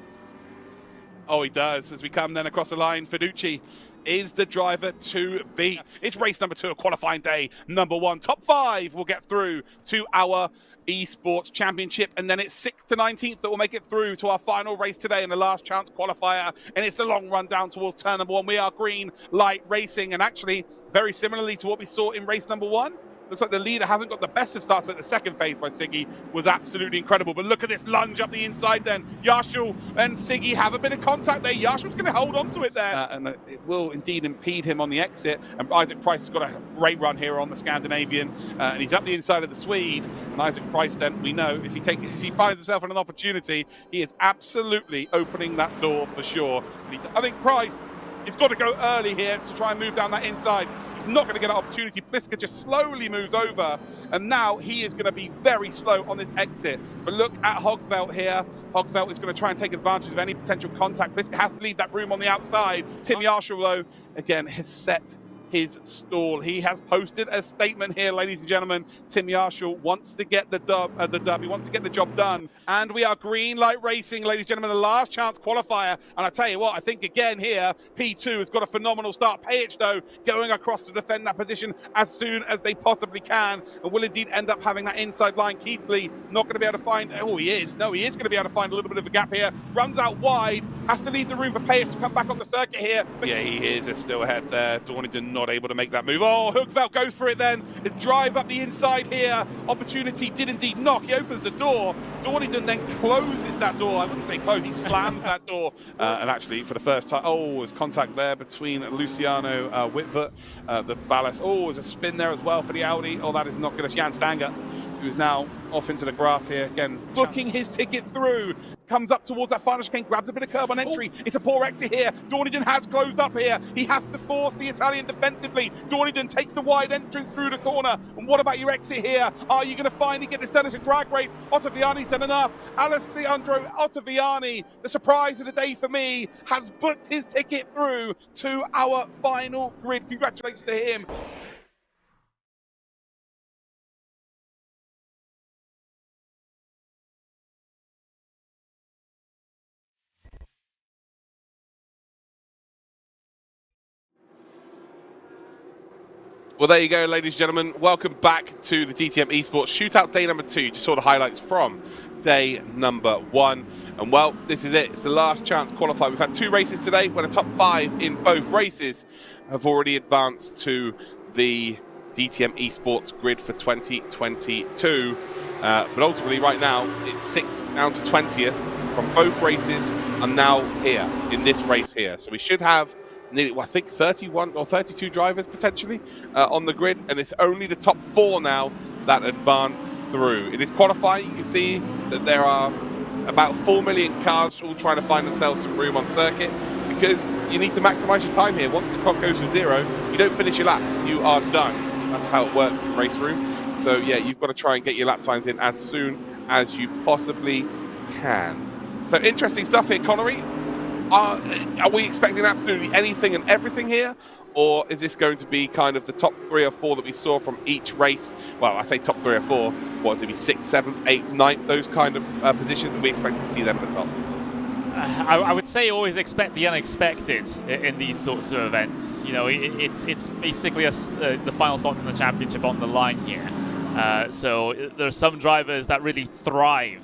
Oh, he does. As we come then across the line, Fiducci is the driver to beat. It's race number 2 of qualifying day number 1. Top 5 will get through to our Esports Championship, and then it's 6th to 19th that will make it through to our final race today in the last chance qualifier, and it's the long run down towards turn number 1. We are green light racing, and actually very similarly to what we saw in race number 1. Looks like the leader hasn't got the best of starts, but the second phase by Siggy was absolutely incredible. But look at this lunge up the inside then. Yashul and Siggy have a bit of contact there. Yashul's going to hold on to it there. And it will indeed impede him on the exit. And Isaac Price has got a great run here on the Scandinavian. And he's up the inside of the Swede. And Isaac Price then, we know, if he finds himself in an opportunity, he is absolutely opening that door for sure. I think Price, he's got to go early here to try and move down that inside. He's not going to get an opportunity. Pliska just slowly moves over, and now he is going to be very slow on this exit. But look at Hogveld here. Hogveld is going to try and take advantage of any potential contact. Pliska has to leave that room on the outside. Tim Yarshall, though, again, has set his stall. He has posted a statement here, ladies and gentlemen. Tim Yarshall wants to get the dub. He wants to get the job done. And we are green light racing, ladies and gentlemen, the last chance qualifier. And I tell you what, I think again here, P2 has got a phenomenal start. PH, though, going across to defend that position as soon as they possibly can, and will indeed end up having that inside line. Keithley not going to be able to find, oh, he is. No, he is going to be able to find a little bit of a gap here. Runs out wide, has to leave the room for PH to come back on the circuit here. But yeah, he is still ahead there. Dornington not able to make that move. Oh, Hoogveld goes for it then. A drive up the inside here. Opportunity did indeed knock. He opens the door. Dornington then closes that door. I wouldn't say close, he slams that door. And actually, for the first time, oh, there's contact there between Luciano Whitvert, the ballast. Oh, there's a spin there as well for the Audi. Oh, that is not good. It's Jan Stanger, who is now off into the grass here. Again, booking his ticket through. Comes up towards that final chicane, grabs a bit of curb on entry. Oh. It's a poor exit here. Dornington has closed up here. He has to force the Italian defensively. Dornington takes the wide entrance through the corner. And what about your exit here? Are you going to finally get this done as a drag race? Ottaviani's done enough. Alessandro Ottaviani, the surprise of the day for me, has booked his ticket through to our final grid. Congratulations to him. Well, there you go, ladies and gentlemen. Welcome back to the DTM Esports Shootout day number 2. You just saw the highlights from day number 1. And, well, this is it. It's the last chance qualifier. We've had 2 races today where the top 5 in both races have already advanced to the DTM Esports grid for 2022. But ultimately, right now, it's 6th down to 20th from both races and now here in this race here. So we should have nearly, well, I think 31 or 32 drivers potentially on the grid, and it's only the top 4 now that advance through. It is qualifying. You can see that there are about 4 million cars all trying to find themselves some room on circuit, because you need to maximize your time here. Once the clock goes to 0, you don't finish your lap, you are done. That's how it works in race room. So yeah, you've got to try and get your lap times in as soon as you possibly can. So interesting stuff here, Connery. Are we expecting absolutely anything and everything here? Or is this going to be kind of the top 3 or 4 that we saw from each race? Well, I say top 3 or 4. What is it, be 6th, 7th, 8th, 9th, those kind of positions that we expect to see them at the top? I would say always expect the unexpected in these sorts of events. You know, it's basically the final slots in the championship on the line here. So there are some drivers that really thrive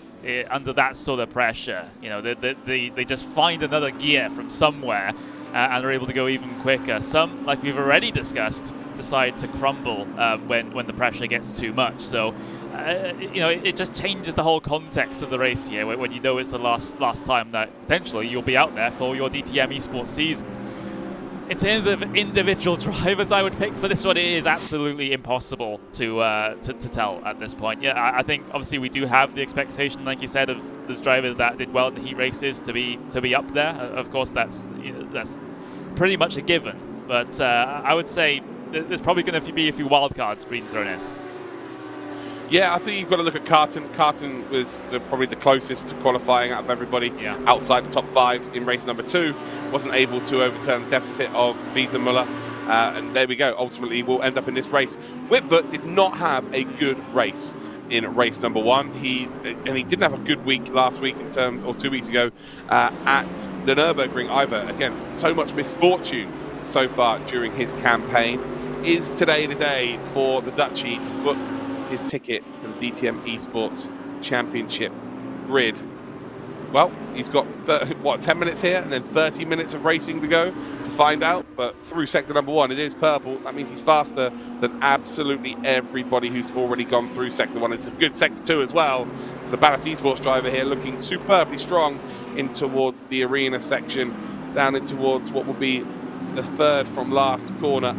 under that sort of pressure. You know, they just find another gear from somewhere and are able to go even quicker. Some, like we've already discussed, decide to crumble when the pressure gets too much. So you know, it just changes the whole context of the race here when you know it's the last time that potentially you'll be out there for your DTM Esports season. In terms of individual drivers I would pick for this one, it is absolutely impossible to tell at this point. Yeah, I think obviously we do have the expectation, like you said, of those drivers that did well in the heat races to be up there. Of course, that's pretty much a given. But I would say there's probably going to be a few wildcards being thrown in. Yeah, I think you've got to look at Carton. Carton was probably the closest to qualifying out of everybody outside the top 5 in race number 2. Wasn't able to overturn the deficit of Visa Muller. And there we go. Ultimately, we'll end up in this race. Whitvert did not have a good race in race number 1. He didn't have a good week last week in terms, or 2 weeks ago, at the Nürburgring either. Again, so much misfortune so far during his campaign. Is today the day for the Dutchie to book his ticket to the DTM Esports Championship grid? Well, he's got 10 minutes here and then 30 minutes of racing to go to find out. But through sector number 1, it is purple. That means he's faster than absolutely everybody who's already gone through sector 1. It's a good sector 2 as well. So the Ballast Esports driver here looking superbly strong in towards the arena section, down in towards what will be the 3rd from last corner.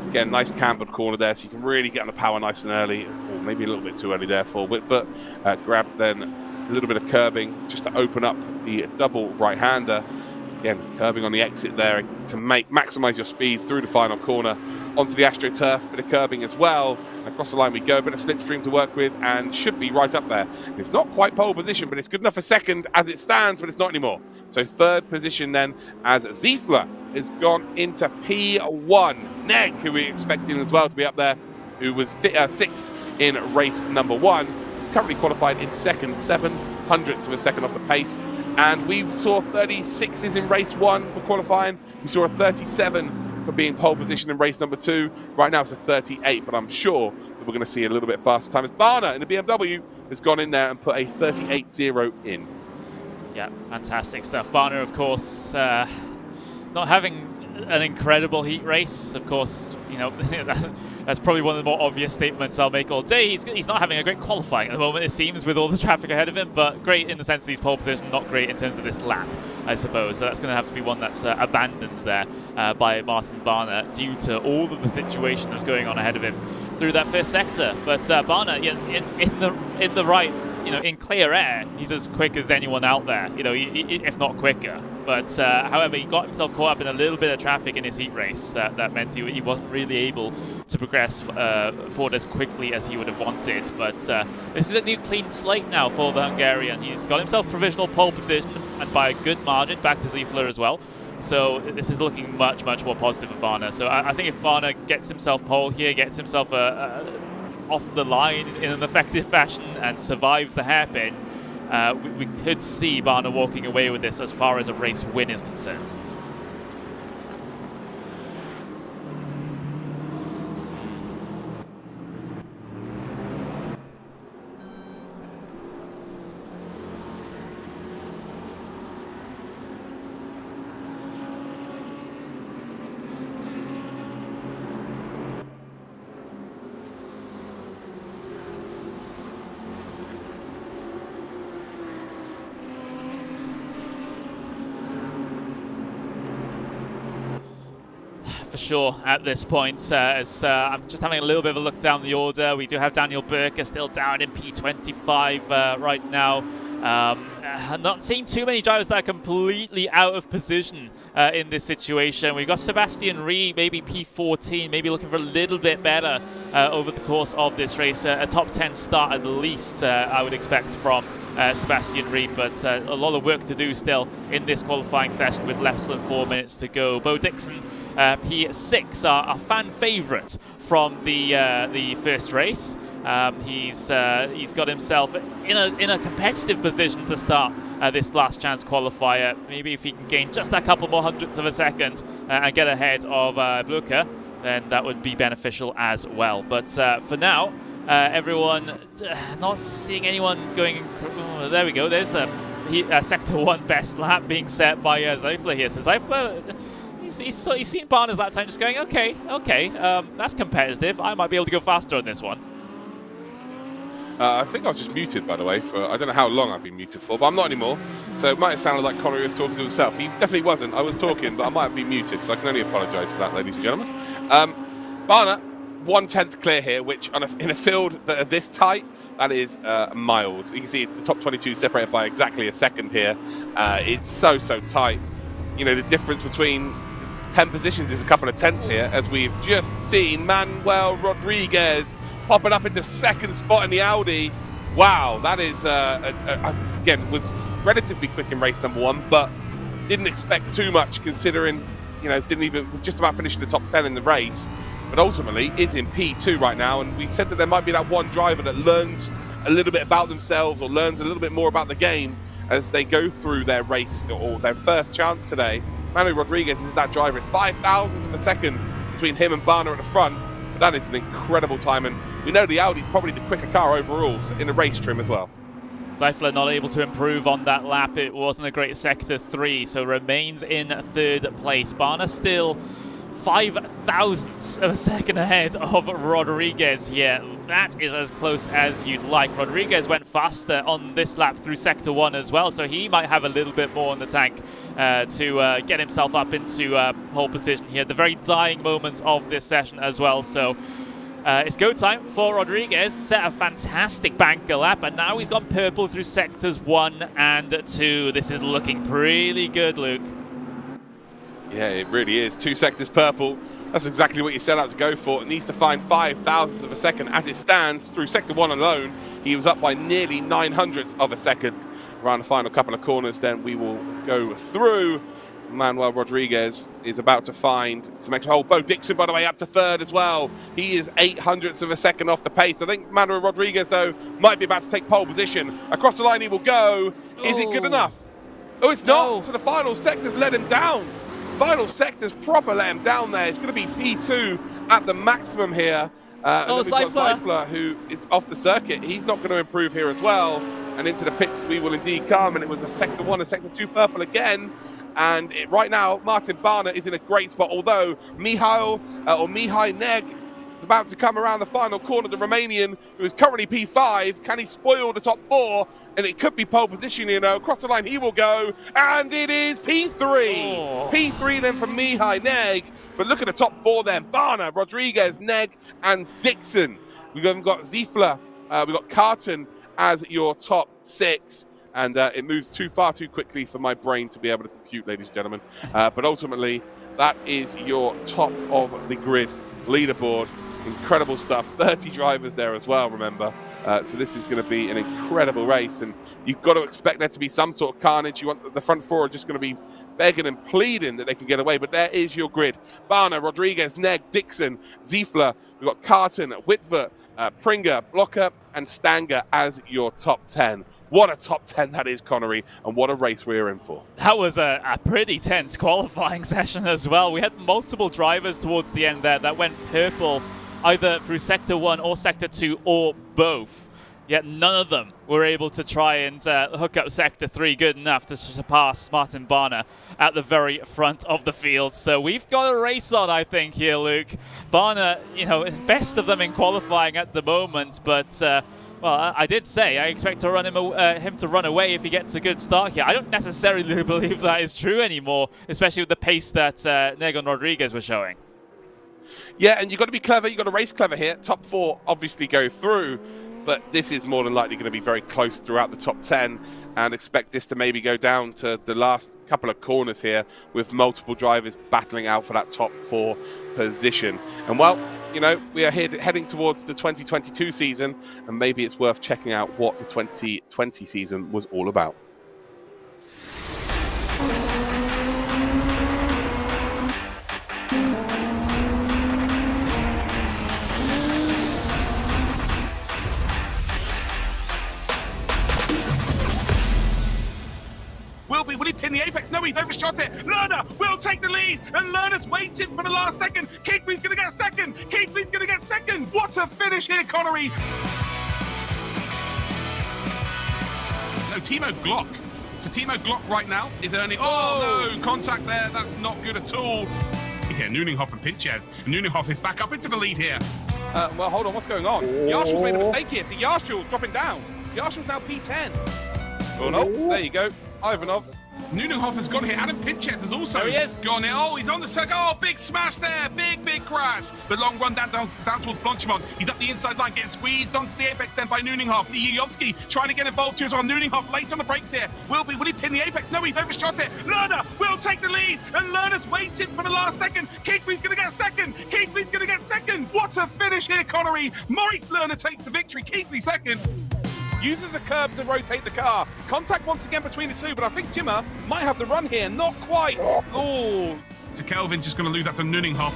Again, nice cambered corner there, so you can really get on the power nice and early, or maybe a little bit too early there for Whitvert. Grab then a little bit of curbing just to open up the double right-hander. Again, curbing on the exit there to maximise your speed through the final corner onto the AstroTurf, bit of curbing as well. Across the line we go, a bit of slipstream to work with, and should be right up there. It's not quite pole position, but it's good enough for second as it stands, but it's not anymore. So third position then, as Ziefler has gone into P1. Neg, who we're expecting as well to be up there, who was sixth in race number 1, is currently qualified in second, 700ths of a second off the pace. And we saw 36s in race 1 for qualifying. We saw a 37 for being pole position in race number 2. Right now it's a 38, but I'm sure that we're going to see a little bit faster time as Barner in the BMW has gone in there and put a 38.0 in. Yeah, fantastic stuff. Barner, of course, not having an incredible heat race. Of course, you know, that's probably one of the more obvious statements I'll make all day. He's not having a great qualifying at the moment, it seems, with all the traffic ahead of him, but great in the sense that he's pole position, not great in terms of this lap, I suppose. So that's going to have to be one that's abandoned there by Martin Barner due to all of the situation that's going on ahead of him through that first sector. But Barner, in the right, you know, in clear air, he's as quick as anyone out there, you know, if not quicker. But however, he got himself caught up in a little bit of traffic in his heat race that meant he wasn't really able to progress forward as quickly as he would have wanted. But this is a new clean slate now for the Hungarian. He's got himself provisional pole position, and by a good margin, back to Ziefler as well. So this is looking much, much more positive for Barner. So I think if Barner gets himself pole here, gets himself off the line in an effective fashion and survives the hairpin, we could see Barner walking away with this as far as a race win is concerned. For sure at this point, as I'm just having a little bit of a look down the order. We do have Daniel Burker still down in P25 right now. I'm not seeing too many drivers that are completely out of position in this situation. We've got Sebastian Ree, maybe P14, maybe looking for a little bit better over the course of this race. A top 10 start at least, I would expect from Sebastian Ree, but a lot of work to do still in this qualifying session with less than 4 minutes to go. Bo Dixon, P6, our fan favourite from the first race. He's got himself in a competitive position to start this last chance qualifier. Maybe if he can gain just a couple more hundredths of a second and get ahead of Blöcher, then that would be beneficial as well. But for now, everyone, not seeing anyone going. Oh, there we go. There's a Sector 1 best lap being set by Ziefler here. So Ziefler, he's seen Barner's lap time, just going, okay, that's competitive. I might be able to go faster on this one. I think I was just muted, by the way, for I don't know how long I've been muted for, but I'm not anymore. So it might have sounded like Connery was talking to himself. He definitely wasn't. I was talking, but I might have been muted, so I can only apologise for that, ladies and gentlemen. Barner, 1/10 clear here, which in a field that are this tight, that is miles. You can see the top 22 separated by exactly a second here. It's so tight. You know, the difference between 10 positions is a couple of tenths here, as we've just seen Manuel Rodriguez popping up into second spot in the Audi. Wow, that is, again, was relatively quick in race number 1, but didn't expect too much considering, you know, didn't even, just about finished the top 10 in the race, but ultimately is in P2 right now. And we said that there might be that one driver that learns a little bit about themselves or learns a little bit more about the game as they go through their race or their first chance today. Manuel Rodriguez is that driver. It's 0.005 of a second between him and Barner at the front. But that is an incredible time, and we know the Audi's probably the quicker car overall in the race trim as well. Ziefler not able to improve on that lap. It wasn't a great Sector 3, so remains in third place. Barner still 0.005 of a second ahead of Rodriguez here. That is as close as you'd like. Rodriguez went faster on this lap through Sector 1 as well, so he might have a little bit more in the tank to get himself up into pole position here at the very dying moments of this session as well. So it's go time for Rodriguez. Set a fantastic banker lap, and now he's gone purple through Sectors 1 and 2. This is looking pretty good, Luke. Yeah, it really is. 2 sectors purple. That's exactly what you set out to go for. It needs to find 5,000ths of a second. As it stands, through sector 1 alone, he was up by nearly 900ths of a second. Around the final couple of corners, then we will go through. Manuel Rodriguez is about to find some extra. Oh, Bo Dixon, by the way, up to 3rd as well. He is 800ths of a second off the pace. I think Manuel Rodriguez, though, might be about to take pole position. Across the line he will go. Is it good enough? Oh, it's not. So the final sector's let him down. Final sector's proper let him down there. It's going to be P2 at the maximum here. We've got Zyfler, who is off the circuit. He's not going to improve here as well. And into the pits we will indeed come. And it was a sector 1 and sector 2 purple again. And right now, Martin Barner is in a great spot, although Mihai Neg is about to come around the final corner. The Romanian, who is currently P5, can he spoil the top 4? And it could be pole position, you know. Across the line he will go, and it is P3. Oh. P3 then from Mihai Neg. But look at the top 4 then. Barner, Rodriguez, Neg, and Dixon. We've got Zyfler, we've got Carton as your top 6. And it moves far too quickly for my brain to be able to compute, ladies and gentlemen. But ultimately, that is your top of the grid leaderboard. Incredible stuff. 30 drivers there as well, remember. So this is going to be an incredible race. And you've got to expect there to be some sort of carnage. You want the front 4 are just going to be begging and pleading that they can get away. But there is your grid. Barner, Rodriguez, Neg, Dixon, Zyfler. We've got Carton, Whitver, Pringer, Blocker, and Stanger as your top 10. What a top 10 that is, Connery, and what a race we're in for. That was a pretty tense qualifying session as well. We had multiple drivers towards the end there that went purple, either through Sector 1 or Sector 2 or both. Yet none of them were able to try and hook up Sector 3 good enough to surpass Martin Barner at the very front of the field. So we've got a race on, I think, here, Luke. Barner, you know, best of them in qualifying at the moment, but well, I did say I expect to run him to run away if he gets a good start here. I don't necessarily believe that is true anymore, especially with the pace that Neg and Rodriguez were showing. Yeah, and you've got to be clever. You've got to race clever here. Top 4 obviously go through, but this is more than likely going to be very close throughout the top 10, and expect this to maybe go down to the last couple of corners here with multiple drivers battling out for that top 4 position. And well, you know, we are heading towards the 2022 season, and maybe it's worth checking out what the 2020 season was all about. Will he pin the apex? No, he's overshot it. Lerner will take the lead, and Lerner's waiting for the last second. Keighley's going to get second. Keighley's going to get second. What a finish here, Connery. No, Timo Glock. So Timo Glock right now is earning... Oh, no, contact there. That's not good at all. Yeah, Nuninghoff and Pinches. Nuninghoff is back up into the lead here. Well, hold on, what's going on? Yarshall's made a mistake here. So Yarshall dropping down. Yarshall's now P10. Oh, no, there you go. Ivanov. Nuninghoff has gone here. Adam Pinches has also gone here. Oh, he's on the circle. Oh, big smash there. Big crash. The long run down towards Blanchimont. He's up the inside line, getting squeezed onto the apex then by Nuninghoff. Ziyovsky trying to get involved too as well. Nuninghoff late on the brakes here. Will he pin the apex? No, he's overshot it. Lerner will take the lead, and Lerner's waiting for the last second. Keighley's going to get second. Keighley's going to get second. What a finish here, Connery. Maurice Lerner takes the victory. Keighley second. Uses the curb to rotate the car. Contact once again between the two, but I think Jimmer might have the run here. Not quite. Oh. So Kelvin's just going to lose that to Nuninghoff.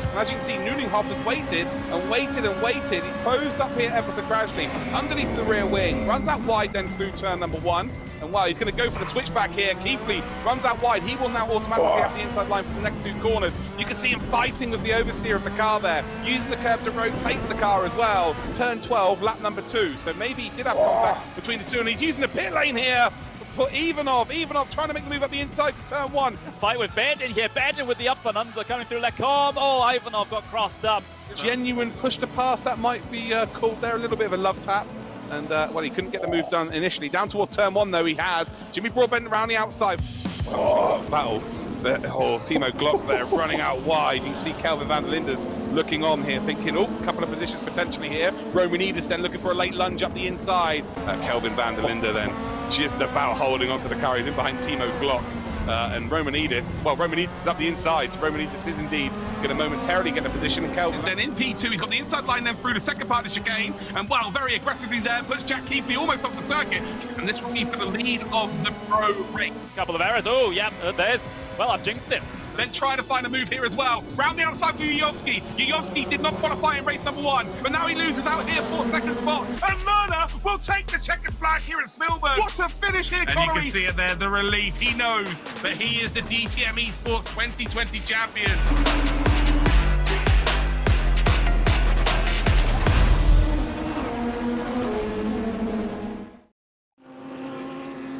And as you can see, Nuninghoff has waited and waited and waited. He's closed up here ever so gradually underneath the rear wing. Runs out wide then through turn number 1. And wow, he's going to go for the switchback here. Keithley runs out wide. He will now automatically have the inside line for the next 2 corners. You can see him fighting with the oversteer of the car there, using the curb to rotate the car as well. Turn 12, lap number 2. So maybe he did have contact between the two, and he's using the pit lane here for Ivanov. Ivanov trying to make the move up the inside to turn 1. Fight with Bedin here. Bedin with the up and under coming through Lecombe. Oh, Ivanov got crossed up. Genuine push to pass. That might be called there. A little bit of a love tap. And, well, he couldn't get the move done initially. Down towards turn 1, though, he has. Jimmy Broadbent around the outside. Oh, battle. Oh, Timo Glock there running out wide. You can see Kelvin van der Linde's looking on here, thinking, oh, a couple of positions potentially here. Romanidis then looking for a late lunge up the inside. Kelvin van der Linde then just about holding onto the car. He's in behind Timo Glock. and Romanidis, well, Romanidis is up the inside, so Romanidis is indeed going to momentarily get a position, and Kelvin Then in P2, he's got the inside line then through the second part of the chicane, and well, very aggressively there, puts Jack Keithley almost off the circuit, and this will be for the lead of the pro race. Couple of errors. Oh, yeah, there's... Well, I've jinxed him. Then try to find a move here as well. Round the outside for Yoyoski. Yoyoski did not qualify in race number 1, but now he loses out here for second spot. And Lerner will take the checkered flag here at Spielberg. What a finish here, Connery. And you can see it there, the relief. He knows that he is the DTM Esports 2020 champion.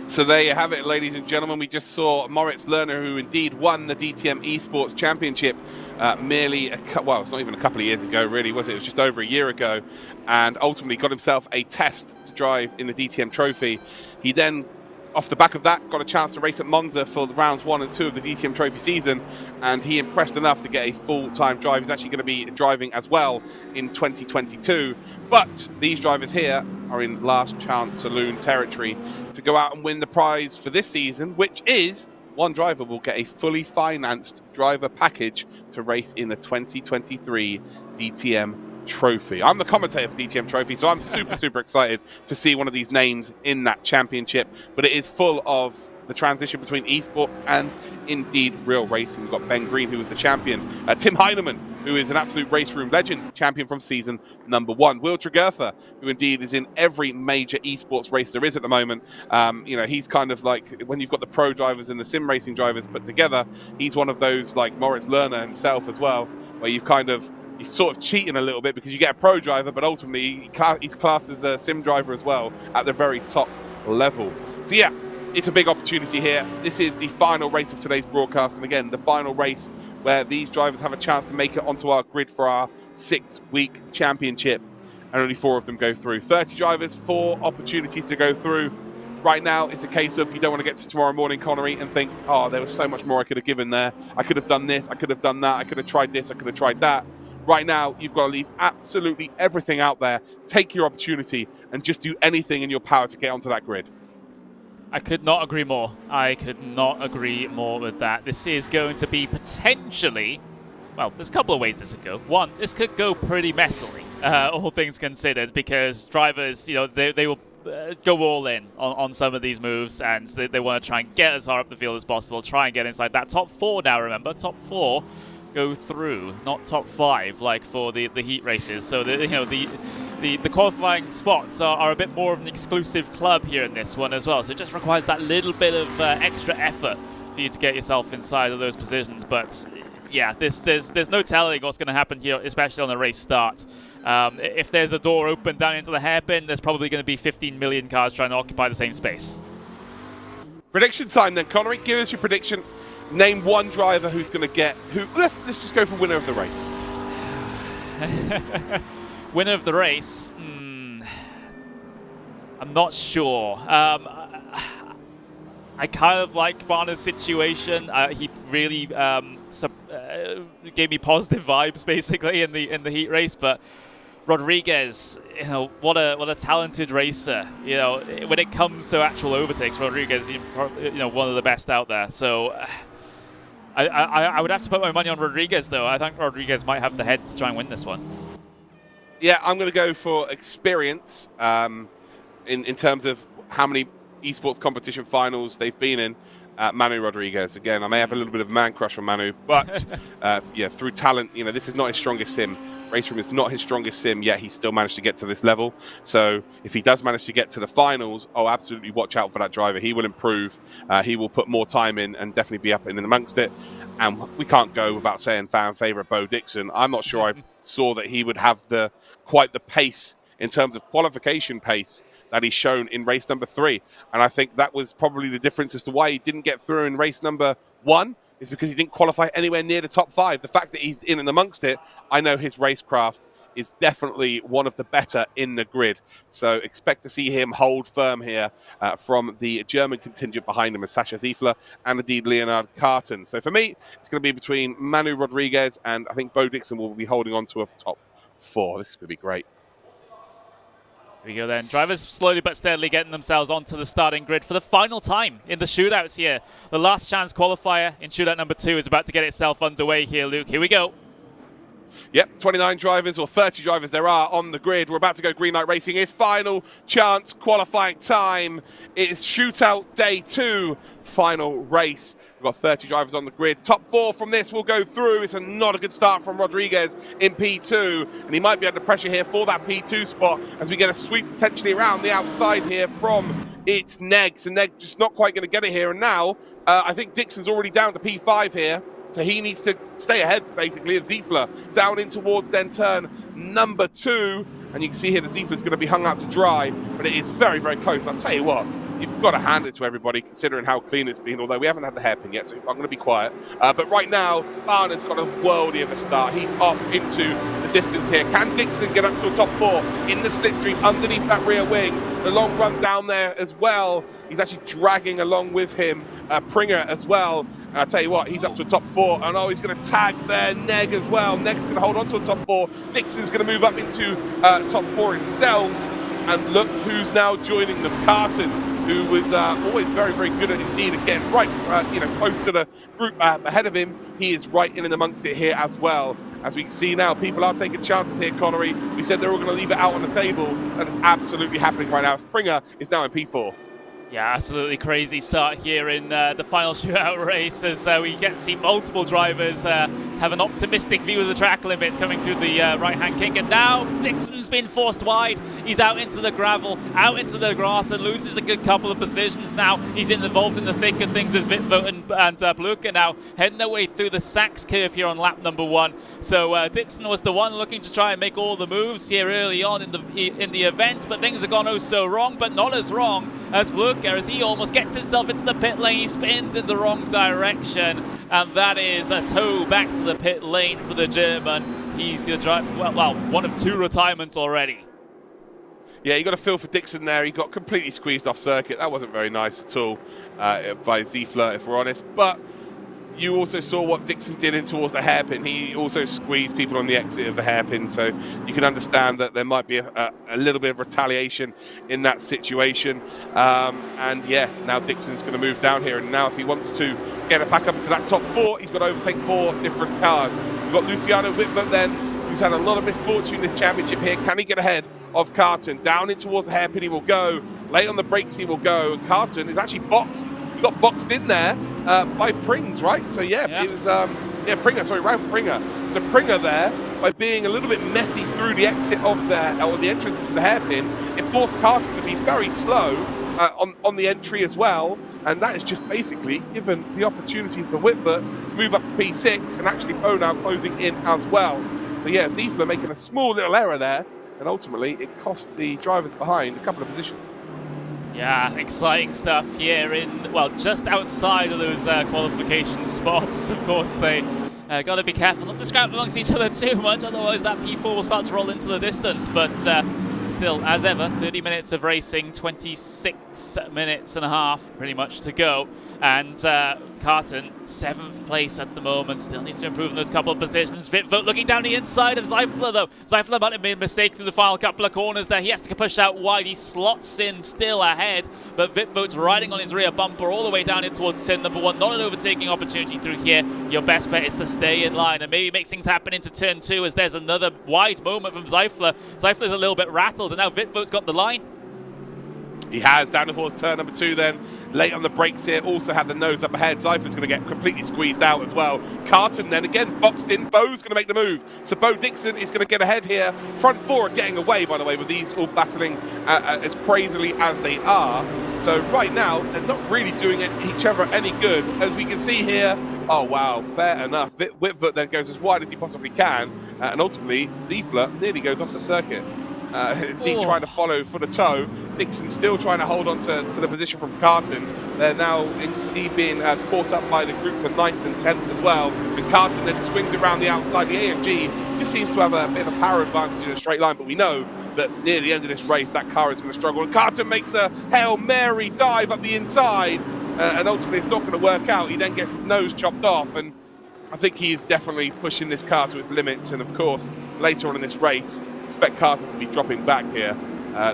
So there you have it, ladies and gentlemen. We just saw Moritz Lerner, who indeed won the DTM Esports Championship merely, well, it's not even a couple of years ago, really, was it? It was just over a year ago, and ultimately got himself a test to drive in the DTM Trophy. He then, off the back of that, got a chance to race at Monza for the rounds 1 and 2 of the DTM Trophy season, and he impressed enough to get a full-time drive. He's actually going to be driving as well in 2022, but these drivers here are in last chance saloon territory to go out and win the prize for this season, which is one driver will get a fully financed driver package to race in the 2023 DTM Trophy. I'm the commentator for DTM Trophy, so I'm super excited to see one of these names in that championship, but it is full of the transition between esports and indeed real racing. We've got Ben Green, who is the champion, Tim Heinemann, who is an absolute race room legend, champion from season number 1, Will Tregertha, who indeed is in every major esports race there is at the moment. You know, he's kind of like, when you've got the pro drivers and the sim racing drivers put together, he's one of those like Moritz Lerner himself as well, where you've kind of, he's sort of cheating a little bit because you get a pro driver, but ultimately he's classed as a sim driver as well at the very top level. So yeah, it's a big opportunity here. This is the final race of today's broadcast, and again, the final race where these drivers have a chance to make it onto our grid for our 6-week championship, and only 4 of them go through. 30 drivers, 4 opportunities to go through. Right now, it's a case of you don't want to get to tomorrow morning, Connery, and think, oh, there was so much more I could have given there. I could have done this, I could have done that, I could have tried this, I could have tried that. Right now, you've got to leave absolutely everything out there, take your opportunity, and just do anything in your power to get onto that grid. I could not agree more. I could not agree more with that. This is going to be potentially, well, there's a couple of ways this could go. One, this could go pretty messily, all things considered, because drivers, you know, they will go all in on some of these moves, and they want to try and get as far up the field as possible, try and get inside that top 4 now, remember, top 4 go through, not top 5 like for the heat races. So the qualifying spots are a bit more of an exclusive club here in this one as well. So it just requires that little bit of extra effort for you to get yourself inside of those positions. But yeah, there's no telling what's going to happen here, especially on the race start. If there's a door open down into the hairpin, there's probably going to be 15 million cars trying to occupy the same space. Prediction time then, Connery. Give us your prediction. Name one driver who's going to get who. Let's just go for winner of the race. Winner of the race. I'm not sure. I kind of like Barner's situation. He really gave me positive vibes basically in the heat race, but Rodriguez, you know, what a talented racer. You know, when it comes to actual overtakes, Rodriguez, you know, one of the best out there. So. I would have to put my money on Rodriguez, though. I think Rodriguez might have the head to try and win this one. Yeah, I'm going to go for experience in terms of how many esports competition finals they've been in. Manu Rodriguez. Again, I may have a little bit of man crush on Manu, but yeah, through talent, you know, this is not his strongest sim. Race Room is not his strongest sim, yet he still managed to get to this level. So if he does manage to get to the finals, oh, absolutely watch out for that driver. He will improve. He will put more time in and definitely be up and in amongst it. And we can't go without saying fan favourite Bo Dixon. I'm not sure I saw that he would have quite the pace in terms of qualification pace that he's shown in race number 3. And I think that was probably the difference as to why he didn't get through in race number 1. Is because he didn't qualify anywhere near the top 5. The fact that he's in and amongst it, I know his racecraft is definitely one of the better in the grid. So expect to see him hold firm here from the German contingent behind him as Sasha Ziefler and indeed Leonard Carton. So for me, it's going to be between Manu Rodriguez and I think Bo Dixon will be holding on to a top 4. This is going to be great. Here we go then. Drivers slowly but steadily getting themselves onto the starting grid for the final time in the shootouts here. The last chance qualifier in shootout number 2 is about to get itself underway here, Luke. Here we go. Yep, 29 drivers or 30 drivers there are on the grid. We're about to go green light racing. It's final chance qualifying time. It's shootout day 2, final race. We've got 30 drivers on the grid. Top 4 from this will go through. It's not a good start from Rodriguez in P2, and he might be under pressure here for that P2 spot as we get a sweep potentially around the outside here from it's Neg. So Neg just not quite going to get it here, and now I think Dixon's already down to P5 here. So he needs to stay ahead, basically, of Ziefler. Down in towards then turn number 2. And you can see here that Ziefler's going to be hung out to dry. But it is very, very close. I'll tell you what, you've got to hand it to everybody, considering how clean it's been. Although we haven't had the hairpin yet, so I'm going to be quiet. But right now, Barner's got a worldie of a start. He's off into the distance here. Can Dixon get up to a top 4 in the slipstream underneath that rear wing? The long run down there as well. He's actually dragging along with him Pringer as well. And I'll tell you what, he's up to a top 4. And he's going to tag there Neg as well. Neg's going to hold on to a top 4. Dixon's going to move up into top 4 himself. And look who's now joining them. Carton, who was always very, very good at indeed at getting right, close to the group ahead of him. He is right in and amongst it here as well. As we can see now, people are taking chances here, Connery. We said they're all going to leave it out on the table. That is absolutely happening right now. Springer is now in P4. Yeah, absolutely crazy start here in the final shootout race as we get to see multiple drivers have an optimistic view of the track limits coming through the right-hand kink. And now Dixon's been forced wide. He's out into the gravel, out into the grass, and loses a good couple of positions now. He's involved in the thick of things with Vitvoet and Bluka now heading their way through the Sachs curve here on lap number 1. So Dixon was the one looking to try and make all the moves here early on in the event, but things have gone oh so wrong, but not as wrong as Bluka, as he almost gets himself into the pit lane. He spins in the wrong direction, and that is a tow back to the pit lane for the German. He's one of 2 retirements already. Yeah, you got a feel for Dixon there. He got completely squeezed off circuit. That wasn't very nice at all by Ziefler, if we're honest. But you also saw what Dixon did in towards the hairpin. He also squeezed people on the exit of the hairpin, so you can understand that there might be a little bit of retaliation in that situation. And yeah, now Dixon's going to move down here, and now if he wants to get it back up into that top 4, he's got to overtake 4 different cars. We've got Luciano Whitvoet then, who's had a lot of misfortune in this championship here. Can he get ahead of Carton? Down in towards the hairpin he will go. Late on the brakes he will go. And Carton is actually boxed. He got boxed in there by Prings, right? So yeah. It was Pringer, sorry, Ralph Pringer. So Pringer there, by being a little bit messy through the exit of the entrance into the hairpin, it forced Carton to be very slow on the entry as well. And that is just basically given the opportunity for Whitvoet to move up to P6, and actually Bo now closing in as well. So yeah, Ziefler making a small little error there, and ultimately it cost the drivers behind a couple of positions. Yeah, exciting stuff here in, well, just outside of those qualification spots. Of course, they got to be careful not to scrap amongst each other too much, otherwise that P4 will start to roll into the distance. But still, as ever, 30 minutes of racing, 26 minutes and a half pretty much to go. And Carton, 7th place at the moment, still needs to improve in those couple of positions. Vitvoet looking down the inside of Ziefler though. Ziefler might have made a mistake through the final couple of corners there. He has to push out wide. He slots in still ahead, but Vitvoet's riding on his rear bumper all the way down in towards turn number 1. Not an overtaking opportunity through here. Your best bet is to stay in line and maybe make things happen into turn 2 as there's another wide moment from Ziefler. Ziefler's a little bit rattled, and now Vitvoet's got the line. He has, down towards turn number 2 then. Late on the brakes here, also had the nose up ahead. Ziefler's going to get completely squeezed out as well. Carton then again boxed in. Bo's going to make the move. So Bo Dixon is going to get ahead here. Front 4 are getting away, by the way, with these all battling as crazily as they are. So right now, they're not really doing each other any good. As we can see here, oh wow, fair enough. Whitvoet then goes as wide as he possibly can. And ultimately, Ziefler nearly goes off the circuit. Indeed trying to follow for the tow. Dixon still trying to hold on to the position from Carton. They're now indeed being caught up by the group for 9th and 10th as well. And Carton then swings around the outside. The AMG just seems to have a bit of a power advantage in a straight line, but we know that near the end of this race, that car is going to struggle. And Carton makes a Hail Mary dive up the inside, and ultimately it's not going to work out. He then gets his nose chopped off, and I think he is definitely pushing this car to its limits. And of course, later on in this race, expect Carton to be dropping back here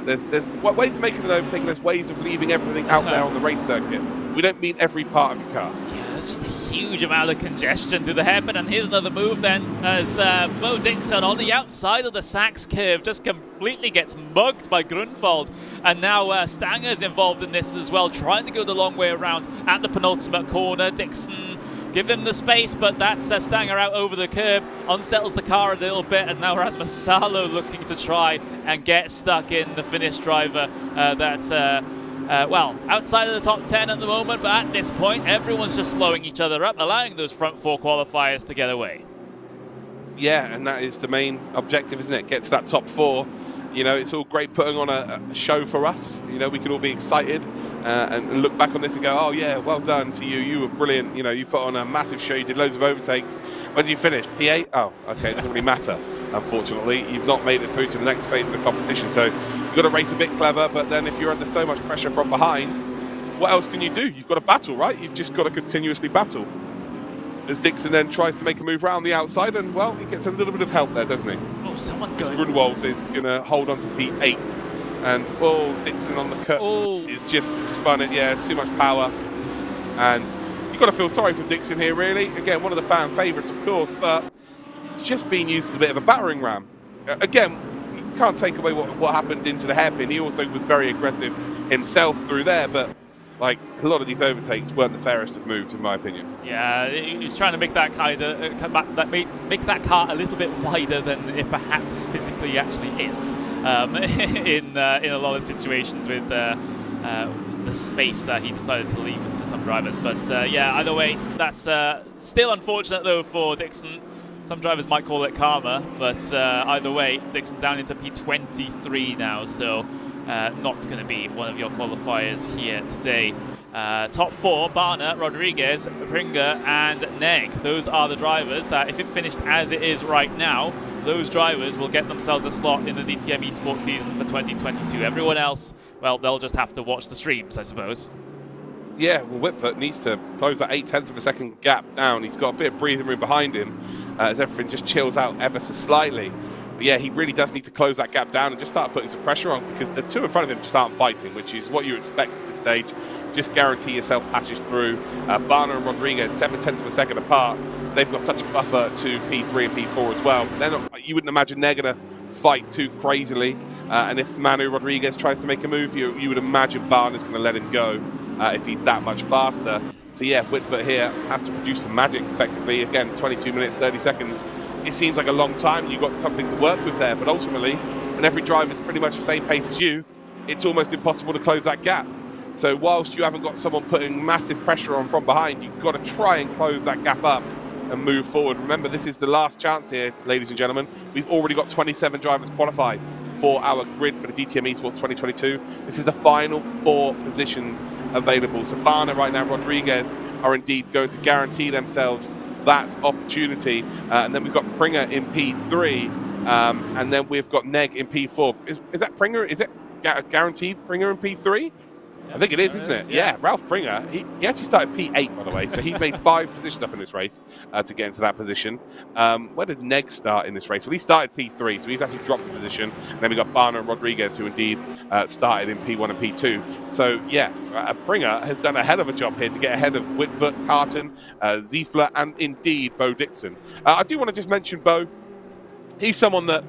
There's ways of making an overtake, there's ways of leaving everything out there on the race circuit. We don't mean every part of your car. Yeah, there's just a huge amount of congestion through the hairpin, and here's another move then as Bo Dixon on the outside of the Sachs curve just completely gets mugged by Grunwald, and now Stanger's involved in this as well, trying to go the long way around at the penultimate corner. Dixon give him the space, but that's Stanger out over the curb, unsettles the car a little bit, and now Rasmus Salo looking to try and get stuck in the Finnish driver that's well, outside of the top 10 at the moment, but at this point, everyone's just slowing each other up, allowing those front four qualifiers to get away. Yeah, and that is the main objective, isn't it? Get to that top 4. You know, it's all great putting on a show for us. You know, we can all be excited and look back on this and go, oh yeah, well done to you. You were brilliant. You know, you put on a massive show. You did loads of overtakes. When did you finish? P8? Oh, okay, it doesn't really matter. Unfortunately, you've not made it through to the next phase of the competition. So you've got to race a bit clever, but then if you're under so much pressure from behind, what else can you do? You've got to battle, right? You've just got to continuously battle. As Dixon then tries to make a move around the outside, and well, he gets a little bit of help there, doesn't he? Oh, someone going. Grunwald is going to hold on to P8, and Dixon on the cut is just spun it. Yeah, too much power, and you've got to feel sorry for Dixon here, really. Again, one of the fan favourites, of course, but it's just being used as a bit of a battering ram. Again, you can't take away what happened into the hairpin. He also was very aggressive himself through there, but like a lot of these overtakes weren't the fairest of moves, in my opinion. Yeah, he's trying to make that make that car a little bit wider than it perhaps physically actually is in a lot of situations with the space that he decided to leave to some drivers. But yeah, either way, that's still unfortunate though for Dixon. Some drivers might call it karma, but either way, Dixon down into P23 now, so not going to be one of your qualifiers here today. Top 4, Barner, Rodriguez, Pringer, and Neg. Those are the drivers that, if it finished as it is right now, those drivers will get themselves a slot in the DTM Esports season for 2022. Everyone else, well, they'll just have to watch the streams, I suppose. Yeah, well, Whitford needs to close that 0.8 of a second gap down. He's got a bit of breathing room behind him as everything just chills out ever so slightly. But yeah, he really does need to close that gap down and just start putting some pressure on, because the two in front of him just aren't fighting, which is what you expect at this stage. Just guarantee yourself passage through. Barner and Rodriguez, 0.7 of a second apart. They've got such a buffer to P3 and P4 as well. They're not, you wouldn't imagine they're going to fight too crazily. And if Manu Rodriguez tries to make a move, you would imagine Barner's going to let him go if he's that much faster. So yeah, Whitford here has to produce some magic effectively. Again, 22 minutes, 30 seconds. It seems like a long time. You've got something to work with there, but ultimately, when every driver is pretty much the same pace as you, it's almost impossible to close that gap. So whilst you haven't got someone putting massive pressure on from behind, you've got to try and close that gap up and move forward. Remember, this is the last chance here, ladies and gentlemen. We've already got 27 drivers qualified for our grid for the DTM Esports 2022. This is the final 4 positions available. So Barner right now, Rodriguez are indeed going to guarantee themselves that opportunity. And then we've got Pringer in P3, and then we've got Neg in P4. Is that Pringer? Is it guaranteed Pringer in P3? I think it is, isn't it? Yeah, Ralph Pringer, he actually started P8, by the way, so he's made 5 positions up in this race to get into that position. Where did Neg start in this race? Well, he started P3, so he's actually dropped the position. And then we got Barner and Rodriguez, who indeed started in P1 and P2. So, yeah, Pringer has done a hell of a job here to get ahead of Whitford, Carton, Ziefler, and indeed Bo Dixon. I do want to just mention Bo. He's someone that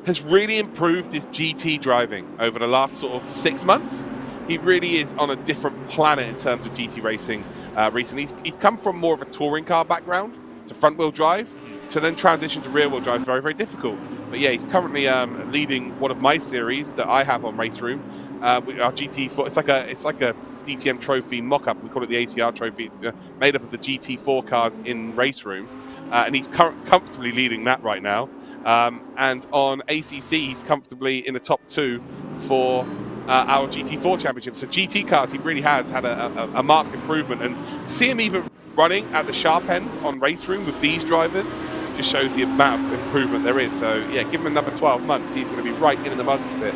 has really improved his GT driving over the last sort of 6 months. He really is on a different planet in terms of GT racing recently. He's come from more of a touring car background to front-wheel drive, to then transition to rear-wheel drive is very, very difficult. But yeah, he's currently leading one of my series that I have on Race Room. Our GT4, it's like a DTM trophy mock-up. We call it the ACR trophy. It's made up of the GT4 cars in Race Room. And he's comfortably leading that right now. And on ACC, he's comfortably in the top 2 for our GT4 championship. So GT cars, he really has had a marked improvement, and to see him even running at the sharp end on Race Room with these drivers just shows the amount of improvement there is. So yeah, give him another 12 months, he's going to be right in amongst it.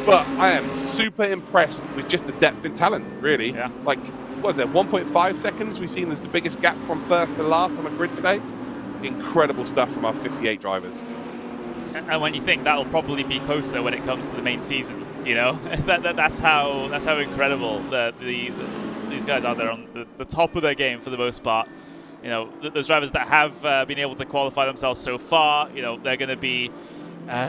But I am super impressed with just the depth in talent, really. Yeah. Like, what is it, 1.5 seconds we've seen as the biggest gap from first to last on the grid today. Incredible stuff from our 58 drivers. And when you think that'll probably be closer when it comes to the main season. You know, that's how incredible these guys are there on the top of their game for the most part. You know, those drivers that have been able to qualify themselves so far, you know, they're going to be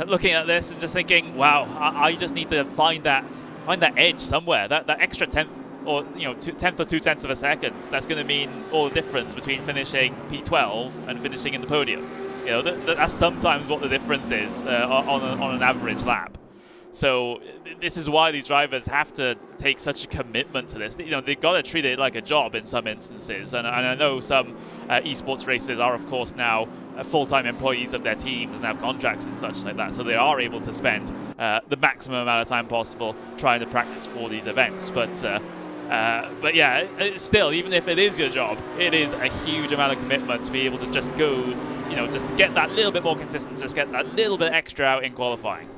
looking at this and just thinking, wow, I just need to find that edge somewhere, that extra tenth, or tenth or 2/10 of a second. That's going to mean all the difference between finishing P12 and finishing in the podium. You know, that's sometimes what the difference is on an average lap. So this is why these drivers have to take such a commitment to this. You know, they've got to treat it like a job in some instances. And I know some esports racers are, of course, now full-time employees of their teams and have contracts and such like that. So they are able to spend the maximum amount of time possible trying to practice for these events. But yeah, still, even if it is your job, it is a huge amount of commitment to be able to just go, you know, just to get that little bit more consistent, just get that little bit extra out in qualifying.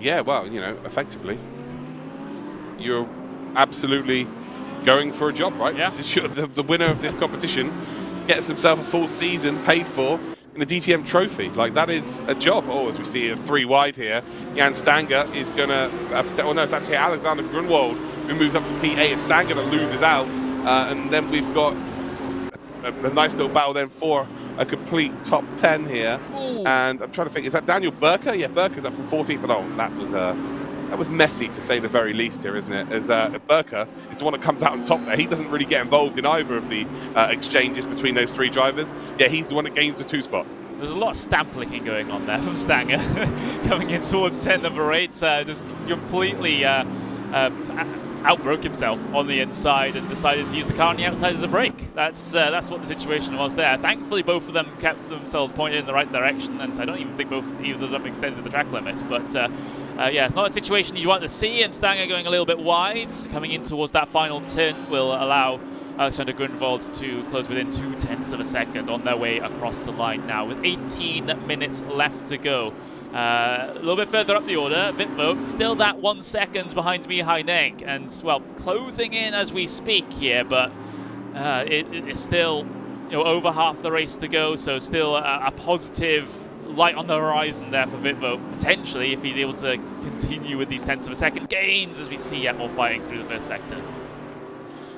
Yeah, well, you know, effectively, you're absolutely going for a job, right? Yeah. This is the winner of this competition gets himself a full season paid for in a DTM trophy. Like, that is a job. Oh, as we see a 3 wide here, Jan Stanger is going to well, no, it's actually Alexander Grunwald who moves up to P8. It's Stanger that loses out. And then we've got a nice little battle then for a complete top 10 here. Ooh. And I'm trying to think, is that Daniel Burker? Yeah, Burker's up from 14th. Oh, that was messy to say the very least here, isn't it? As Burker is the one that comes out on top there. He doesn't really get involved in either of the exchanges between those 3 drivers. Yeah, he's the one that gains the 2 spots. There's a lot of stamp licking going on there from Stanger. Coming in towards 10 number 8, just completely outbroke himself on the inside and decided to use the car on the outside as a brake. That's what the situation was there. Thankfully, both of them kept themselves pointed in the right direction, and I don't even think either of them extended the track limits. But yeah, it's not a situation you want to see, and Stanger going a little bit wide, coming in towards that final turn will allow Alexander Grunwald to close within 0.2 of a second on their way across the line now, with 18 minutes left to go. A little bit further up the order, Vitvo still that 1 second behind Mihai Neg, and well, closing in as we speak here, but it's still, you know, over half the race to go, so still a positive light on the horizon there for Vitvo, potentially, if he's able to continue with these 0.1 of a second gains as we see yet more fighting through the first sector.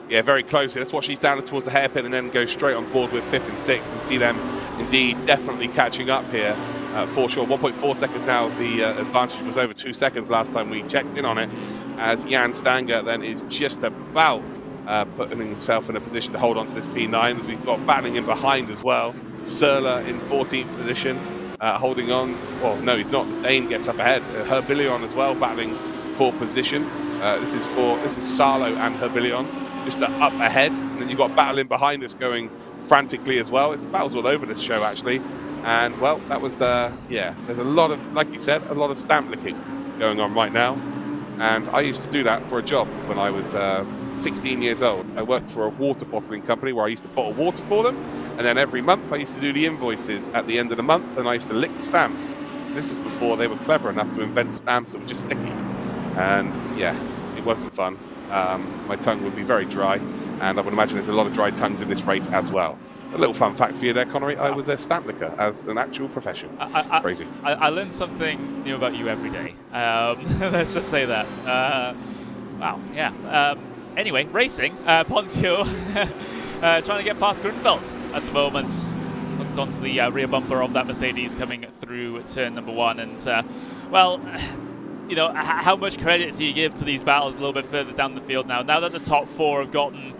Yeah, very close. Let's watch these down towards the hairpin and then go straight on board with 5th and 6th and see them indeed definitely catching up here. For sure, 1.4 seconds now. The advantage was over 2 seconds last time we checked in on it, as Jan Stanger then is just about putting himself in a position to hold on to this P9, as we've got battling in behind as well. Serla in 14th position, holding on. Well, no, he's not. Dane gets up ahead. Herbilion as well, battling for position. This is Salo and Herbilion just up ahead, and then you've got battling behind us going frantically as well. It's battles all over this show, actually. And, well, that was, yeah, there's a lot of, like you said, a lot of stamp licking going on right now. And I used to do that for a job when I was 16 years old. I worked for a water bottling company where I used to bottle water for them. And then every month I used to do the invoices at the end of the month, and I used to lick stamps. This is before they were clever enough to invent stamps that were just sticky. And, yeah, it wasn't fun. My tongue would be very dry, and I would imagine there's a lot of dry tongues in this race as well. A little fun fact for you there, Connery, I was a stamp licker as an actual profession. Crazy. I learn something new about you every day. Let's just say that. Wow, yeah. Anyway, racing. Pontio trying to get past Grunfeld at the moment. Looked onto the rear bumper of that Mercedes coming through turn number 1. And, well, you know, how much credit do you give to these battles a little bit further down the field now? Now that the top 4 have gotten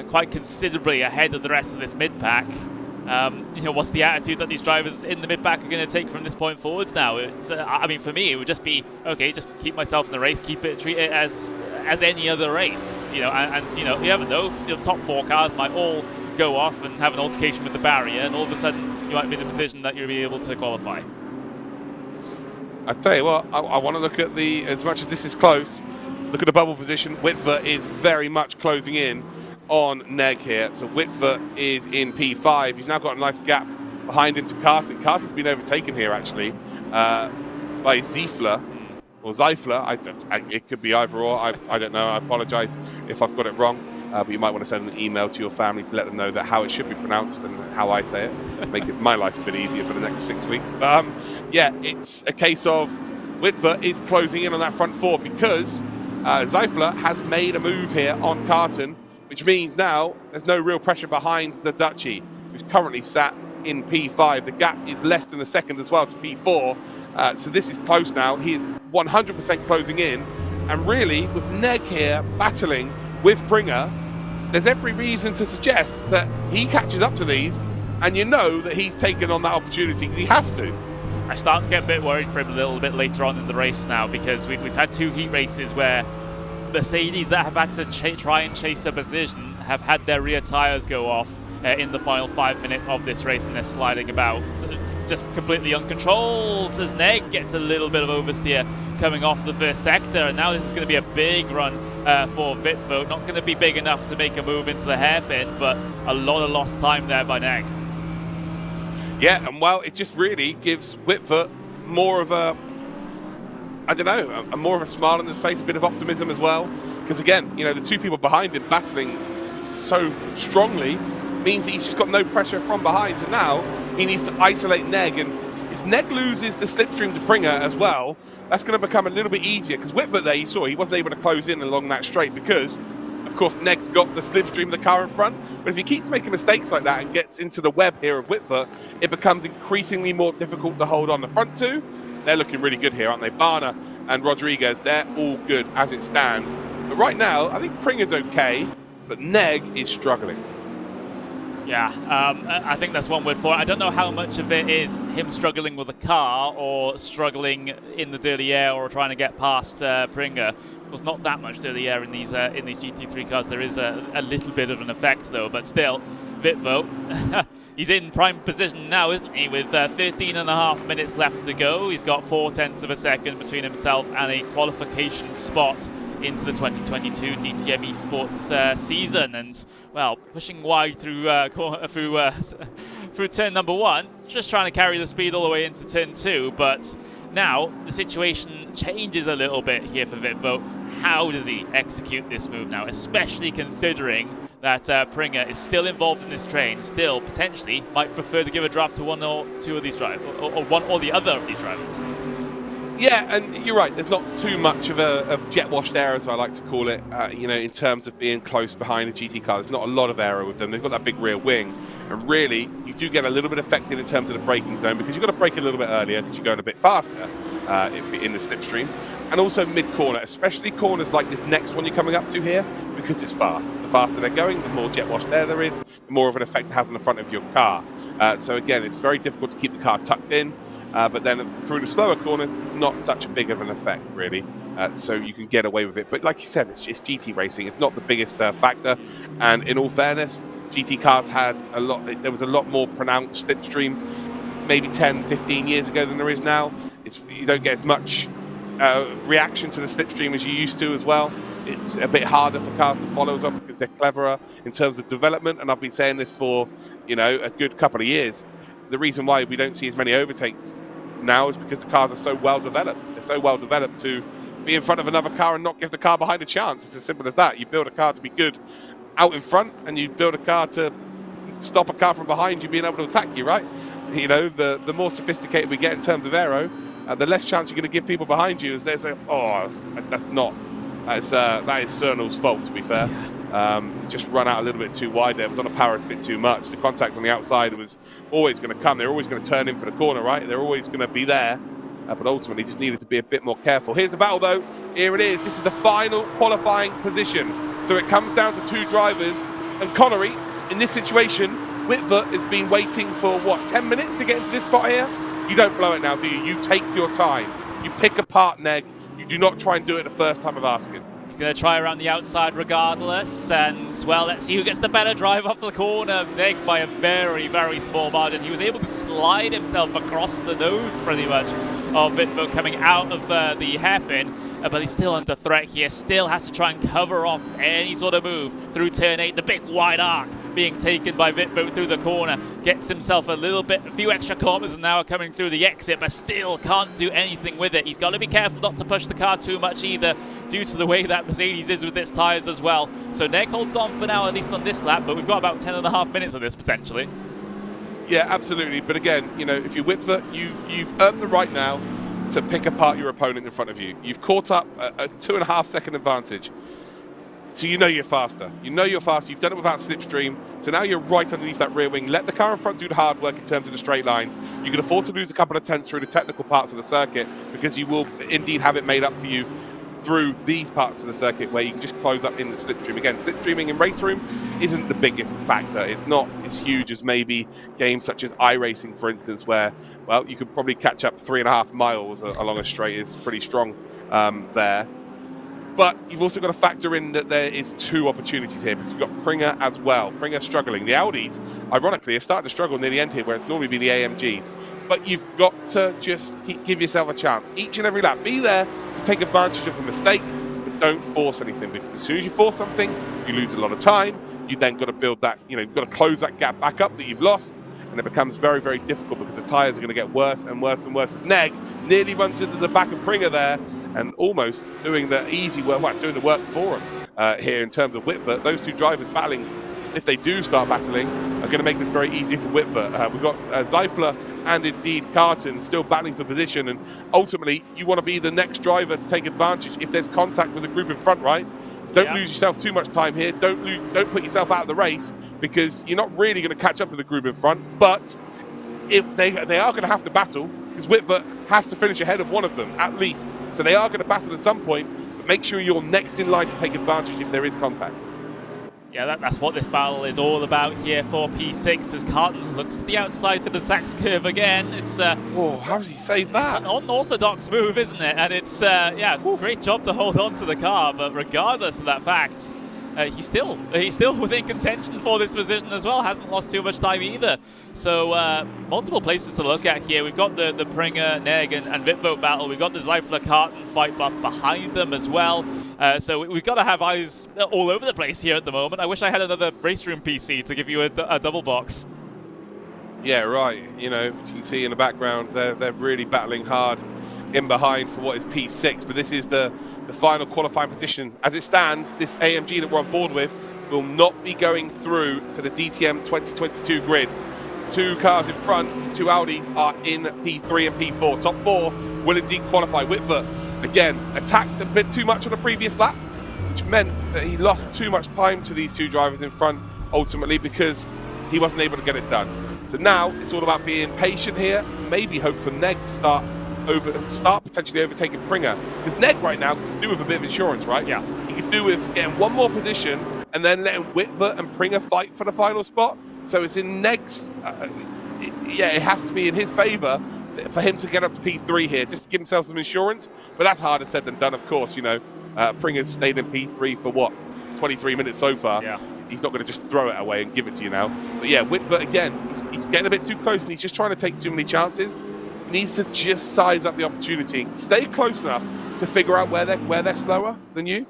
quite considerably ahead of the rest of this mid-pack. You know, what's the attitude that these drivers in the mid-pack are going to take from this point forwards now? It's, I mean, for me, it would just be, okay, just keep myself in the race, treat it as any other race. You know, and you know, you never know, the top 4 cars might all go off and have an altercation with the barrier, and all of a sudden you might be in a position that you'll be able to qualify. I tell you what, I want to look at the, as much as this is close, look at the bubble position. Witwer is very much closing in on Neg here. So Witwer is in P5. He's now got a nice gap behind him to Carton. Carton's been overtaken here, actually, by Ziefler, or Zeifler. It could be either or. I don't know. I apologize if I've got it wrong. But you might want to send an email to your family to let them know that how it should be pronounced and how I say it. Make it my life a bit easier for the next 6 weeks. But yeah, it's a case of Witwer is closing in on that front four because Zeifler has made a move here on Carton, which means now there's no real pressure behind the Dutchie, who's currently sat in P5. The gap is less than a second as well to P4, so this is close now. He is 100% closing in, and really with Neg here battling with Pringer, there's every reason to suggest that he catches up to these, and you know that he's taken on that opportunity because he has to. I start to get a bit worried for him a little bit later on in the race now, because we've had 2 heat races where Mercedes that have had to try and chase a position have had their rear tyres go off in the final 5 minutes of this race, and they're sliding about just completely uncontrolled as Neg gets a little bit of oversteer coming off the first sector, and now this is going to be a big run for Witwer. Not going to be big enough to make a move into the hairpin, but a lot of lost time there by Neg. Yeah, and well, it just really gives Witwer more of a, I don't know, more of a smile on his face, a bit of optimism as well. Because again, you know, the 2 people behind him battling so strongly means that he's just got no pressure from behind. So now he needs to isolate Neg, and if Neg loses the slipstream to Pringer as well, that's going to become a little bit easier. Because Witwer there, you saw, he wasn't able to close in along that straight because, of course, Neg's got the slipstream of the car in front. But if he keeps making mistakes like that and gets into the web here of Witwer, it becomes increasingly more difficult to hold on. The front 2, they're looking really good here, aren't they? Barner and Rodriguez, they're all good as it stands. But right now, I think Pringer's okay, but Neg is struggling. Yeah, I think that's one word for it. I don't know how much of it is him struggling with the car or struggling in the dirty air or trying to get past Pringer. There's not that much dirty air in these GT3 cars. There is a little bit of an effect though, but still, Witwer, he's in prime position now, isn't he? With 13.5 minutes left to go. He's got 0.4 of a second between himself and a qualification spot into the 2022 DTM Esports season, and well, pushing wide through through turn number 1, just trying to carry the speed all the way into turn 2. But now the situation changes a little bit here for Witwer. How does he execute this move now, especially considering that Pringer is still involved in this train, still potentially might prefer to give a draft to 1 or 2 of these drivers, or 1 or the other of these drivers? Yeah, and you're right, there's not too much of jet-washed air, as I like to call it, you know, in terms of being close behind a GT car. There's not a lot of aero with them. They've got that big rear wing, and really, you do get a little bit affected in terms of the braking zone, because you've got to brake a little bit earlier, because you're going a bit faster in the slipstream, and also mid-corner, especially corners like this next one you're coming up to here, because it's fast. The faster they're going, the more jet-washed air there is, the more of an effect it has on the front of your car. So again, it's very difficult to keep the car tucked in. But then through the slower corners, it's not such a big of an effect, really. So you can get away with it. But like you said, it's GT racing. It's not the biggest factor. And in all fairness, GT cars had a lot. There was a lot more pronounced slipstream maybe 10, 15 years ago than there is now. You don't get as much reaction to the slipstream as you used to as well. It's a bit harder for cars to follow as well because they're cleverer in terms of development. And I've been saying this for, you know, a good couple of years. The reason why we don't see as many overtakes now is because the cars are so well developed. They're so well developed to be in front of another car and not give the car behind a chance. It's as simple as that. You build a car to be good out in front, and you build a car to stop a car from behind you being able to attack you, right? You know, the more sophisticated we get in terms of aero, the less chance you're going to give people behind you. As there's that is Cernal's fault, to be fair. Just run out a little bit too wide there. It was on a power a bit too much. The contact on the outside was always going to come. They're always going to turn in for the corner, right? They're always going to be there. But ultimately just needed to be a bit more careful. Here's the battle, though. Here it is. This is the final qualifying position. So it comes down to 2 drivers. And Connery, in this situation, Witwer has been waiting for, 10 minutes to get into this spot here? You don't blow it now, do you? You take your time. You pick apart Neg. You do not try and do it the first time of asking. He's going to try around the outside regardless, and well, let's see who gets the better drive off the corner. Neg by a very, very small margin. He was able to slide himself across the nose pretty much of Witwer coming out of the hairpin, but he's still under threat here. Still has to try and cover off any sort of move through turn 8. The big wide arc being taken by Witwer through the corner. Gets himself a few extra kilometers an hour coming through the exit, but still can't do anything with it. He's got to be careful not to push the car too much either, due to the way that Mercedes is with its tyres as well. So Neg holds on for now, at least on this lap, but we've got about 10.5 minutes of this potentially. Yeah, absolutely. But again, you know, if you're Witwer, you've earned the right now to pick apart your opponent in front of you. You've caught up a 2.5 second advantage. So you know you're faster. You know you're faster. You've done it without slipstream. So now you're right underneath that rear wing. Let the car in front do the hard work in terms of the straight lines. You can afford to lose a couple of tenths through the technical parts of the circuit because you will indeed have it made up for you through these parts of the circuit where you can just close up in the slipstream. Again, slipstreaming in race room isn't the biggest factor. It's not as huge as maybe games such as iRacing, for instance, where, well, you could probably catch up 3.5 miles along a straight is pretty strong there. But you've also got to factor in that there is 2 opportunities here because you've got Pringer as well. Pringer struggling. The Audis, ironically, are starting to struggle near the end here, where it's normally been the AMGs. But you've got to just give yourself a chance. Each and every lap, be there to take advantage of a mistake, but don't force anything, because as soon as you force something, you lose a lot of time. You then got to build that, you've got to close that gap back up that you've lost. And it becomes very, very difficult because the tyres are going to get worse and worse and worse as Neg nearly runs into the back of Pringer there and almost doing the easy work, doing the work for him here in terms of Whitver. Those 2 drivers battling, if they do start battling, are going to make this very easy for Whitver. We've got Zeifler and indeed Carton still battling for position, and ultimately you want to be the next driver to take advantage if there's contact with the group in front, right? So don't lose yourself too much time here. Don't put yourself out of the race, because you're not really going to catch up to the group in front. But if they are going to have to battle, because Whitver has to finish ahead of one of them at least. So they are going to battle at some point, but make sure you're next in line to take advantage if there is contact. Yeah, that's what this battle is all about here for P6, as Carton looks to the outside to the Sachs curve again. It's oh, how does he save that? It's an unorthodox move, isn't it? And it's great job to hold on to the car. But regardless of that fact, he's still within contention for this position as well. Hasn't lost too much time either. So multiple places to look at here. We've got the Pringer, Neg, and Vitvote battle. We've got the Zeifler Carton fight up behind them as well. So we've got to have eyes all over the place here at the moment. I wish I had another race room PC to give you a double box. Yeah, right. You can see in the background they're really battling hard in behind for what is P6. But this is the final qualifying position. As it stands, this AMG that we're on board with will not be going through to the DTM 2022 grid. 2 cars in front, 2 Audis are in P3 and P4. Top 4 will indeed qualify. Whitver, again, attacked a bit too much on the previous lap, which meant that he lost too much time to these 2 drivers in front, ultimately, because he wasn't able to get it done. So now it's all about being patient here, maybe hope for Neg to start potentially overtaking Pringer. Because Neg right now can do with a bit of insurance, right? Yeah. He could do with getting 1 more position and then letting Whitver and Pringer fight for the final spot. So it's in Neg's, it has to be in his favour for him to get up to P3 here, just to give himself some insurance. But that's harder said than done, of course. Pringer's stayed in P3 for what, 23 minutes so far. Yeah. He's not going to just throw it away and give it to you now. But yeah, Whitver, again, he's getting a bit too close and he's just trying to take too many chances. He needs to just size up the opportunity. Stay close enough to figure out where they're slower than you.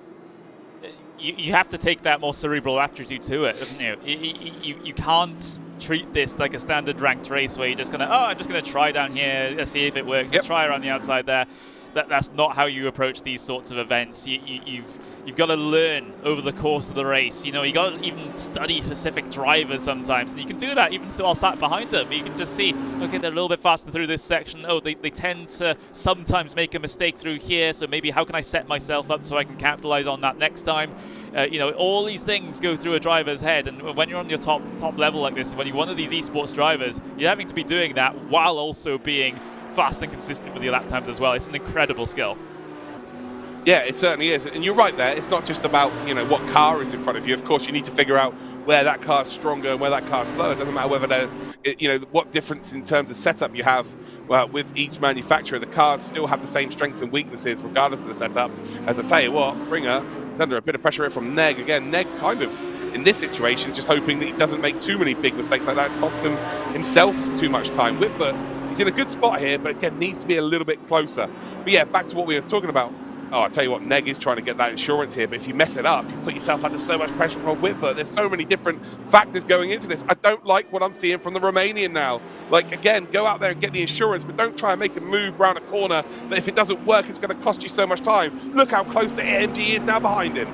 You have to take that more cerebral attitude to it, isn't you? You can't treat this like a standard ranked race where you're just going to, I'm just going to try down here, let's see if it works, let's try around the outside there. That's not how you approach these sorts of events. You've got to learn over the course of the race. You got to even study specific drivers sometimes, and you can do that even while sat behind them. You can just see, okay, they're a little bit faster through this section. Oh, they tend to sometimes make a mistake through here, so maybe how can I set myself up so I can capitalize on that next time? All these things go through a driver's head, and when you're on your top level like this, when you're one of these esports drivers, you're having to be doing that while also being fast and consistent with your lap times as well. It's an incredible skill. Yeah, it certainly is. And you're right there. It's not just about, what car is in front of you. Of course, you need to figure out where that car's stronger and where that car's slower. It doesn't matter whether they're, what difference in terms of setup you have with each manufacturer. The cars still have the same strengths and weaknesses regardless of the setup. As I tell you what, Pringer is under a bit of pressure here from Neg. Again, Neg kind of, in this situation, is just hoping that he doesn't make too many big mistakes like that, cost himself too much time. He's in a good spot here, but again, needs to be a little bit closer. But yeah, back to what we were talking about. Oh, I tell you what, Neg is trying to get that insurance here, but if you mess it up, you put yourself under so much pressure from Whitver. There's so many different factors going into this. I don't like what I'm seeing from the Romanian now. Again, go out there and get the insurance, but don't try and make a move around a corner that if it doesn't work, it's going to cost you so much time. Look how close the AMG is now behind him.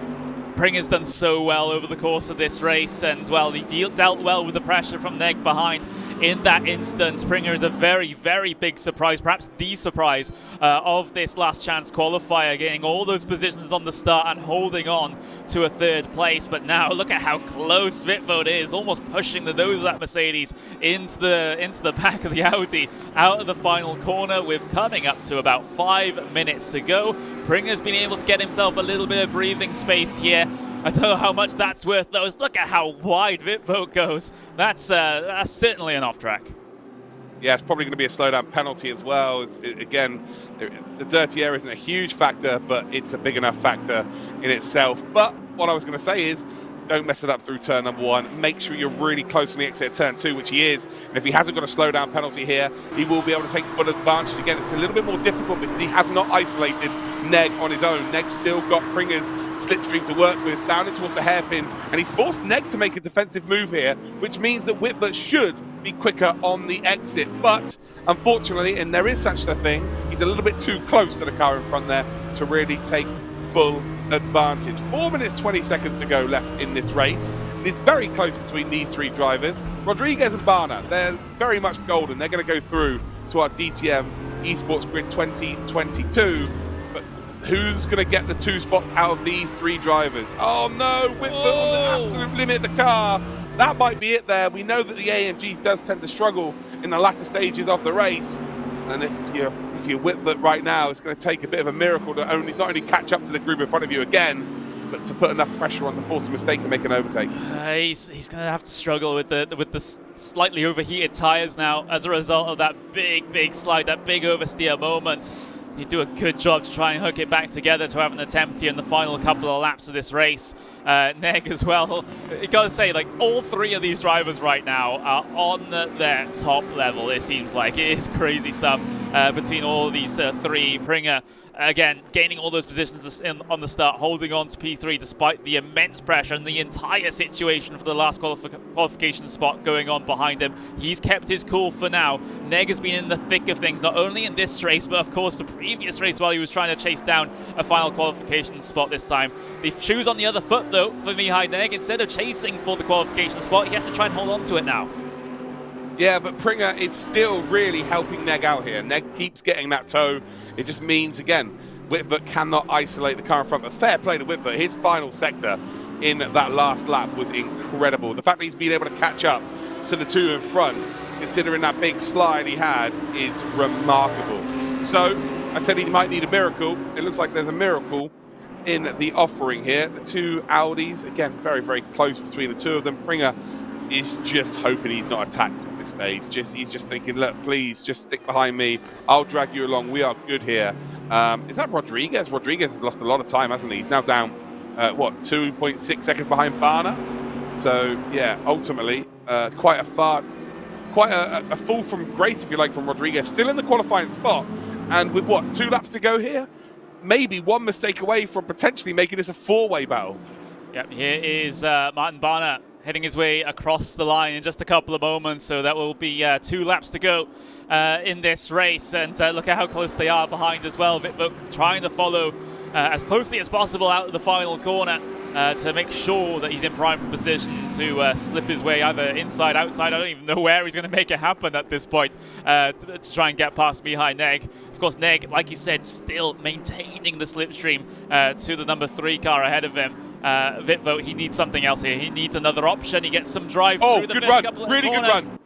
Pringer's done so well over the course of this race, and well, he dealt well with the pressure from Neg behind. in that instance. Springer is a very, very big surprise, perhaps the surprise of this last chance qualifier, getting all those positions on the start and holding on to a third place. But now look at how close Vitvote is, almost pushing the nose of that Mercedes into the back of the Audi, out of the final corner with coming up to about 5 minutes to go. Springer's been able to get himself a little bit of breathing space here. I don't know how much that's worth, though. Look at how wide Vitvote goes. That's certainly an off-track. Yeah, it's probably going to be a slowdown penalty as well. Again, the dirty air isn't a huge factor, but it's a big enough factor in itself. But what I was going to say is, don't mess it up through turn number 1. Make sure you're really close on the exit at turn 2, which he is. And if he hasn't got a slowdown penalty here, he will be able to take full advantage. Again, it's a little bit more difficult because he has not isolated Neg on his own. Neg's still got Pringer's slipstream to work with, down it towards the hairpin. And he's forced Neg to make a defensive move here, which means that Whitver should be quicker on the exit. But unfortunately, and there is such a thing, he's a little bit too close to the car in front there to really take full advantage. 4 minutes 20 seconds to go left in this race. It's very close between these three drivers. Rodriguez and Barna, they're very much golden. They're going to go through to our DTM Esports Grid 2022. But who's going to get the 2 spots out of these 3 drivers? Oh no, Whitfoot on the absolute limit of the car. That might be it there. We know that the AMG does tend to struggle in the latter stages of the race. And if you're Whitfoot right now, it's going to take a bit of a miracle to not only catch up to the group in front of you again, but to put enough pressure on to force a mistake and make an overtake. He's going to have to struggle with the slightly overheated tyres now as a result of that big slide, that big oversteer moment. He'd do a good job to try and hook it back together to have an attempt here in the final couple of laps of this race. Neg as well. You got to say, like, all 3 of these drivers right now are on their top level, it seems like. It is crazy stuff between all of these 3. Springer, again, gaining all those positions on the start, holding on to P3 despite the immense pressure and the entire situation for the last qualification spot going on behind him. He's kept his cool for now. Neg has been in the thick of things, not only in this race, but of course the previous race while he was trying to chase down a final qualification spot this time. The shoe's on the other foot, though, for Mihai Neg. Instead of chasing for the qualification spot, he has to try and hold on to it now. Yeah, but Springer is still really helping Neg out here. Neg keeps getting that toe. It just means, again, Whitver cannot isolate the car in front. But fair play to Whitver. His final sector in that last lap was incredible. The fact that he's been able to catch up to the 2 in front, considering that big slide he had, is remarkable. So, I said he might need a miracle. It looks like there's a miracle in the offering here. The 2 Audis, again, very, very close between the 2 of them. Springer is just hoping he's not attacked at this stage. He's just thinking, look, please, just stick behind me. I'll drag you along. We are good here. Is that Rodriguez? Rodriguez has lost a lot of time, hasn't he? He's now down, 2.6 seconds behind Barna. So, yeah, ultimately, quite a fall from grace, if you like, from Rodriguez. Still in the qualifying spot. And with, 2 laps to go here? Maybe 1 mistake away from potentially making this a 4-way battle. Yep, here is Martin Barna heading his way across the line in just a couple of moments, so that will be 2 laps to go in this race. And look at how close they are behind as well. Vitvote trying to follow as closely as possible out of the final corner to make sure that he's in prime position to slip his way either inside, outside. I don't even know where he's going to make it happen at this point to try and get past Mihai Neg. Of course, Neg, like you said, still maintaining the slipstream to the number 3 car ahead of him. Vitvote, he needs something else here. He needs another option. He gets some drive through the first couple of corners. Really good run.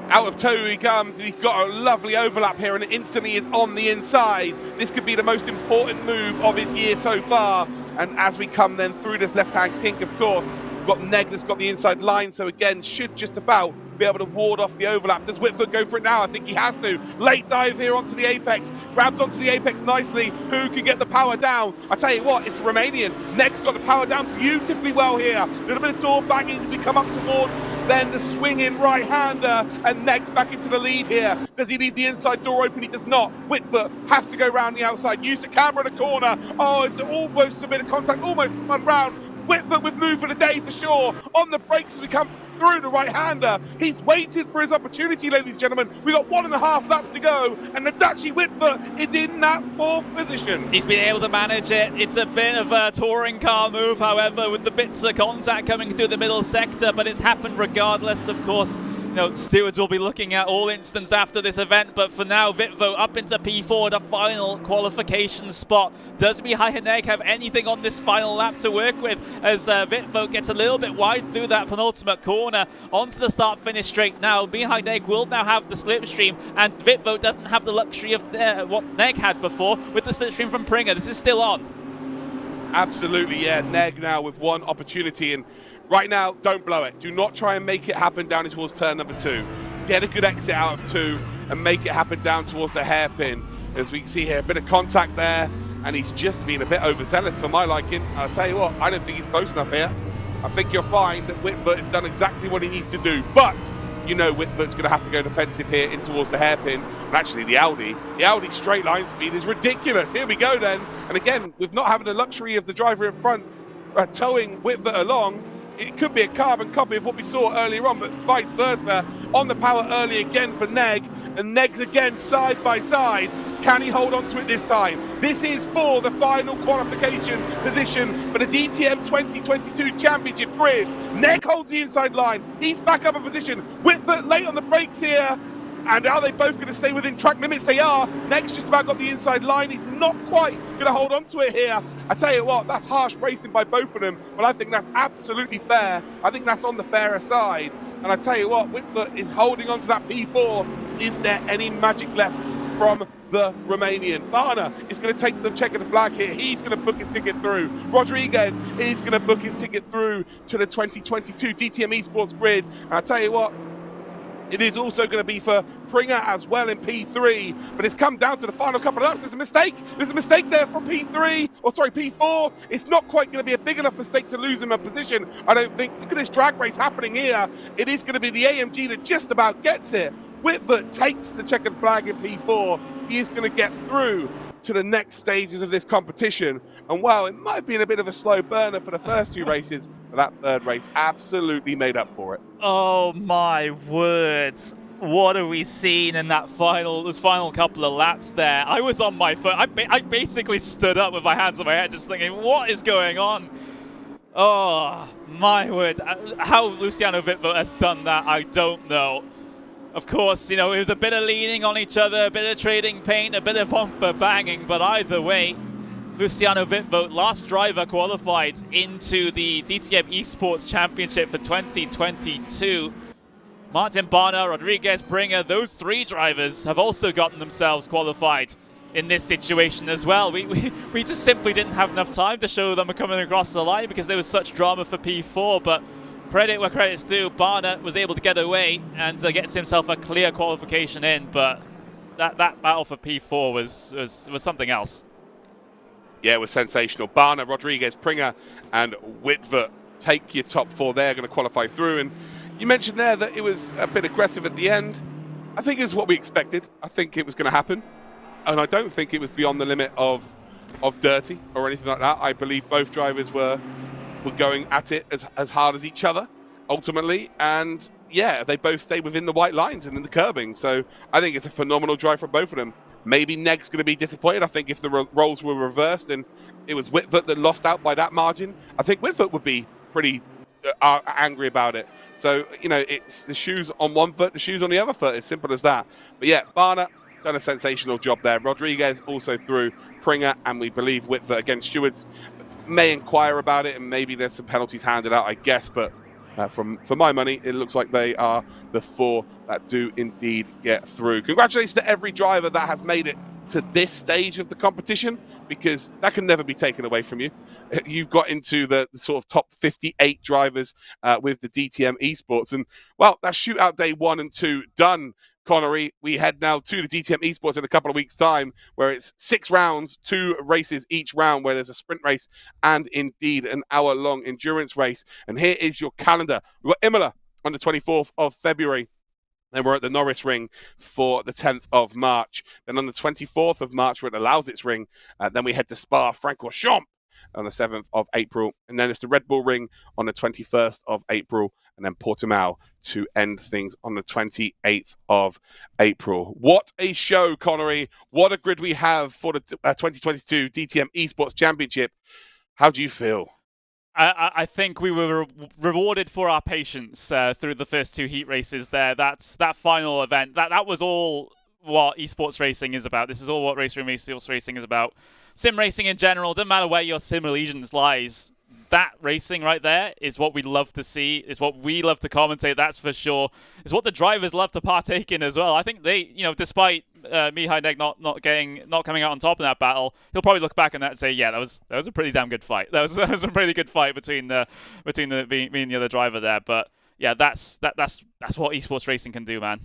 Out of tow he comes. He's got a lovely overlap here, and instantly is on the inside. This could be the most important move of his year so far. And as we come then through this left-hand kink, of course, we've got Neg that's got the inside line, so again, should just about be able to ward off the overlap. Does Whitfoot go for it now? I think he has to. Late dive here onto the apex. Grabs onto the apex nicely. Who can get the power down? I tell you what, it's the Romanian. Neg's got the power down beautifully well here. A little bit of door banging as we come up towards then the swinging right-hander, and Neg's back into the lead here. Does he leave the inside door open? He does not. Whitfoot has to go round the outside. Use the camera in the corner. Oh, it's almost a bit of contact, almost spun round. Whitfoot with move for the day for sure. On the brakes as we come through the right-hander. He's waited for his opportunity, ladies and gentlemen. We've got 1.5 laps to go, and the Daci Whitfoot is in that 4th position. He's been able to manage it. It's a bit of a touring car move, however, with the bits of contact coming through the middle sector, but it's happened regardless, of course. stewards will be looking at all instants after this event, but for now, Vitvo up into P4, the final qualification spot. Does Mihai Neg have anything on this final lap to work with as Vitvo gets a little bit wide through that penultimate corner onto the start-finish straight now? Mihai Neg will now have the slipstream, and Vitvo doesn't have the luxury of what Neg had before with the slipstream from Pringer. This is still on. Absolutely, yeah. Neg now with one opportunity, and right now, don't blow it. Do not try and make it happen down towards turn number 2. Get a good exit out of 2 and make it happen down towards the hairpin. As we can see here, a bit of contact there, and he's just been a bit overzealous for my liking. I'll tell you what, I don't think he's close enough here. I think you'll find that Whitford has done exactly what he needs to do, but you know Whitford's going to have to go defensive here in towards the hairpin. And actually the Audi straight line speed is ridiculous. Here we go then. And again, with not having the luxury of the driver in front towing Whitford along, it could be a carbon copy of what we saw earlier on, but vice versa. On the power early again for Neg, and Neg's again side by side. Can he hold on to it this time? This is for the final qualification position for the DTM 2022 Championship grid. Neg holds the inside line. He's back up a position. Whitford late on the brakes here. And are they both going to stay within track limits? They are. Neg's just about got the inside line. He's not quite going to hold on to it here. I tell you what, that's harsh racing by both of them, but I think that's absolutely fair. I think that's on the fairer side. And I tell you what, Whitford is holding on to that P4. Is there any magic left from the Romanian? Barna is going to take the check of the flag here. He's going to book his ticket through. Rodriguez is going to book his ticket through to the 2022 DTM Esports grid. And I tell you what, it is also going to be for Pringer as well in P3, but it's come down to the final couple of laps. There's a mistake. There's a mistake there from P4. It's not quite going to be a big enough mistake to lose him a position, I don't think. Look at this drag race happening here. It is going to be the AMG that just about gets it. Whitford takes the checkered flag in P4. He is going to get through to the next stages of this competition. And well, it might have been a bit of a slow burner for the first 2 races, but that third race absolutely made up for it. Oh my words. What have we seen in those final couple of laps there? I was on my foot. I basically stood up with my hands on my head just thinking, what is going on? Oh, my word. How Luciano Vitvo has done that, I don't know. Of course, it was a bit of leaning on each other, a bit of trading paint, a bit of bumper banging, but either way, Luciano Vitvo, last driver qualified into the DTM Esports Championship for 2022. Martin Barna, Rodriguez, Pringer, those 3 drivers have also gotten themselves qualified in this situation as well. We just simply didn't have enough time to show them coming across the line because there was such drama for P4, but credit where credit's due. Barna was able to get away and gets himself a clear qualification in, but that battle for P4 was something else. Yeah, it was sensational. Barna, Rodriguez, Pringer, and Whitford take your top 4 there, going to qualify through. And you mentioned there that it was a bit aggressive at the end. I think it's what we expected. I think it was going to happen. And I don't think it was beyond the limit of dirty or anything like that. I believe both drivers were going at it as hard as each other, ultimately. And yeah, they both stayed within the white lines and in the curbing. So I think it's a phenomenal drive from both of them. Maybe Neg's going to be disappointed. I think if the roles were reversed and it was Whitford that lost out by that margin, I think Whitford would be pretty angry about it. So, it's the shoes on one foot, the shoes on the other foot. It's simple as that. But yeah, Barna done a sensational job there. Rodriguez also through Pringer, and we believe Whitford against stewards may inquire about it, and maybe there's some penalties handed out, I guess, but for my money, it looks like they are the 4 that do indeed get through. Congratulations to every driver that has made it to this stage of the competition, because that can never be taken away from you. You've got into the sort of top 58 drivers with the DTM Esports, and well, that's Shootout Day 1 and 2 done. Connery, we head now to the DTM Esports in a couple of weeks' time, where it's 6 rounds, 2 races each round, where there's a sprint race and indeed an hour-long endurance race. And here is your calendar. We've got Imola on the 24th of February. Then we're at the Norris Ring for the 10th of March. Then on the 24th of March, we're at the Lausitz Ring. Then we head to Spa-Francorchamps on the 7th of April. And then it's the Red Bull Ring on the 21st of April. And then Portimao to end things on the 28th of April. What a show, Connery. What a grid we have for the 2022 DTM Esports Championship. How do you feel? I think we were rewarded for our patience through the first 2 heat races there. That final event, that was all what esports racing is about. This is all what Race Room Esports Racing is about. Sim racing in general, doesn't matter where your sim allegiance lies. That racing right there is what we love to see, is what we love to commentate, that's for sure. It's what the drivers love to partake in as well. I think they, despite Mihai Neg not coming out on top in that battle, he'll probably look back on that and say, yeah, that was a pretty damn good fight. That was a pretty good fight between me and the other driver there. But yeah, that's what esports racing can do, man.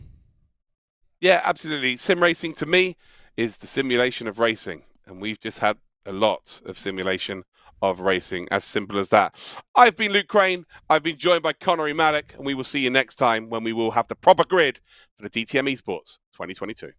Yeah, absolutely. Sim racing to me is the simulation of racing, and we've just had a lot of simulation of racing, as simple as that. I've been Luke Crane. I've been joined by Connery Maddock, and we will see you next time when we will have the proper grid for the DTM Esports 2022.